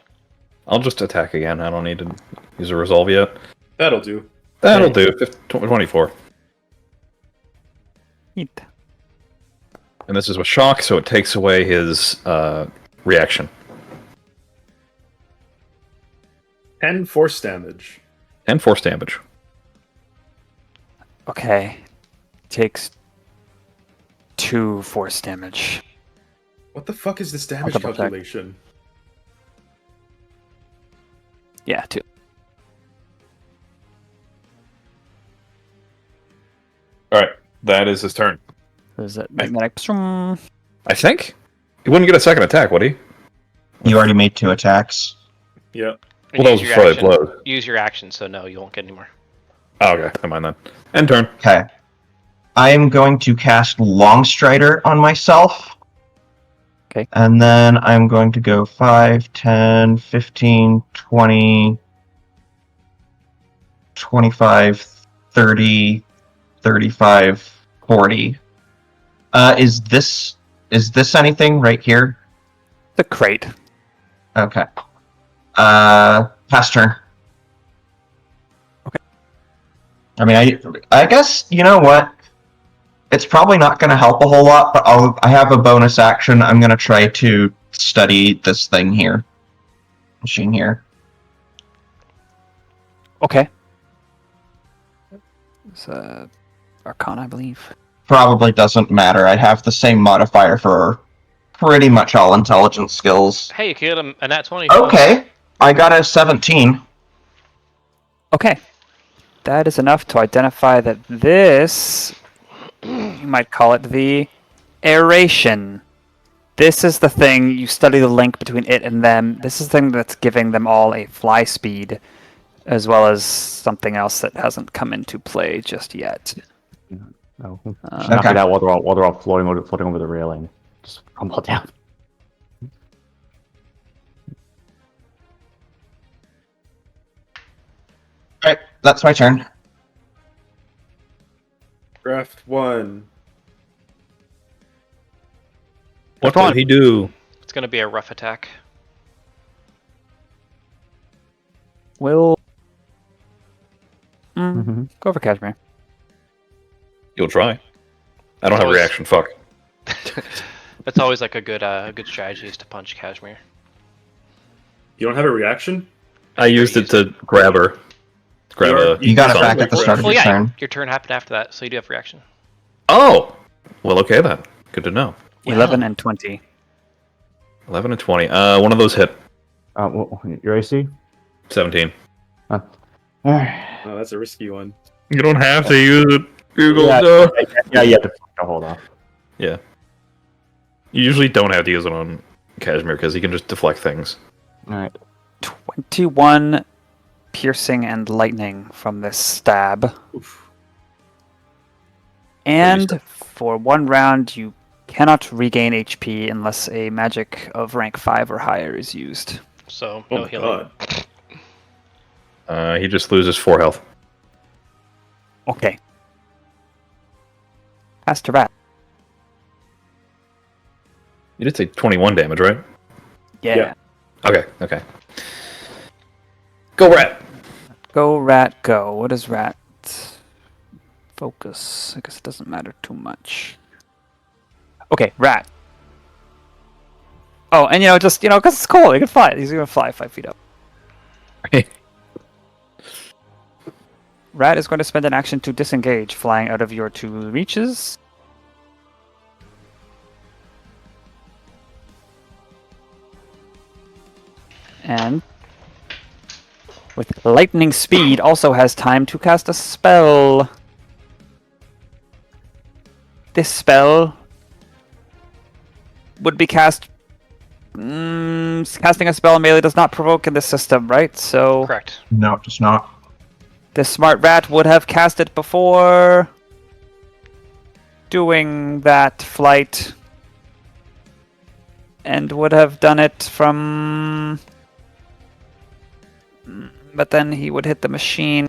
F: I'll just attack again. I don't need to use a resolve yet.
D: That'll do.
F: That'll do. 24.
A: Eat.
F: And this is with shock, so it takes away his reaction.
D: 10 force damage.
F: And force damage.
A: Okay. Takes 2 force damage.
D: What the fuck is this damage
A: double check.
D: calculation?
A: Yeah, 2.
F: Alright, that is his turn.
A: Is it magnetic?
F: I think? He wouldn't get a second attack, would he?
C: You already made 2 attacks.
D: Yeah.
F: Well, that was
B: Use your
F: before I
B: action.
F: blowed.
B: Use your action, so no, you won't get any more.
F: Oh, okay, never mind then. End turn.
C: Okay. I am going to cast Longstrider on myself.
A: Okay.
C: And then I'm going to go 5, 10, 15, 20, 25, 30, 35, 40. Is this anything right here?
A: The crate.
C: Okay. Pass turn.
A: Okay.
C: I mean, I guess, you know what? It's probably not going to help a whole lot, but I have a bonus action. I'm going to try to study this thing here. Machine here.
A: Okay. It's Arcana, I believe.
C: Probably doesn't matter. I have the same modifier for pretty much all intelligence skills.
B: Hey, you killed a nat 20.
C: Okay. I got a 17.
A: Okay. That is enough to identify that this, you might call it the aeration. This is the thing, you study the link between it and them. This is the thing that's giving them all a fly speed, as well as something else that hasn't come into play just yet.
E: No.
A: Okay.
E: Knock it out while they're all floating over the railing. Just crumble down.
C: Alright, that's my turn.
D: Draft 1.
F: What did he do?
B: It's going to be a rough attack.
A: Will
E: Mm-hmm.
A: go for Cashmere.
F: You'll try. I don't have a
B: Always.
F: reaction. Fuck.
B: That's always like a good strategy is to punch Cashmere.
D: You don't have a reaction?
F: I used it to grab her.
C: You got it back at the start of
B: Well,
C: your
B: yeah,
C: turn.
B: your turn happened after that, so you do have reaction.
F: Oh! Well, okay then. Good to know.
A: 11 and 20.
F: 11 and 20. One of those hit.
E: Your AC?
F: 17.
E: Alright.
D: Oh, that's a risky one.
F: You don't have to use it. Google.
E: Yeah, you have to hold off.
F: Yeah. You usually don't have to use it on Cashmere because he can just deflect things.
E: Alright.
A: 21 piercing and lightning from this stab.
D: Oof.
A: And for 1 round, you cannot regain HP unless a magic of rank 5 or higher is used.
B: So,
D: Oh
B: no
D: my
B: healing.
D: god.
F: He just loses 4 health.
A: Okay. Pass to Rat.
F: You did say 21 damage, right?
A: Yeah.
D: Yeah.
F: Okay. Go Rat!
A: Go, Rat, go. What is Rat? Focus. I guess it doesn't matter too much. Okay, Rat. Oh, and because it's cold, he can fly. He's gonna fly 5 feet up. Rat is going to spend an action to disengage, flying out of your 2 reaches. And with lightning speed, also has time to cast a spell. This spell would be cast. Casting a spell in melee does not provoke in this system, right? So
B: Correct.
C: No, it does not.
A: the smart rat would have cast it before doing that flight, and would have done it from. But then he would hit the machine.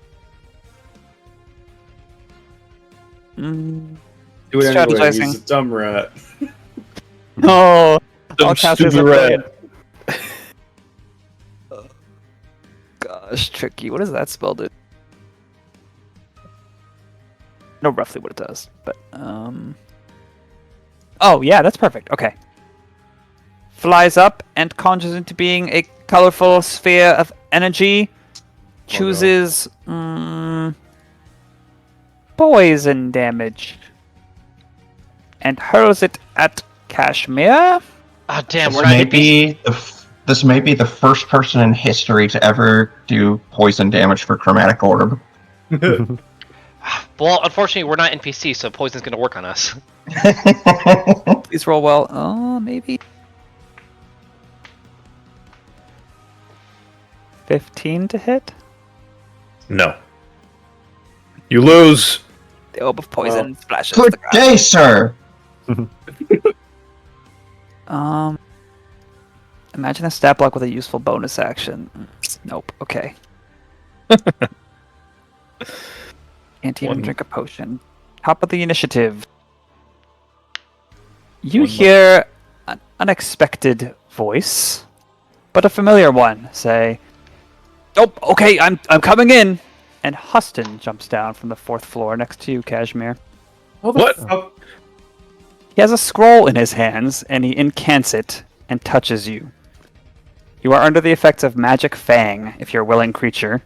D: Do it anyway.
A: Strategizing.
D: He's a dumb rat.
A: No!
F: Dumb,
A: I'll cast his
F: stupid
A: effect.
F: rat.
A: Gosh, tricky. What does that spell do? Know roughly what it does, but Oh yeah, that's perfect. Okay. Flies up and conjures into being a colorful sphere of energy. Chooses poison damage and hurls it at Cashmere.
B: Ah, damn,
C: This
B: we're not
C: may
B: NPC.
C: be this may be the first person in history to ever do poison damage for Chromatic Orb.
B: Well, unfortunately, we're not NPC, so poison's gonna work on us.
A: Please roll well. Oh, maybe. 15 to hit.
F: No. You lose
A: The orb of poison splashes
C: Good
A: the ground.
C: day, sir.
A: Imagine a stat block with a useful bonus action. Nope. Okay. Can't even drink a potion. Top of the initiative. You hear an unexpected voice, but a familiar one say, "Oh, okay, I'm coming in." And Huston jumps down from the 4th floor next to you, Cashmere.
F: What?
A: He has a scroll in his hands, and he incants it and touches you. You are under the effects of Magic Fang if you're a willing creature.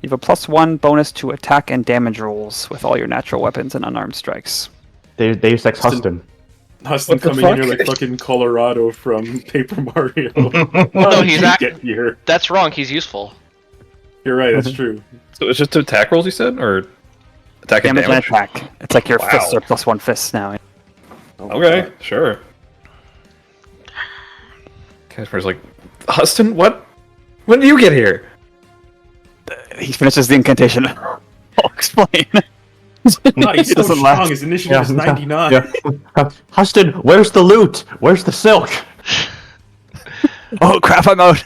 A: You have a +1 bonus to attack and damage rolls with all your natural weapons and unarmed strikes.
E: Deus Ex Huston.
D: Huston
F: What the
D: coming in
F: fuck?
D: here like fucking Colorado from Paper Mario.
B: No, he's
D: not get here.
B: That's wrong. He's useful.
D: You're right, that's true.
F: So it's just attack rolls, you said, or attack and
A: Damage and
F: damage?
A: attack. It's like your
F: Wow.
A: fists are +1 fists now.
F: Okay, sure. Cashmere's like, Huston, what? When did you get here?
A: He finishes the incantation. I'll explain.
D: God, he's
A: He
D: so
A: doesn't
D: strong.
A: laugh.
D: His initiative is 99.
E: Yeah. Huston, where's the loot? Where's the silk?
A: Oh crap, I'm out.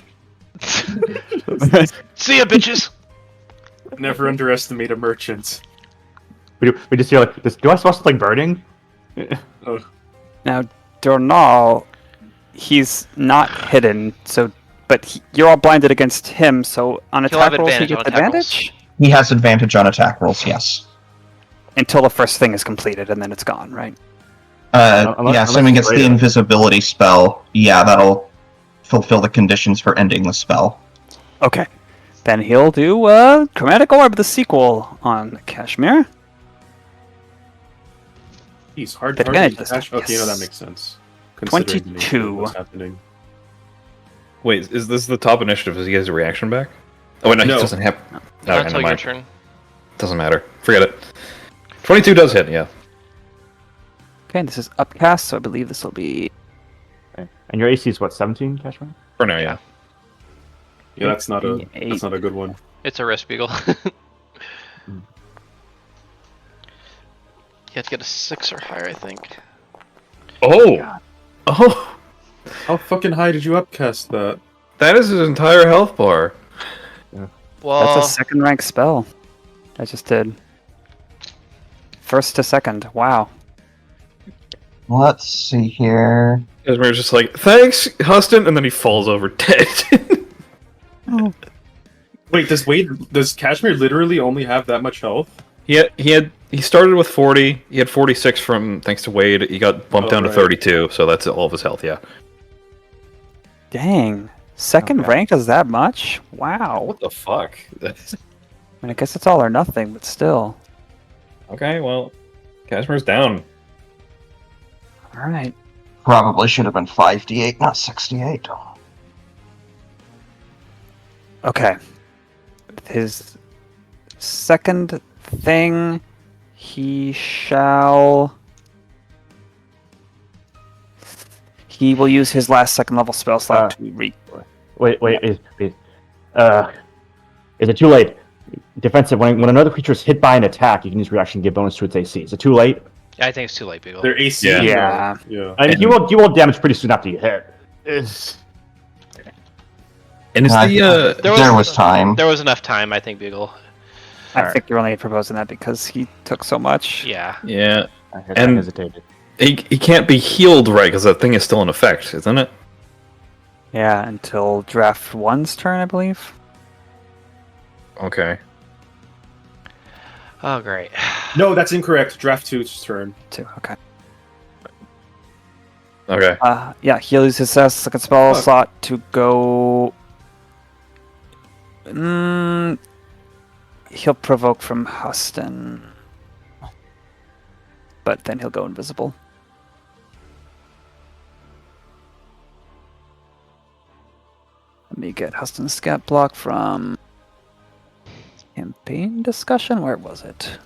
B: See ya, bitches.
D: Never underestimate a merchant.
E: We just hear like this. Do I supposed to like burning?
A: Now, Dornall, he's not hidden, so you're all blinded against him, so on
B: He'll have
A: attack rolls he
B: advantage
A: gets
B: on attack rolls.
A: advantage?
C: He has advantage on attack rolls, yes.
A: Until the first thing is completed, and then it's gone, right?
C: Yeah, assuming it's the invisibility spell, yeah, that'll fulfill the conditions for ending the spell.
A: Okay. Then he'll do Chromatic Orb, the sequel on Cashmere.
D: He's hard
A: But advantage this time,
D: Okay,
A: yes.
D: that makes sense. Considering the nature of
A: 22.
D: what's happening.
F: Wait, is this the top initiative? Does he get a reaction back? Oh, wait, no,
D: No.
F: he doesn't have...
B: Not
F: Okay,
B: until
F: never
B: your
F: mind.
B: turn.
F: Doesn't matter. Forget it. 22 does hit, yeah.
A: Okay, this is upcast, so I believe this will be...
E: Okay. And your AC is what, 17, Cashmere?
F: For now, yeah.
D: Yeah, that's not a
A: 88.
D: good one.
B: It's a wrist beagle. You have to get a 6 or higher, I think.
F: Oh! Oh!
D: How fucking high did you upcast that?
F: That is his entire health bar.
B: Well,
A: That's a second rank spell. I just did. First to second. Wow.
C: Let's see here.
F: Cashmere's just like, thanks, Huston, and then he falls over dead.
D: Wait, does Cashmere literally only have that much health?
F: He started with 40. He had 46 from thanks to Wade. He got bumped down to
D: right.
F: 32, so that's all of his health. Yeah.
A: Dang. Second
E: Okay.
A: rank is that much? Wow.
F: What the fuck? That's...
A: I mean, I guess it's all or nothing, but still.
F: Okay, well, Cashmere's down.
A: Alright.
C: Probably should have been 5d8, not 68.
A: Okay. His second thing, he will use his last second level spell slot to
E: Wait, is it too late? Defensive, when another creature is hit by an attack, you can use reaction and give bonus to its AC. Is it too late?
B: I think it's too late, Beagle.
D: Their AC.
F: Yeah.
A: Yeah.
D: Yeah.
E: I mean, you won't damage pretty soon after you hit. It's...
F: And is the
C: There was time.
B: There was enough time, I think, Beagle.
A: I think you're only proposing that because he took so much.
B: Yeah.
F: yeah,
E: I
F: And-
E: hesitated.
F: he can't be healed right because that thing is still in effect, isn't it?
A: Yeah, until draft 1's turn, I believe.
F: Okay.
B: Oh, great.
D: No, that's incorrect. Draft 2's turn.
A: 2, okay.
F: Okay.
A: Yeah, he'll use his second spell
D: Fuck.
A: slot to go... he'll provoke from Huston. But then he'll go invisible. Let me get Huston's scat block from campaign discussion. Where was it?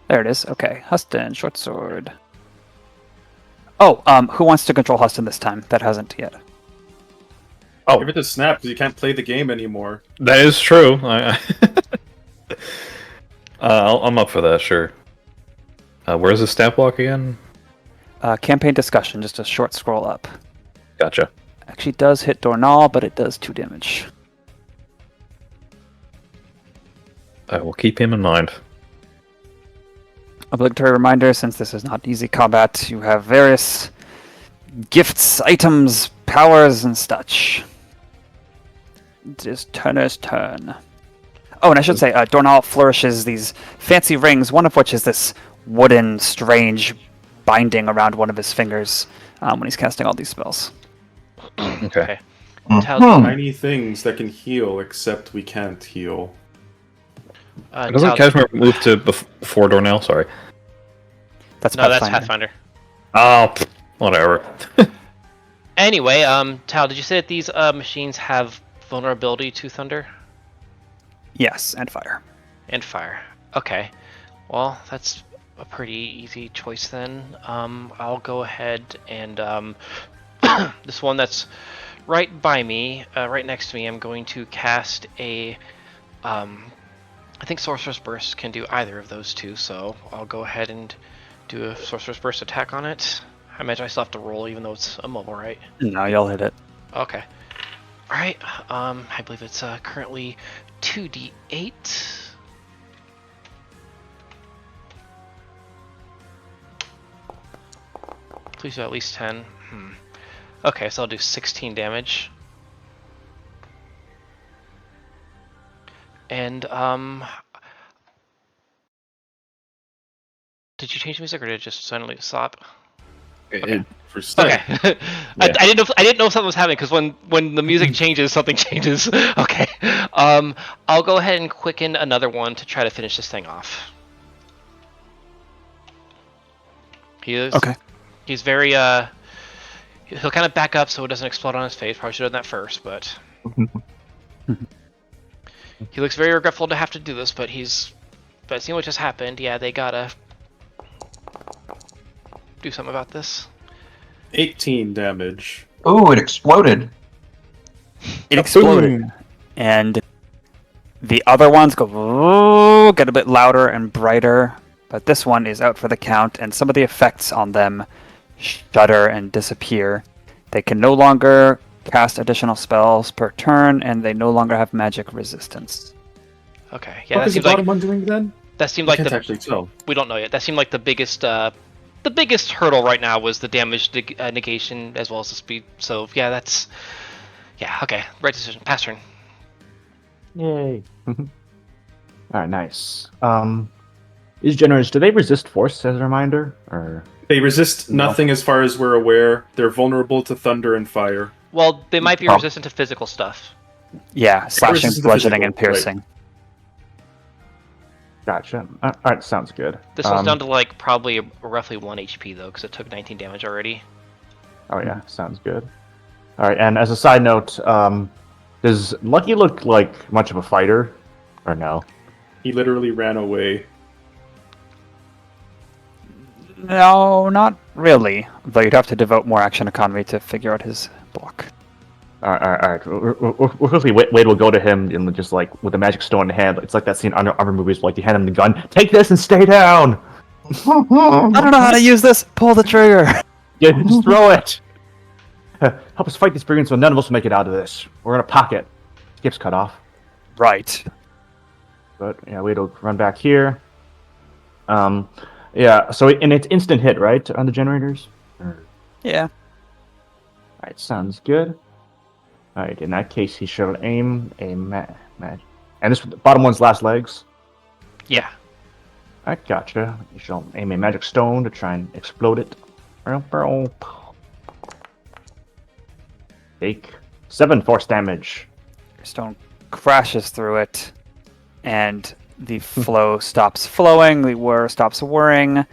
A: There it is. Okay, Huston, short sword. Oh, who wants to control Huston this time? That hasn't yet.
F: Oh.
D: Give it to Snap because you can't play the game anymore.
F: That is true. I'm up for that, sure. Where's the stat block again?
A: Campaign discussion, just a short scroll up.
F: Gotcha.
A: Actually does hit Dornall, but it does 2 damage.
F: I will keep him in mind.
A: Obligatory reminder, since this is not easy combat, you have various gifts, items, powers, and such. It is Turner's turn. Oh, and I should say, Dornall flourishes these fancy rings, one of which is this wooden, strange binding around one of his fingers when he's casting all these spells.
B: Okay.
D: Tiny things that can heal, except we can't heal.
F: Doesn't Cashmere move to before Dornell? Sorry.
A: That's
B: That's Pathfinder.
F: Oh, whatever.
B: Anyway, Tal, did you say that these machines have vulnerability to thunder
A: Yes, and fire.
B: and fire? Okay. Well, that's a pretty easy choice then. I'll go ahead and this one that's right by me, right next to me, I'm going to cast a I think Sorcerer's Burst can do either of those two, so I'll go ahead and do a Sorcerer's Burst attack on it. I imagine I still have to roll even though it's immobile, right?
A: No, you'll hit it.
B: Okay. Alright, I believe it's currently 2d8. Please do at least 10. Okay, so I'll do 16 damage. And, did you change the music or did it just suddenly stop?
D: For start.
B: Okay. I didn't know if something was happening because when the music changes, something changes. Okay. I'll go ahead and quicken another one to try to finish this thing off. He's very he'll kind of back up so it doesn't explode on his face. Probably should have done that first, but he looks very regretful to have to do this. But seeing what just happened, yeah, they gotta do something about this.
D: 18 damage.
C: Ooh, it exploded.
A: It exploded, and the other ones go get a bit louder and brighter, but this one is out for the count, and some of the effects on them shudder and disappear. They can no longer cast additional spells per turn, and they no longer have magic resistance.
B: Okay, yeah,
D: What
B: that
D: is the
B: seems like
D: bottom one doing then?
B: that seemed
D: I
B: like
D: can't
B: the
D: actually tell.
B: we don't know yet. That seemed like the biggest hurdle right now was the damage negation as well as the speed. So yeah, okay. Right decision. Pass turn.
E: Yay. Alright, nice. These generators, do they resist force as a reminder? Or
D: They resist nothing as far as we're aware. They're vulnerable to thunder and fire.
B: Well, they might be resistant to physical stuff.
A: Yeah, slashing,
D: resistance to
A: bludgeoning,
D: physical,
A: and piercing.
E: Gotcha. Alright, sounds good.
B: This one's down to like probably roughly 1 HP though, because it took 19 damage already.
E: Oh yeah, sounds good. Alright, and as a side note, does Lucky look like much of a fighter? Or no?
D: He literally ran away.
A: No, not really. Though you'd have to devote more action economy to figure out his block.
E: Alright. Quickly, Wade will go to him and just like with the magic stone in hand. It's like that scene in other movies, like you hand him the gun. Take this and stay down.
A: I don't know how to use this. Pull the trigger.
E: Yeah, just throw it. Help us fight this brigand so none of us will make it out of this. We're gonna pocket. Skip's cut off.
A: Right.
E: But yeah, Wade will run back here. Yeah. So and it's instant hit, right, on the generators.
A: Yeah.
E: Alright, sounds good. Alright, in that case, he shall aim a magic. And this bottom one's last legs.
B: Yeah.
E: I gotcha. You shall aim a magic stone to try and explode it. Take 7 force damage.
A: Stone crashes through it, and the flow stops flowing, the whir stops whirring,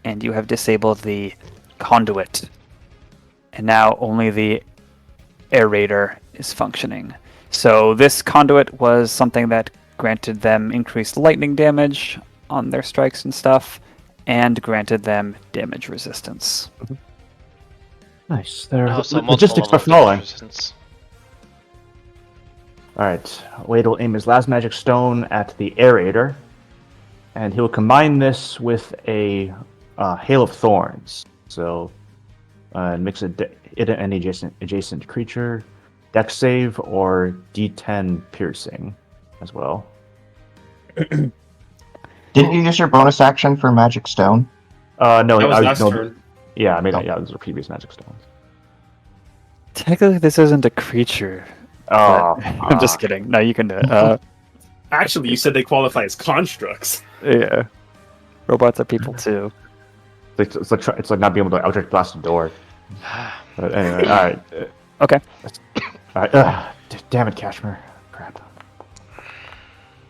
A: and you have disabled the conduit. And now only the aerator is functioning. So this conduit was something that granted them increased lightning damage on their strikes and stuff, and granted them damage resistance.
E: Nice. Their
B: So
E: logistics are flowing. Alright, Wade will aim his last magic stone at the aerator. and he'll combine this with a Hail of Thorns. So mix it any adjacent creature, Dex save, or D10 piercing as well.
C: Didn't you use your bonus action for Magic Stone?
E: No,
D: That was last turn.
E: Yeah, I made those were previous Magic Stones.
A: Technically, this isn't a creature.
E: Oh,
A: I'm just kidding. No, you can do it.
D: Actually, you said they qualify as constructs.
A: Yeah. Robots are people too.
E: It's like not being able to Eldritch Blast a door. But anyway, all right.
A: Okay.
E: All right. Damn it, Cashmere. Crap.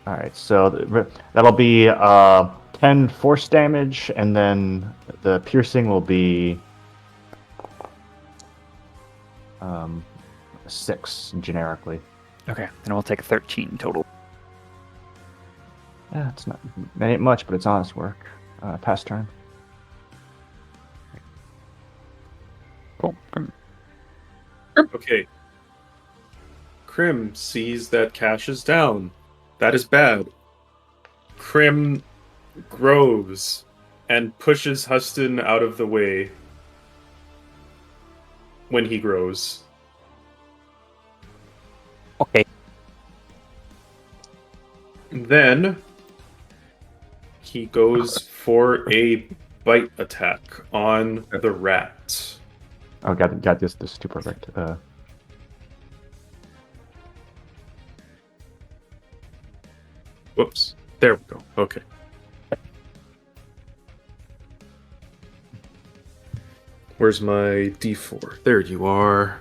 E: All right, so that'll be 10 force damage, and then the piercing will be 6 generically.
A: Okay. Then we'll take 13 total.
E: Yeah, it ain't much, but it's honest work. Pass turn.
A: Cool.
D: Okay. Crim sees that Cash is down. That is bad. Crim grows and pushes Huston out of the way when he grows.
A: Okay.
D: Then he goes for a bite attack on the rat.
E: Oh, got this. This is too perfect.
D: Whoops. There we go. Okay. Where's my D4? There you are.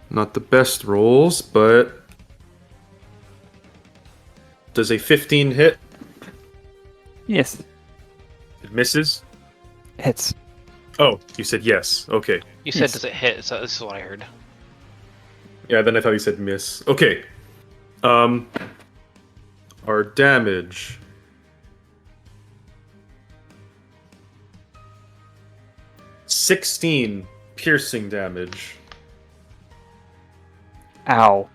D: Not the best rolls, but does a 15 hit?
A: Yes.
D: It misses?
A: Hits.
D: Oh, you said yes. Okay.
B: You said
A: Yes.
B: does it hit? So this is what I heard.
D: Yeah, then I thought you said miss. Okay. Our damage. $16 piercing damage.
A: Ow.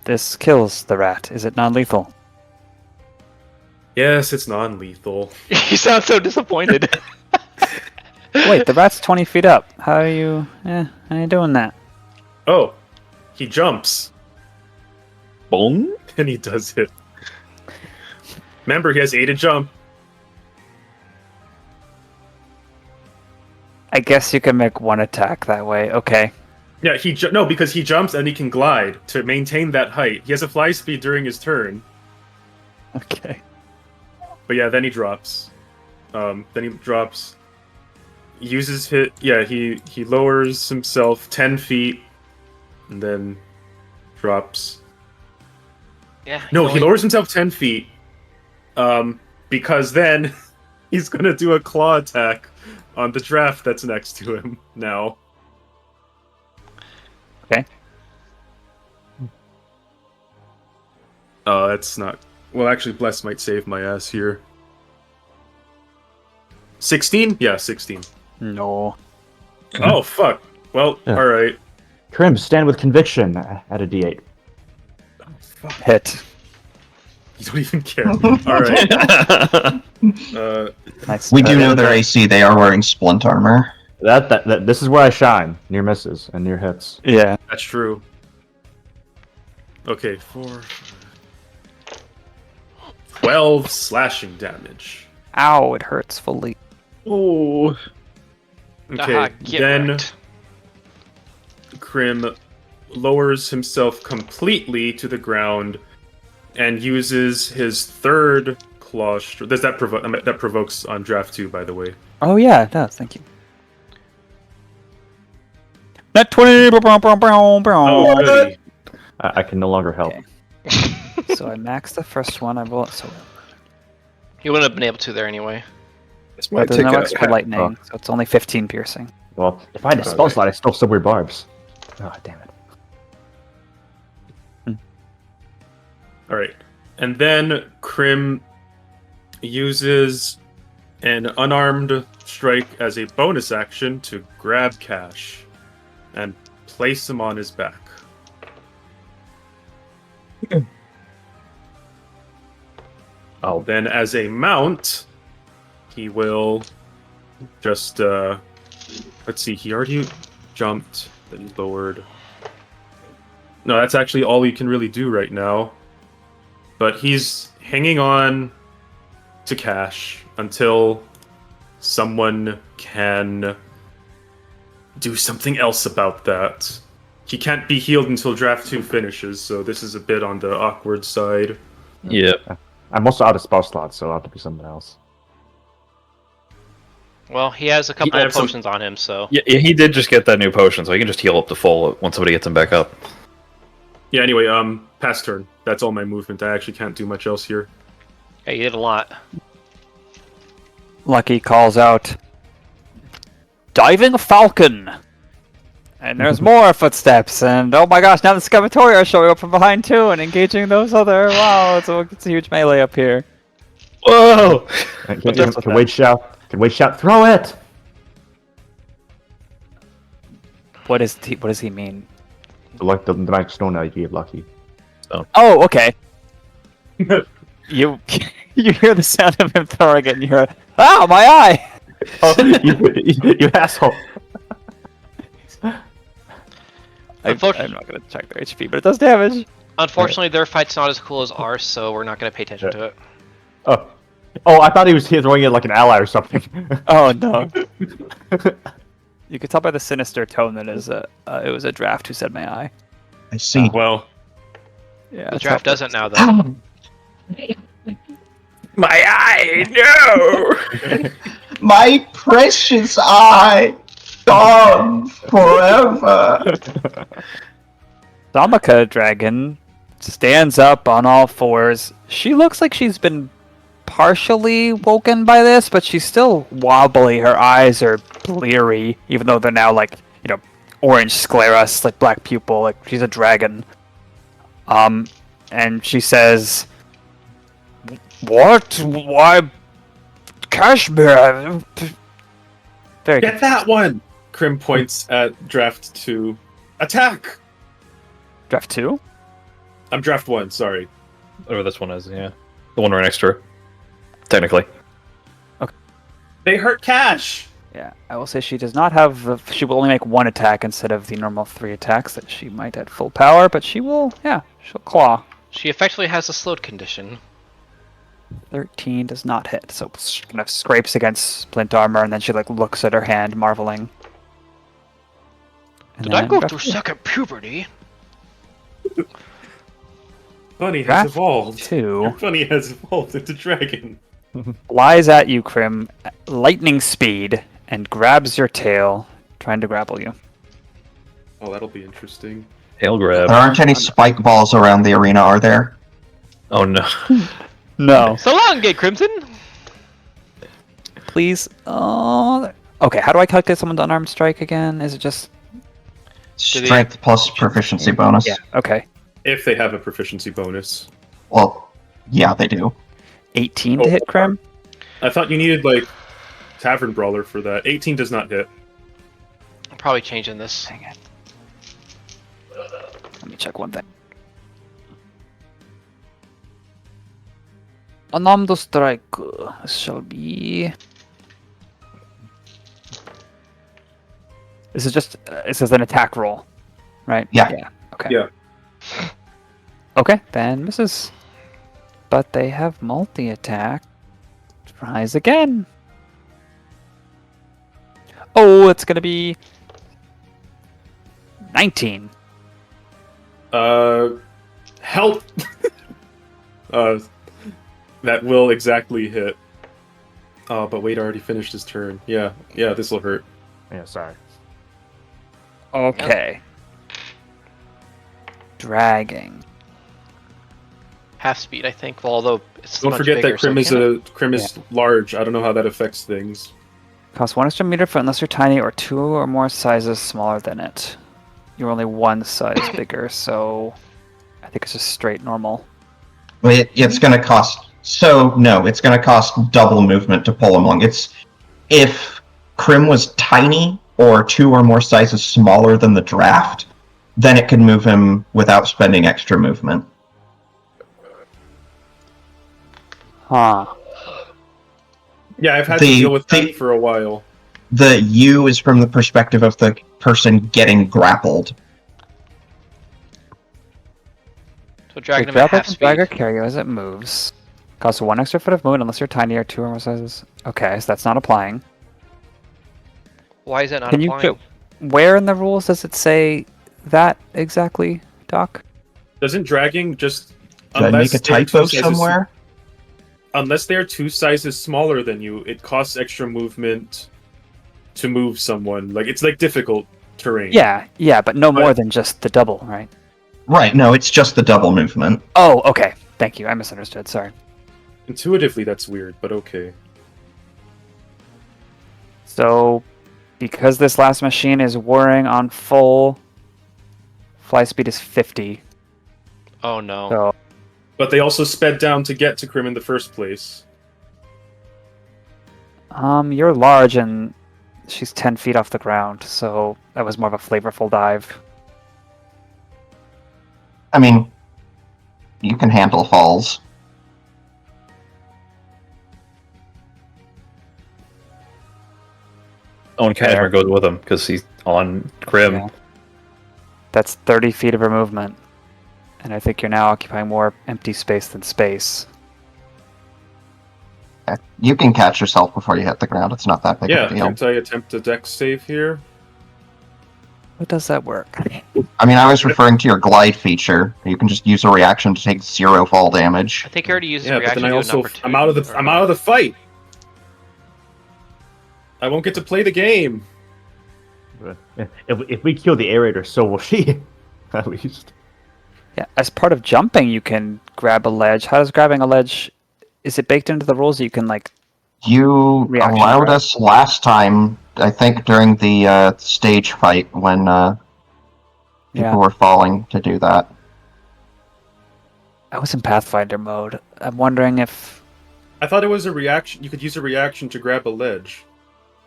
A: This kills the rat. Is it non-lethal?
D: Yes, it's non-lethal.
B: You sound so disappointed.
A: Wait, the rat's 20 feet up. How are you doing that?
D: Oh, he jumps.
F: Boom.
D: And he does hit. Remember, he has 8 to jump.
A: I guess you can make one attack that way. Okay.
D: Yeah, no, because he jumps and he can glide to maintain that height. He has a fly speed during his turn.
A: Okay.
D: But yeah, then he drops. Uses hit. Yeah, he lowers himself 10 feet, and then drops.
B: Yeah.
D: No, he lowers himself 10 feet. Because then he's gonna do a claw attack on the draft that's next to him now.
A: Okay.
D: That's not. Well, actually, Bless might save my ass here. 16? Yeah, 16.
A: No.
D: Oh, fuck. Well,
E: Yeah.
D: alright.
E: Crim, stand with conviction at a D8.
A: Hit.
D: You don't even care. Alright.
A: Nice.
C: We do know their AC. They are wearing splint armor.
E: That this is where I shine. Near misses and near hits.
A: Yeah.
D: That's true. Okay, 12 slashing damage.
A: Ow, it hurts fully.
D: Oh. Okay,
B: Aha, get
D: then
B: wrecked.
D: Crim lowers himself completely to the ground and uses his third claw. Does that provoke? That provokes on draft 2, by the way.
A: Oh yeah, it does. Thank you. That 20.
D: Oh, goody.
E: I can no longer help.
A: Okay. So I maxed the first one. I roll it. So
B: You wouldn't have been able to there anyway.
F: This might
A: there's
F: take
A: no
F: a
A: extra lightning, so it's only 15 piercing.
E: Well, if I had a spell slot, I still still wear barbs. Oh, damn it.
D: Alright. And then Crim uses an unarmed strike as a bonus action to grab Cash and place him on his back.
E: Oh,
D: Then, as a mount, he will just let's see. He already jumped. Then he lowered. No, that's actually all he can really do right now. But he's hanging on to cash until someone can do something else about that. He can't be healed until draft 2 finishes, so this is a bit on the awkward side.
F: Yep.
E: I'm also out of spell slots, so I'll have to be something else.
B: Well, he has a couple
D: I
B: of
D: have some-
B: potions on him, so
F: Yeah, he did just get that new potion, so he can just heal up to full once somebody gets him back up.
D: Yeah, anyway, pass turn. That's all my movement. I actually can't do much else here.
B: hey, you did a lot.
A: Lucky calls out, "Diving Falcon!" And there's more footsteps, and oh my gosh, now the Scamatori are showing up from behind too and engaging those other. Wow, it's a huge melee up here.
F: Whoa!
E: Can Wade shout? Can Wade shout? Throw it!
A: What does he mean?
E: Like the magic stone that you gave Lucky.
A: Oh, okay. you you hear the sound of him throwing it, and you hear, "Ah, my eye!"
E: Oh, you asshole!
A: I'm not going to check their HP, but it does damage.
B: Unfortunately, their fight's not as cool as ours, so we're not going to pay attention to it.
E: Oh, I thought he was throwing it like an ally or something.
A: Oh no! You could tell by the sinister tone that it was a draft who said my eye.
C: I see.
D: Well,
A: Yeah,
B: The
A: that's
B: draft
A: how-
B: doesn't now, though.
F: My eye, no!
C: My precious eye, gone forever.
A: Demi-Dragon stands up on all fours. She looks like she's been partially woken by this, but she's still wobbly. Her eyes are bleary, even though they're now like, orange scleras, like black pupil, like she's a dragon. And she says, "What? Why, Cashmere?" Very
D: get that one! Crim points at draft 2. Attack!
A: Draft 2?
D: I'm draft 1, sorry.
F: Whatever this one is, yeah. The one right next to her. Technically.
D: They hurt Cash!
A: Yeah, I will say she does not have. She will only make one attack instead of the normal 3 attacks that she might at full power, but she will. Yeah, she'll claw.
B: She effectively has a slowed condition.
A: 13 does not hit, so she kind of scrapes against splint armor, and then she looks at her hand, marveling. And
B: Did I
A: then
B: go
A: draft
B: through second puberty?
D: Bunny has
A: Draft
D: evolved.
A: 2
D: Bunny has evolved into dragon.
A: flies at you, Crim, at lightning speed, and grabs your tail, trying to grapple you.
D: Oh, that'll be interesting.
F: Tail grab.
C: There aren't any spike balls around the arena, are there?
F: Oh no.
A: No.
B: So long, Gay Crimson!
A: Please. Oh. Okay, how do I calculate someone's unarmed strike again? Is it just.
C: Strength plus proficiency bonus.
A: Yeah, okay.
D: If they have a proficiency bonus.
C: Well, yeah, they do.
A: 18 to hit, Crim?
D: I thought you needed, Tavern Brawler for that. 18 does not hit.
B: I'm probably changing this.
A: Dang it. Let me check one thing. Unarmed strike shall be. This is just. This is an attack roll, right?
C: Yeah.
A: Yeah. Okay.
D: Yeah.
A: Okay, then misses. But they have multi-attack. Tries again. Oh, it's gonna be 19.
D: Help! That will exactly hit. Oh, but Wade already finished his turn. Yeah, this will hurt.
E: Yeah, sorry.
A: Okay. Dragging.
B: Half speed, I think. Well, although it's
D: Don't
B: much
D: forget
B: bigger,
D: that Crim is large. I don't know how that affects things.
A: Cost 1 extra meter for unless you're tiny or 2 or more sizes smaller than it. You're only 1 size bigger, so I think it's just straight normal.
C: It's going to cost... So, no, it's going to cost double movement to pull him along. It's... If Crim was tiny or 2 or more sizes smaller than the draft, then it could move him without spending extra movement.
A: Huh.
D: Yeah, I've had to deal with that for a while.
C: The U is from the perspective of the person getting grappled.
B: So dragging
A: Wait,
B: him at
A: grab
B: half
A: it, drag or
B: speed.
A: carry you as it moves. Costs 1 extra foot of movement unless you're tiny or 2 or more sizes. Okay, so that's not applying.
B: Why is that not
A: Can you
B: applying?
A: where in the rules does it say that exactly, Doc?
D: Doesn't dragging just
C: Did I make a typo somewhere?
D: Unless they are 2 sizes smaller than you, it costs extra movement to move someone. Like it's like difficult terrain.
A: Yeah, but no more than just the double, right?
C: Right, no, it's just the double movement.
A: Oh, okay. Thank you. I misunderstood. Sorry.
D: Intuitively, that's weird, but okay.
A: So, because this last machine is whirring on full, fly speed is 50.
B: Oh no.
A: So,
D: But they also sped down to get to Crim in the first place.
A: you're large and she's 10 feet off the ground, so that was more of a flavorful dive.
C: I mean, you can handle falls.
F: Oh, and Cashmere goes with him because he's on Crim.
A: Yeah. That's 30 feet of her movement. And I think you're now occupying more empty space than space.
C: You can catch yourself before you hit the ground. It's not that big
D: Yeah,
C: of a deal.
D: can't I attempt a dex save here?
A: How does that work?
C: I mean, I was referring to your glide feature. You can just use a reaction to take 0 fall damage.
B: I think he already used
D: Yeah,
B: the
D: but
B: reaction
D: then I
B: to
D: also
B: an opportunity.
D: I'm out of the fight. I won't get to play the game.
E: If we kill the aerator, so will she. At least.
A: Yeah, as part of jumping, you can grab a ledge. How does grabbing a ledge... Is it baked into the rules that you can, like...
C: You
A: Reaction,
C: allowed
A: right?
C: us last time, I think, during the stage fight when people were falling to do that.
A: I was in Pathfinder mode. I'm wondering if...
D: I thought it was a reaction. You could use a reaction to grab a ledge.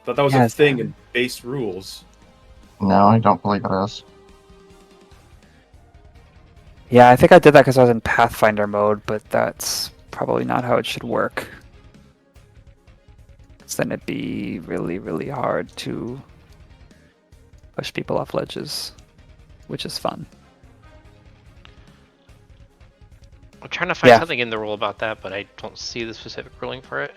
D: Thought that was
A: Yeah,
D: a thing in base rules.
C: No, I don't believe it is.
A: Yeah, I think I did that because I was in Pathfinder mode, but that's probably not how it should work. 'Cause then it'd be really, really hard to push people off ledges, which is fun.
B: I'm trying to find
A: Yeah.
B: something in the rule about that, but I don't see the specific ruling for it.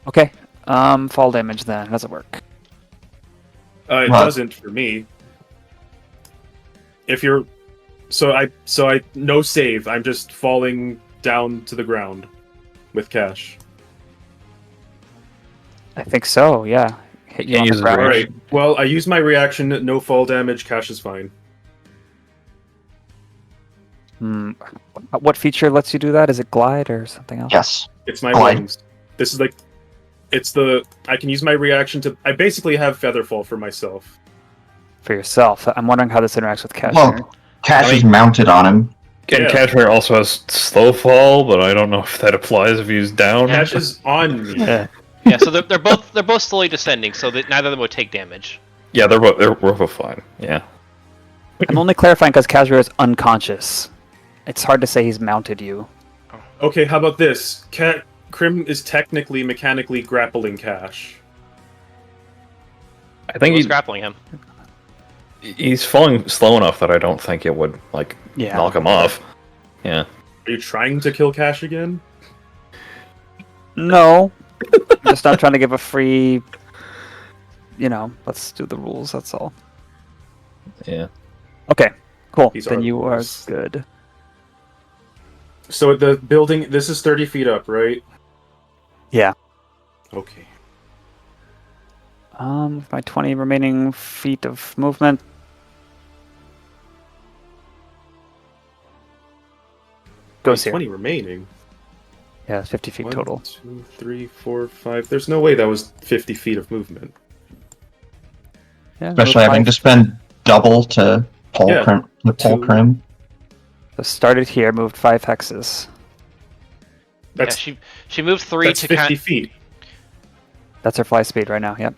A: Okay, fall damage then. How does it work?
D: It
C: Well-
D: doesn't for me. If you're, so I no save. I'm just falling down to the ground with Cash.
A: I think so, yeah. Hit you
F: Can't
A: on
F: use
A: the
F: his
A: ground.
F: reaction.
D: Alright, well, I use my reaction, no fall damage, Cash is fine.
A: What feature lets you do that? Is it glide or something else?
C: Yes.
D: It's my
C: Glide.
D: wings. This is like, I can use my reaction to, I basically have Featherfall for myself.
A: For yourself. I'm wondering how this interacts with Cashmere.
C: Well, Cash
F: I
C: is
F: mean-
C: mounted on him.
F: And
D: Yeah.
F: Cashmere also has slow fall, but I don't know if that applies if he's down.
D: Cash is on me.
A: Yeah.
B: Yeah, so they're both slowly descending, so that neither of them would take damage.
F: Yeah, they're both fine. Yeah.
A: I'm only clarifying because Cashmere is unconscious. It's hard to say he's mounted you.
D: Okay, how about this? Crim is technically mechanically grappling Cash.
F: I think
B: Who's grappling him?
F: he's falling slow enough that I don't think it would like
A: Yeah.
F: knock him off. Yeah.
D: Are you trying to kill Cash again?
A: No. I'm just not trying to give a free... let's do the rules, that's all.
F: Yeah.
A: Okay, cool.
D: These
A: Then
D: are
A: you are
D: rules.
A: good.
D: So the building, this is 30 feet up, right?
A: Yeah.
D: Okay.
A: With my 20 remaining feet of movement. Goes here.
D: 20 remaining.
A: Yeah, 50 feet total.
D: 1, 2, 3, 4, 5. There's no way that was 50 feet of movement.
A: Yeah,
C: Especially
A: move
C: having to spend double to pull
D: Yeah,
C: Crim.
D: two.
A: So started here, moved 5 hexes.
D: That's
B: Yeah, she moved 3
D: that's
B: to
D: 50 feet.
A: That's her fly speed right now, yep.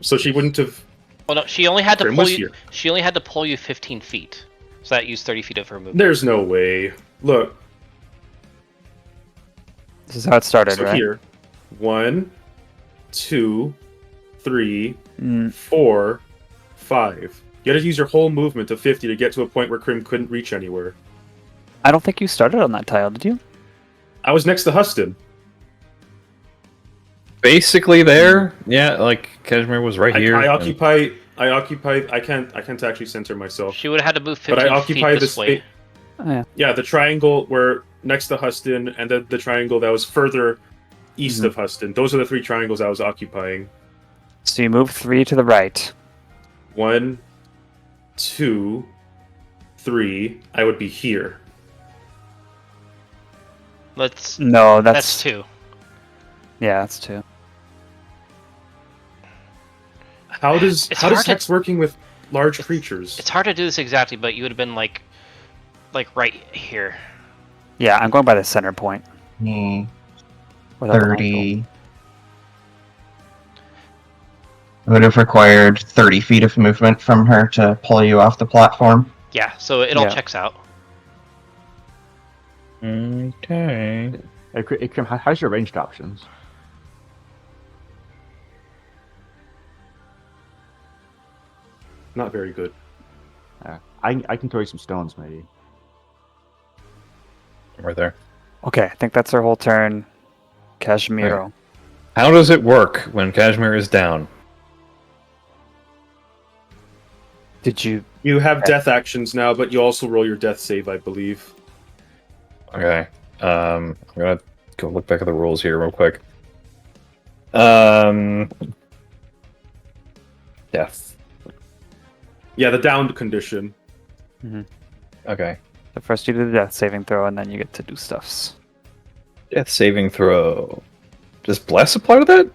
D: So she wouldn't have.
B: Well, no, she only had to
D: Crim
B: pull
D: was
B: you.
D: here.
B: She only had to pull you 15 feet, so that used 30 feet of her movement.
D: There's no way. Look,
A: This is how it started,
D: So
A: right?
D: here, 1, 2, 3,
A: Mm,
D: 4, 5. You had to use your whole movement of 50 to get to a point where Crim couldn't reach anywhere.
A: I don't think you started on that tile, did you?
D: I was next to Huston.
F: Basically there, yeah, like Cashmere was right here.
D: I
F: and-
D: occupy. I can't actually center myself.
B: She would have had to move
D: But
B: 15
D: I occupy
B: feet
D: the
B: this way.
D: space.
A: Oh, yeah.
D: Yeah, the triangle where next to Huston, and then the triangle that was further east
A: Mhm.
D: of Huston. Those are the 3 triangles I was occupying.
A: So you move 3 to the right.
D: 1, 2, 3. I would be here.
B: Let's.
A: No,
B: That's 2.
A: Yeah, that's 2.
D: How does
B: It's
D: how does
B: hard to-
D: Hex working with large creatures?
B: It's hard to do this exactly, but you would have been like right here.
A: Yeah, I'm going by the center point. Without the angle.
C: 30. It would have required 30 feet of movement from her to pull you off the platform.
B: Yeah, so it all
A: Yeah.
B: checks out.
F: Okay.
E: Hey, Crim, how's your ranged options?
D: Not very good.
E: I can throw you some stones, maybe.
F: Right there.
A: Okay, I think that's her whole turn. Cashmere.
F: How does it work when Cashmere is down?
A: Did you?
D: You have death actions now, but you also roll your death save, I believe.
F: Okay. I'm gonna go look back at the rules here real quick. Death.
D: Yeah, the downed condition.
F: Okay.
A: So first you do the death saving throw, and then you get to do stuffs.
F: Death saving throw. Does Bless apply to that?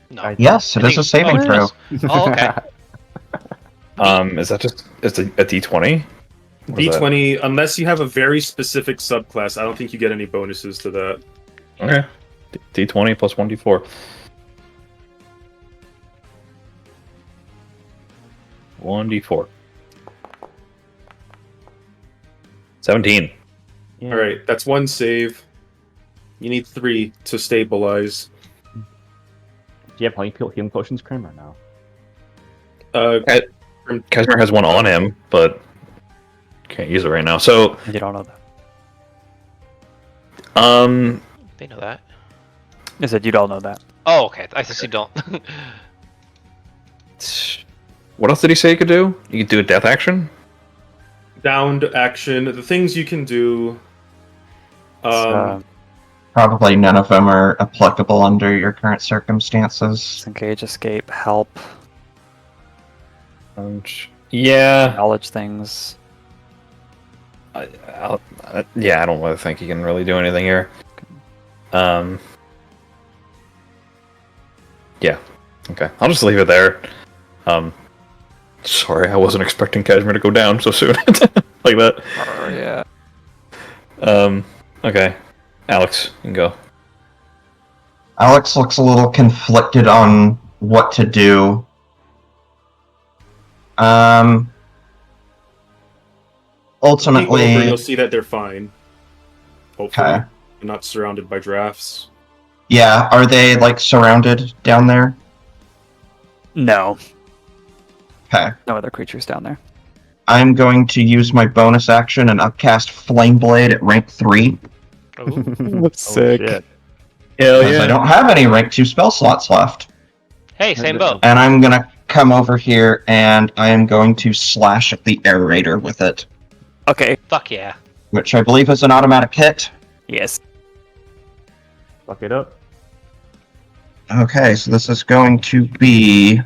B: No.
C: Yes, it
B: I
C: is a
B: think-
C: saving
B: it
C: throw.
B: does. Oh, okay.
F: Is that just it's a D20? What is that?
D: D20, unless you have a very specific subclass, I don't think you get any bonuses to that.
F: Okay. D20 plus 1d4. 1d4. 17.
E: Yeah.
D: Alright, that's 1 save. You need 3 to stabilize.
E: Do you have healing potions, Crim, or no?
F: Cashmere has one on him, but can't use it right now. So,
A: You don't know that.
B: They know that.
A: I said you don't know that.
B: Oh, okay. I guess you don't.
F: what else did he say you could do? You could do a death action?
D: Downed action. The things you can do.
C: Probably none of them are applicable under your current circumstances.
A: Disengage, escape, help,
F: Yeah.
A: knowledge things.
F: Yeah, I don't really think you can really do anything here. Yeah. Okay. I'll just leave it there. Sorry, I wasn't expecting Cashmere to go down so soon. like that.
A: Yeah.
F: Okay. Alex, you can go.
C: Alex looks a little conflicted on what to do. Ultimately,
D: Over, you'll see that they're fine. Hopefully.
C: Okay.
D: They're not surrounded by drafts.
C: yeah, are they like surrounded down there?
A: No.
C: Okay.
A: No other creatures down there.
C: I'm going to use my bonus action and upcast Flame Blade at rank 3.
B: Ooh.
A: That's
E: Oh, shit.
F: Hell
C: Because I don't have any rank 2 spell slots left.
B: Hey, same boat.
C: And I'm going to come over here and I am going to slash at the aerator with it,
A: Okay.
B: Fuck yeah.
C: which I believe is an automatic hit.
A: Yes.
E: Fuck it up.
C: Okay, so this is going to be...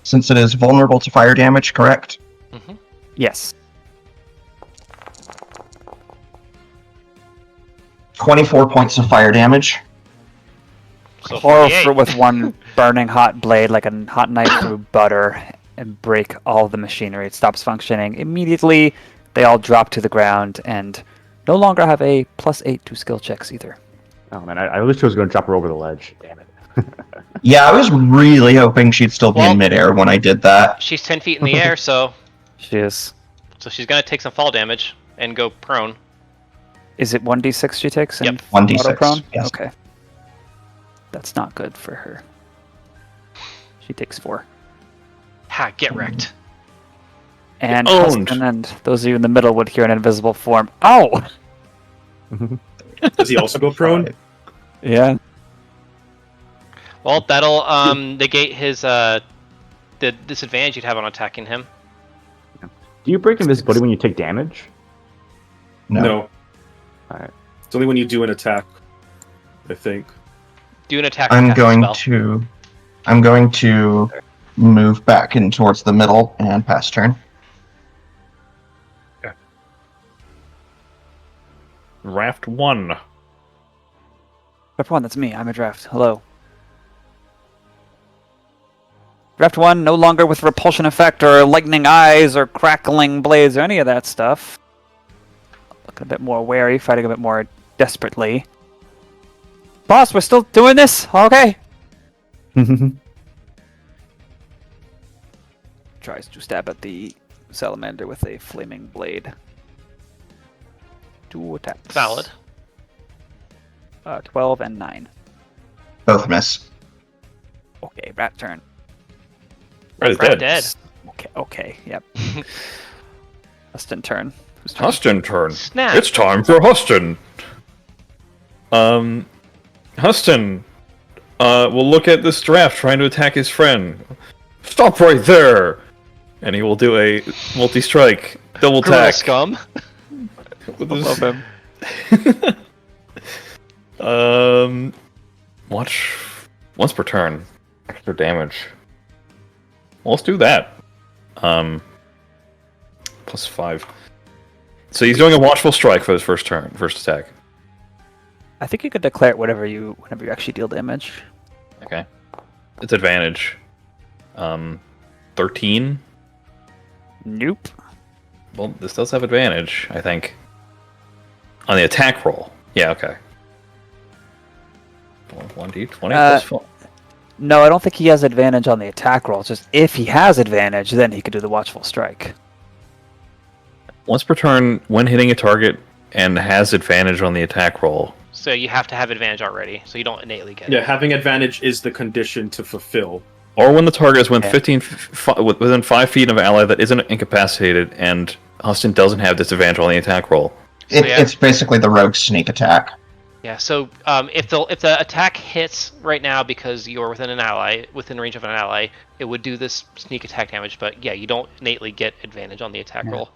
C: Since it is vulnerable to fire damage, correct?
B: Hmm.
A: Yes.
C: 24 points of fire damage.
B: So
A: Or
B: 48.
A: with one burning hot blade, like a hot knife through butter, and break all the machinery. It stops functioning immediately. They all drop to the ground and no longer have a +8 to skill checks either.
E: Oh man, I literally was going to drop her over the ledge. Damn it.
C: Yeah, I was really hoping she'd still be
B: Well-
C: in midair when I did that.
B: She's 10 feet in the air, so
A: She is.
B: she's gonna take some fall damage and go prone.
A: Is it 1d6 she takes?
B: Yep.
A: And
C: 1d6,
A: auto prone?
C: yes.
A: Okay. That's not good for her. She takes 4.
B: Ha! Get wrecked.
A: And
F: Owned.
A: Huston and those of you in the middle would hear an invisible form. Oh!
D: Does he also go prone?
A: Yeah.
B: Well, that'll negate his the disadvantage you'd have on attacking him.
E: Do you break invisibility when you take damage?
D: No.
E: Alright.
D: It's only when you do an attack, I think.
B: Do an attack.
C: I'm
B: cast a
C: going
B: spell.
C: to. I'm going to move back in towards the middle and pass turn.
F: Raft 1.
A: Draft 1, that's me. I'm a draft. Hello. Draft 1, no longer with repulsion effect or lightning eyes or crackling blades or any of that stuff. Looking a bit more wary, fighting a bit more desperately. Boss, we're still doing this? Okay. Tries to stab at the salamander with a flaming blade. 2 attacks.
B: Valid.
A: 12 and 9.
C: Both miss.
A: Okay, rat turn.
F: Rat is
B: Rat
F: dead.
B: dead.
A: Okay, yep. Huston turn. Whose turn?
F: Huston turn.
B: Snap.
F: It's time for Huston. Huston. Will look at this draft trying to attack his friend. Stop right there! And he will do a multi-strike double
B: Criminal
F: attack.
B: scum.
F: With
A: I
F: his-
A: love him.
F: Watch once per turn. Extra damage. Well, let's do that. Plus 5. So he's doing a watchful strike for his first attack.
A: I think you could declare it whenever you actually deal damage.
F: Okay. It's advantage. 13.
A: Nope.
F: Well, this does have advantage, I think. On the attack roll. Yeah, okay. 1d20 plus 4.
A: No, I don't think he has advantage on the attack roll. It's just if he has advantage, then he could do the watchful strike.
F: Once per turn, when hitting a target and has advantage on the attack roll.
B: So you have to have advantage already, so you don't innately get
D: Yeah,
B: it.
D: having advantage is the condition to fulfill.
F: Or when the target is within
A: Yeah.
F: within 5 feet of an ally that isn't incapacitated, and Huston doesn't have disadvantage on the attack roll.
B: Yeah.
C: It's basically the rogue sneak attack.
B: Yeah. So if the attack hits right now because you're within range of an ally, it would do this sneak attack damage. But yeah, you don't innately get advantage on the attack roll.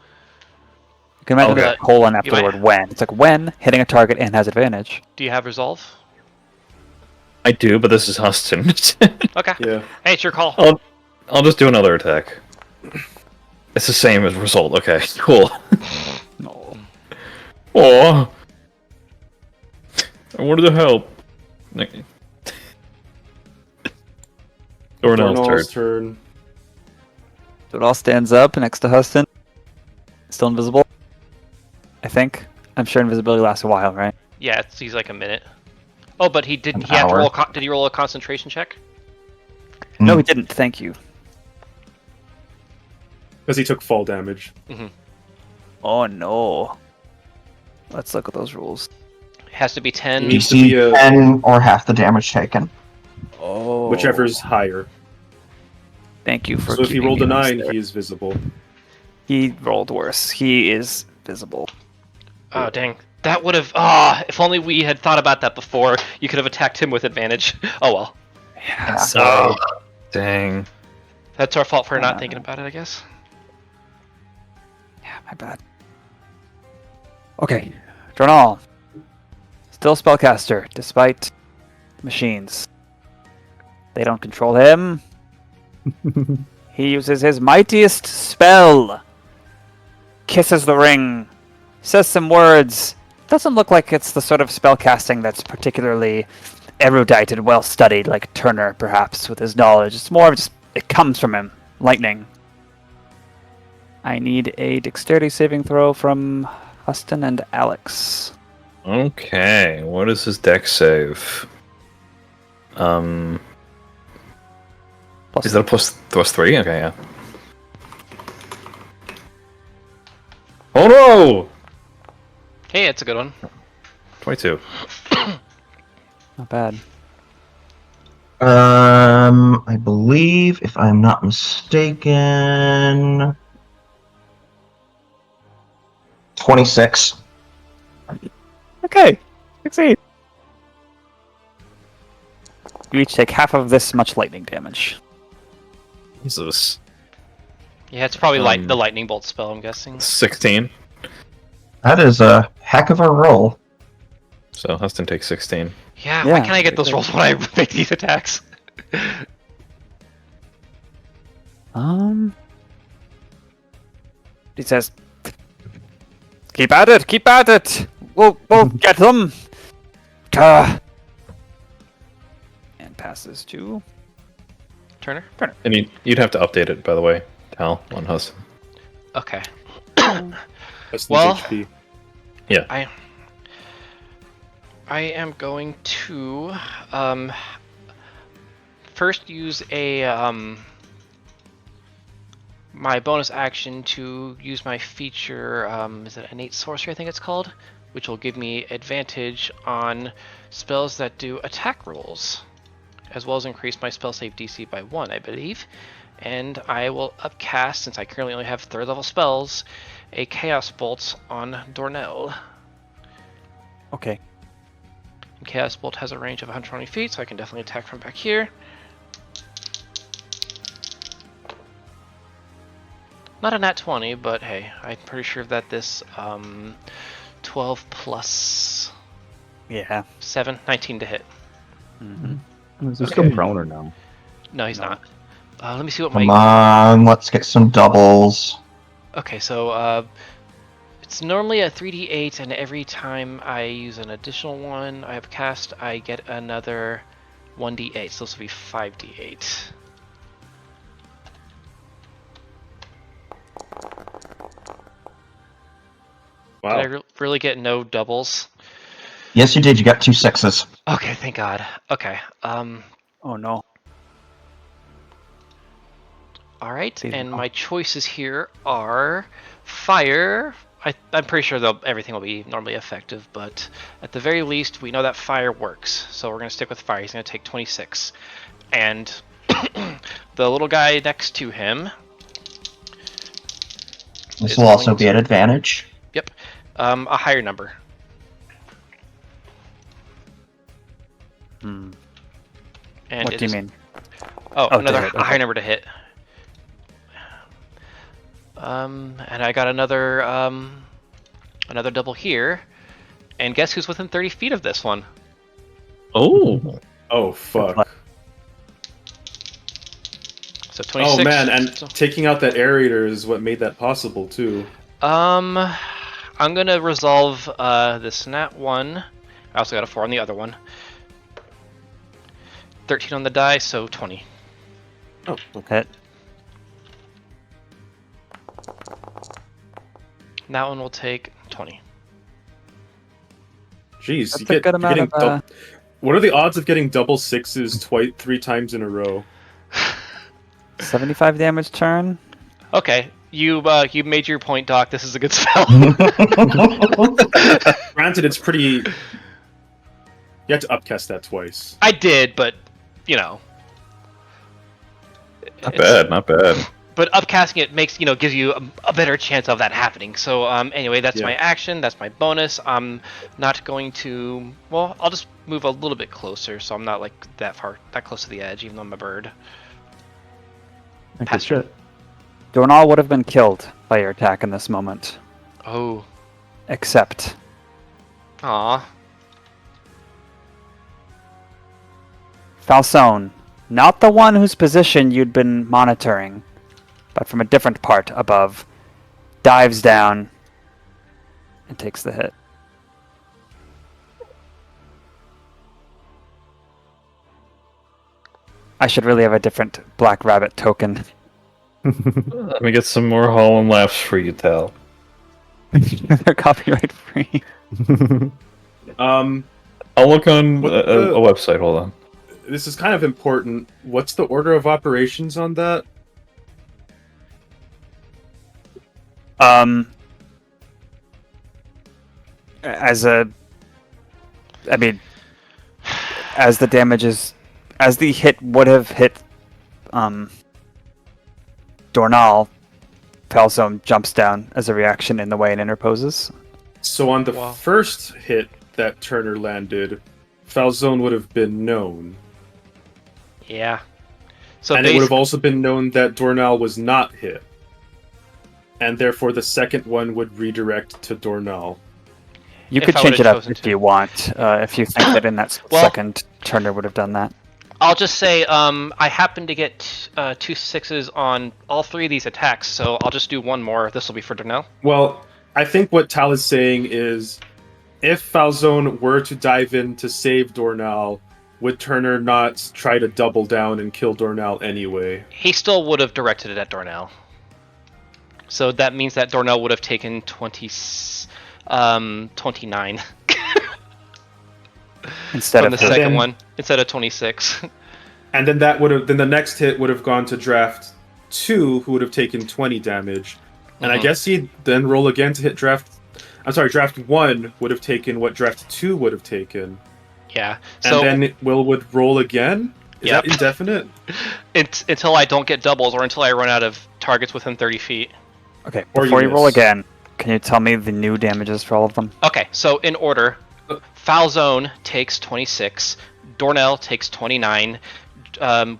A: You can imagine
F: Okay.
A: the colon after
B: You
A: the
B: might-
A: word when. It's like when hitting a target and has advantage.
B: Do you have resolve?
F: I do, but this is Huston.
B: Okay.
D: Yeah.
B: Hey, it's your call.
F: I'll just do another attack. It's the same as result. Okay, cool.
A: No.
F: Oh, I wanted to help. Dornell's turn.
D: turn.
A: So it all stands up next to Huston. Still invisible. I think. I'm sure invisibility lasts a while, right?
B: Yeah, he's like a minute. Oh, but he did.
C: An
B: He had to
C: hour.
B: roll. Did he roll a concentration check?
A: No, he didn't. Thank you.
D: Because he took fall damage.
A: Oh no. Let's look at those rules.
B: It has to be 10.
D: Needs to
C: DC
D: be a-
C: 10 or half the damage taken.
A: Oh.
D: Whichever's higher.
A: Thank you for.
D: So if he
A: keeping
D: rolled a
A: me honest
D: 9,
A: there.
D: he is visible.
A: He rolled worse. He is visible.
B: Oh dang! That would have. If only we had thought about that before. You could have attacked him with advantage. Oh well.
A: Yeah.
F: Oh, dang.
B: That's our fault for not thinking about it, I guess.
A: Yeah, my bad. Okay, Dronal. Still spellcaster, despite machines. They don't control him. He uses his mightiest spell. Kisses the ring. Says some words. Doesn't look like it's the sort of spellcasting that's particularly erudite and well studied, like Turner, perhaps, with his knowledge. It's more of just, it comes from him. Lightning. I need a dexterity saving throw from Huston and Alex.
F: Okay, what is his dex save?
A: Plus
F: Is that a plus 3? Okay, yeah. Oh no!
B: Hey, it's a good one.
F: 22.
A: Not bad.
C: I believe, if I'm not mistaken, 26.
A: Okay, succeed. You each take half of this much lightning damage.
F: Jesus.
B: Yeah, it's probably
F: Um,
B: the lightning bolt spell, I'm guessing.
F: 16.
C: That is a heck of a roll.
F: So Huston takes 16.
B: Yeah,
A: Yeah,
B: why can't I get those
A: okay.
B: rolls when I make these attacks?
A: He says, keep at it, keep at it. We'll get them. And passes to
B: Turner?
F: And you'd have to update it, by the way, Tal, on Huston.
B: Okay.
D: That's
B: Well-
D: HP.
B: I am going to first use a my bonus action to use my feature, is it innate sorcery I think it's called, which will give me advantage on spells that do attack rolls, as well as increase my spell save DC by 1, I believe. And I will upcast, since I currently only have 3rd level spells, a Chaos Bolt on Dornell.
A: okay.
B: And Chaos Bolt has a range of 120 feet, so I can definitely attack from back here. Not a nat 20, but hey, I'm pretty sure that this 12 plus
A: Yeah.
B: 7, 19 to hit.
A: Mm-hmm.
E: Is he still prone or no?
B: No, he's
A: No.
B: not. Let me see what
C: Come
B: my...
C: on, let's get some doubles.
B: Okay, so it's normally a 3d8, and every time I use an additional one I have cast, I get another 1d8, so this will be 5d8.
D: Wow.
B: Did I really get no doubles?
C: Yes, you did. You got 2 6s.
B: Okay, thank God. Okay,
A: Oh no.
B: alright,
A: Please
B: and
A: no.
B: my choices here are fire. I'm pretty sure everything will be normally effective, but at the very least, we know that fire works. So we're going to stick with fire. He's going to take 26. And the little guy next to him...
C: This
B: is
C: will also
B: going
C: be
B: to-
C: an advantage.
B: Yep. A higher number.
A: Hmm.
B: And
A: What
B: it
A: do you
B: is-
A: mean?
B: Oh,
A: Oh, to
B: another
A: hit,
B: a higher
A: okay.
B: number to hit. And I got another double here. And guess who's within 30 feet of this one?
F: Oh!
D: Oh fuck.
B: So 26.
D: Oh man, and taking out that aerator is what made that possible too.
B: I'm gonna resolve this nat 1. I also got a 4 on the other one. 13 on the die, so 20.
D: Oh, okay.
A: Hit.
B: That one will take 20.
D: Jeez,
A: That's
D: you
A: a
D: get
A: good
D: you're
A: amount
D: getting
A: of.
D: What are the odds of getting double 6s 3 times in a row?
A: 75 damage turn.
B: Okay, you made your point, Doc. This is a good spell.
D: Granted, it's pretty. You have to upcast that twice.
B: I did, but you know.
F: Not bad, not bad.
B: But upcasting it makes, gives you a better chance of that happening. So anyway, that's
D: Yeah.
B: my action. That's my bonus. I'm not going to. Well, I'll just move a little bit closer, so I'm not like that close to the edge, even though I'm a bird.
E: Good
B: Pass.
E: shit.
A: Dornall would have been killed by your attack in this moment,
B: Oh,
A: except
B: aw.
A: Falcone, not the one whose position you'd been monitoring, but from a different part above, dives down and takes the hit. I should really have a different Black Rabbit token.
F: Let me get some more Holland laughs for you, Tal.
A: They're copyright free.
D: Um,
F: I'll look on
D: What
F: a
D: the-
F: website, hold on.
D: this is kind of important. What's the order of operations on that?
A: as the damage is, as the hit would have hit Dornall, Falzone jumps down as a reaction in the way and interposes.
D: So on the
B: Wow.
D: first hit that Turner landed, Falzone would have been known.
B: Yeah. So
D: And it would have also been known that Dornall was not hit. And therefore the second one would redirect to Dornall.
A: You
B: If
A: could
B: I
A: change
B: would've
A: it up
B: chosen
A: if
B: to.
A: you want. If you think that in that
B: Well-
A: second, Turner would have done that.
B: I'll just say I happen to get 2 6s on all 3 of these attacks, so I'll just do one more. This will be for Dornell.
D: Well, I think what Tal is saying is, if Falzone were to dive in to save Dornall, would Turner not try to double down and kill Dornall anyway?
B: He still would have directed it at Dornell. So that means that Dornell would have taken 29
A: Instead
B: from
A: of
B: the
A: hit.
B: second
D: then-
B: one instead of 26.
D: And then the next hit would have gone to draft 2, who would have taken 20 damage. And I
B: Mhm.
D: guess he'd then roll again to hit draft 1 would have taken what draft 2 would have taken.
B: Yeah.
D: And
B: So
D: then Will would roll again? Is
B: Yep.
D: that indefinite?
B: until I don't get doubles or until I run out of targets within 30 feet.
A: Okay,
D: Or
A: before
D: you
A: you roll
D: miss.
A: again, can you tell me the new damages for all of them?
B: Okay, so in order, Falzone takes 26, Dornell takes 29,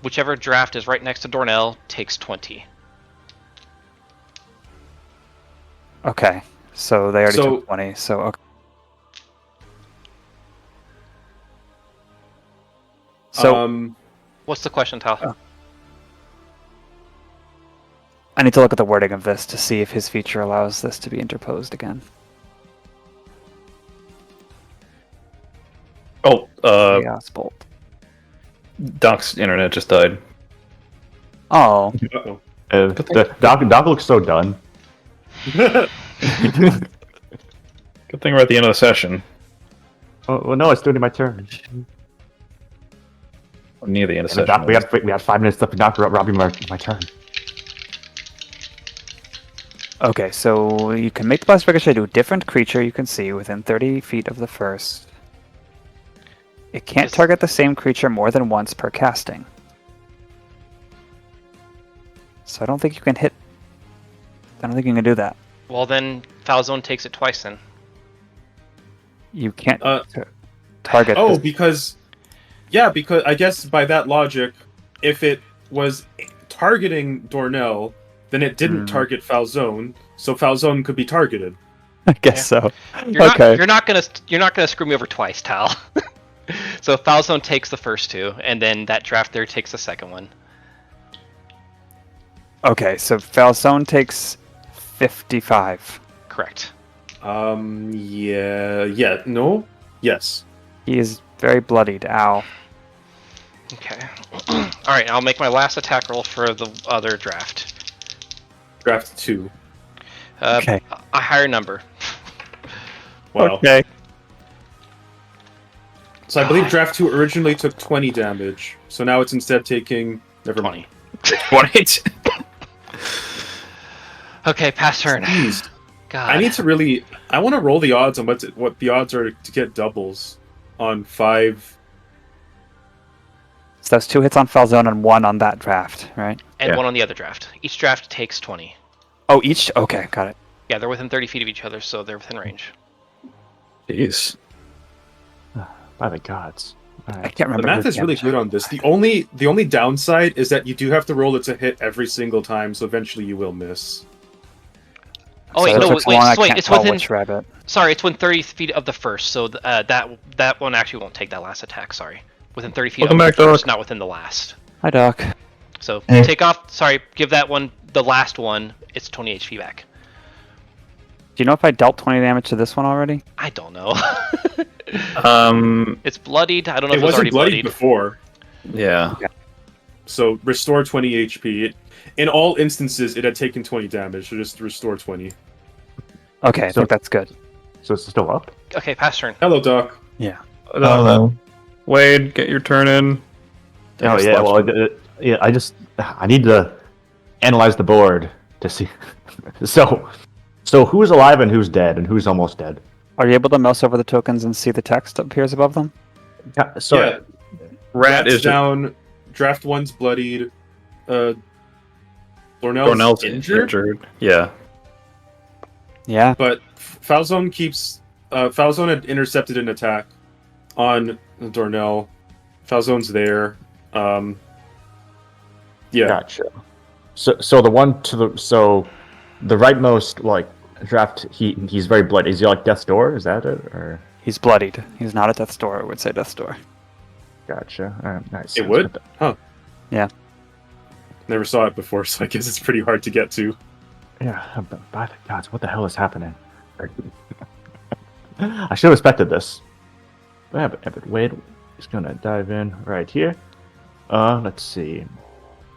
B: whichever draft is right next to Dornell takes 20.
A: Okay, so they already
D: So-
A: took 20, so okay. So
B: What's the question, Tal?
A: I need to look at the wording of this to see if his feature allows this to be interposed again.
F: Oh,
A: Chaos Bolt.
F: Doc's internet just died.
A: Oh,
D: Uh-oh.
E: Doc looks so done.
F: Good thing we're at the end of the session.
E: Oh, well, no, it's doing my turn.
F: Or near the end of the
E: And
F: session.
E: Doc, we had 5 minutes left. Doc robbing my turn.
A: okay, so you can make the blast ricochet to a different creature you can see within 30 feet of the first. It can't
B: Is-
A: target the same creature more than once per casting. So I don't think you can hit... I don't think you can do that.
B: Well, then Falzone takes it twice then.
A: You can't
D: Uh,
A: target
D: Oh,
A: this-
D: because I guess by that logic, if it was targeting Dornell, then it didn't target Falzone, so Falzone could be targeted.
A: I guess so.
B: You're
A: Okay.
B: not gonna screw me over twice, Tal. So Falzone takes the first 2, and then that draft there takes the second one.
A: Okay, so Falzone takes 55.
B: Correct.
D: Yes.
A: He is very bloodied. Ow.
B: Okay. All right, I'll make my last attack roll for the other draft.
D: Draft 2.
A: Okay.
B: A higher number.
D: Wow.
A: Okay.
D: So I believe draft 2 originally took 20 damage, so now it's instead taking... Never
B: 20.
D: mind.
F: 20.
B: Okay, pass turn.
D: Jeez.
B: God.
D: I need to really... I want to roll the odds on what the odds are to get doubles on 5...
A: So that's 2 hits on Falzone and 1 on that draft, right?
B: And
E: Yeah.
B: 1 on the other draft. Each draft takes 20.
A: Oh, each? Okay, got it.
B: Yeah, they're within 30 feet of each other, so they're within range.
F: Jeez.
E: By the gods.
A: I
E: Alright.
A: can't
D: The
A: remember.
D: math
A: his
D: is really
A: damage.
D: good on this. The only downside is that you do have to roll it to hit every single time, so eventually you will miss.
B: Oh, wait,
A: So it
B: no,
A: took so long, I
B: wait,
A: can't
B: it's
A: tell
B: within...
A: which rabbit.
B: Sorry, it's within 30 feet of the first, so that one actually won't take that last attack, sorry. Within 30 feet
F: Welcome
B: of
F: back,
B: the first,
F: Doc.
B: not within the last.
A: Hi, Doc.
B: So,
C: Hey.
B: take off... Sorry, give that one... The last one, it's 20 HP back.
A: Do you know if I dealt 20 damage to this one already?
B: I don't know.
F: Um,
B: It's bloodied. I don't know
D: It
B: if it's already
D: wasn't bloodied
B: bloodied.
D: before,
F: yeah.
D: so restore 20 HP. In all instances, it had taken 20 damage, so just restore 20.
A: Okay, I
E: So-
A: think that's good.
E: So it's still up?
B: Okay, pass turn.
D: Hello, Doc.
A: Yeah.
C: Hello.
F: Wade, get your turn in.
E: Oh,
A: Yes,
E: yeah,
A: left.
E: well, yeah, I need to analyze the board to see. So who's alive and who's dead and who's almost dead?
A: Are you able to mouse over the tokens and see the text that appears above them?
E: Sorry.
D: Yeah.
F: Rat
D: Rat's
F: is
D: down. Draft 1's bloodied.
F: Dornell's
D: injured.
F: Yeah.
A: Yeah.
D: But Falzone keeps. Falzone had intercepted an attack on Dornell. Falzone's there. Yeah.
E: Gotcha. So the one to the rightmost like draft, he's very bloody. Is he like death's door? Is that it? Or
A: He's bloodied. He's not at death's door. I would say death's door.
E: gotcha. Nice.
D: It would? Huh.
A: Yeah.
D: Never saw it before, so I guess it's pretty hard to get to.
E: Yeah. By the gods, what the hell is happening? I should have expected this. But wait, he's gonna dive in right here. Let's see.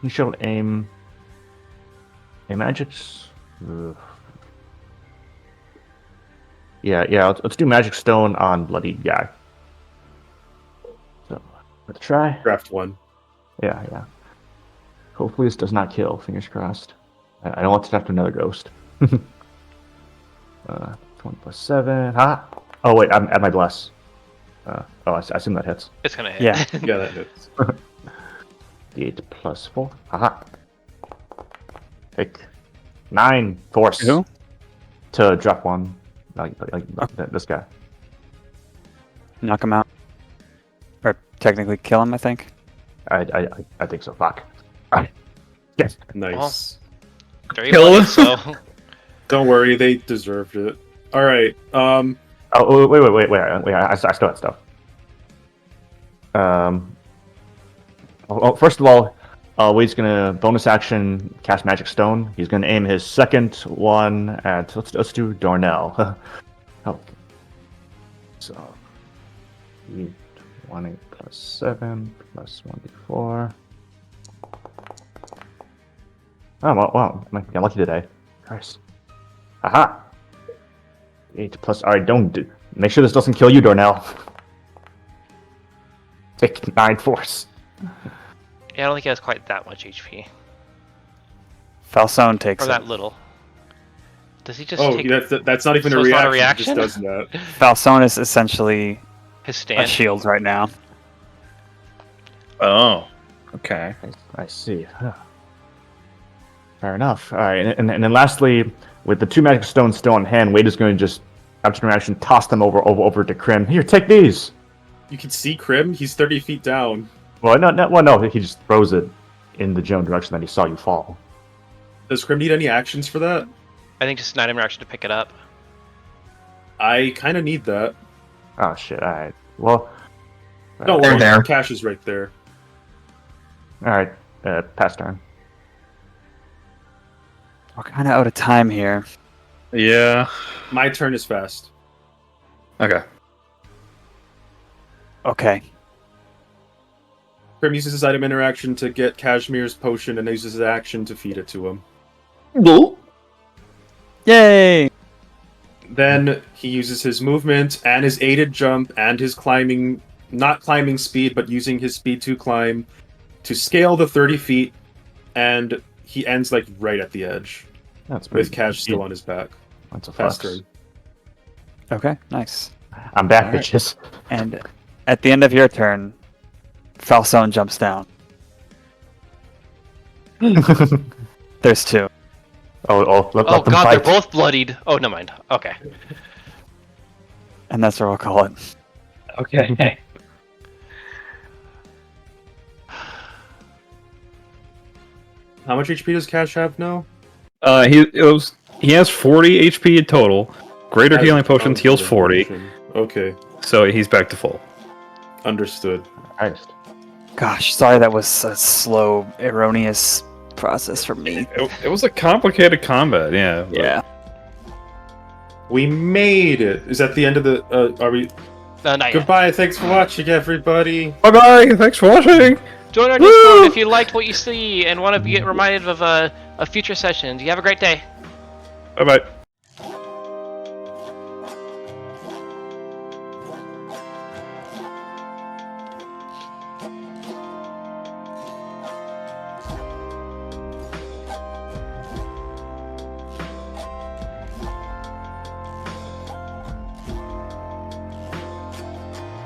E: You should aim. Magics. Yeah. Let's do magic stone on bloody guy. So let's try.
D: Draft 1.
E: Yeah. Hopefully this does not kill. Fingers crossed. I don't want to have to another ghost. 20 plus 7. Ha! Oh wait, I'm at my bless. I assume that hits.
B: It's gonna hit.
A: Yeah.
D: Yeah, that hits.
E: 8 plus 4. Haha. Take 9 force
A: Who?
E: to drop 1. Like this guy.
A: Knock him out. Or technically kill him, I think.
E: I think so. Fuck. Alright. Yes.
D: Nice.
B: Very
F: Kill
B: bloody,
F: him.
B: so
D: Don't worry, they deserved it. Alright,
E: Oh wait. I still had stuff. First of all, Wade's gonna bonus action cast Magic Stone. He's gonna aim his second one at let's do Dornell. Oh. So 20 plus 7 plus 1d4. Oh wow, I'm lucky today. Christ. Aha! 8 plus. Alright, make sure this doesn't kill you, Dornell. Take 9 force.
B: yeah, I don't think he has quite that much HP.
A: Falzone takes
B: Or
A: it.
B: that little. Does he just
D: oh,
B: take
D: that's not even
B: So
D: a
B: it's not
D: reaction.
B: a
D: He just
B: reaction?
D: does that.
A: Falzone is essentially
B: his
A: a
B: stand?
A: shield right now.
F: Oh. Okay.
E: I see. Fair enough. Alright, and then lastly, with the 2 magic stones still in hand, Wade is going to just, after reaction, toss them over to Crim. Here, take these!
D: You can see Crim, he's 30 feet down.
E: Well, no, he just throws it in the general direction that he saw you fall.
D: Does Crim need any actions for that?
B: I think just an item reaction to pick it up.
D: I kind of need that.
E: Oh shit, alright. Well,
D: Don't
C: They're
D: worry,
C: there.
D: Cash is right there.
E: alright, pass turn.
A: We're kind of out of time here.
F: Yeah.
D: My turn is fast.
F: Okay.
A: Okay.
D: Crim uses his item interaction to get Cashmere's potion and uses his action to feed it to him.
F: Well.
A: Yay!
D: Then he uses his movement and his aided jump and his climbing, not climbing speed, but using his speed to climb to scale the 30 feet, and he ends like right at the edge
E: That's pretty
D: with Cash still on his back.
E: That's a
D: Fast
E: flex.
D: turn.
A: Okay, nice.
E: I'm back,
A: Alright.
E: bitches.
A: And at the end of your turn, Falzone jumps down. There's 2.
E: Let
B: Oh
E: them
B: god,
E: fight.
B: they're both bloodied. Oh, never mind. Okay.
A: And that's what we'll call it.
F: Okay.
D: How much HP does Cash have now?
F: He has 40 HP in total. Greater
D: Has-
F: healing potions heals 40,
D: Okay,
F: so he's back to full.
D: understood.
E: Christ.
A: Gosh, sorry that was a slow, erroneous process for me.
F: It was a complicated combat, yeah. but-
A: Yeah.
D: We made it. Is that the end of the? Are we?
B: Not yet.
D: Goodbye. Thanks for watching, everybody.
F: Bye bye. Thanks for watching.
B: Join our
F: Woo!
B: Discord if you liked what you see and want to get reminded of future sessions. You have a great day.
F: Bye bye.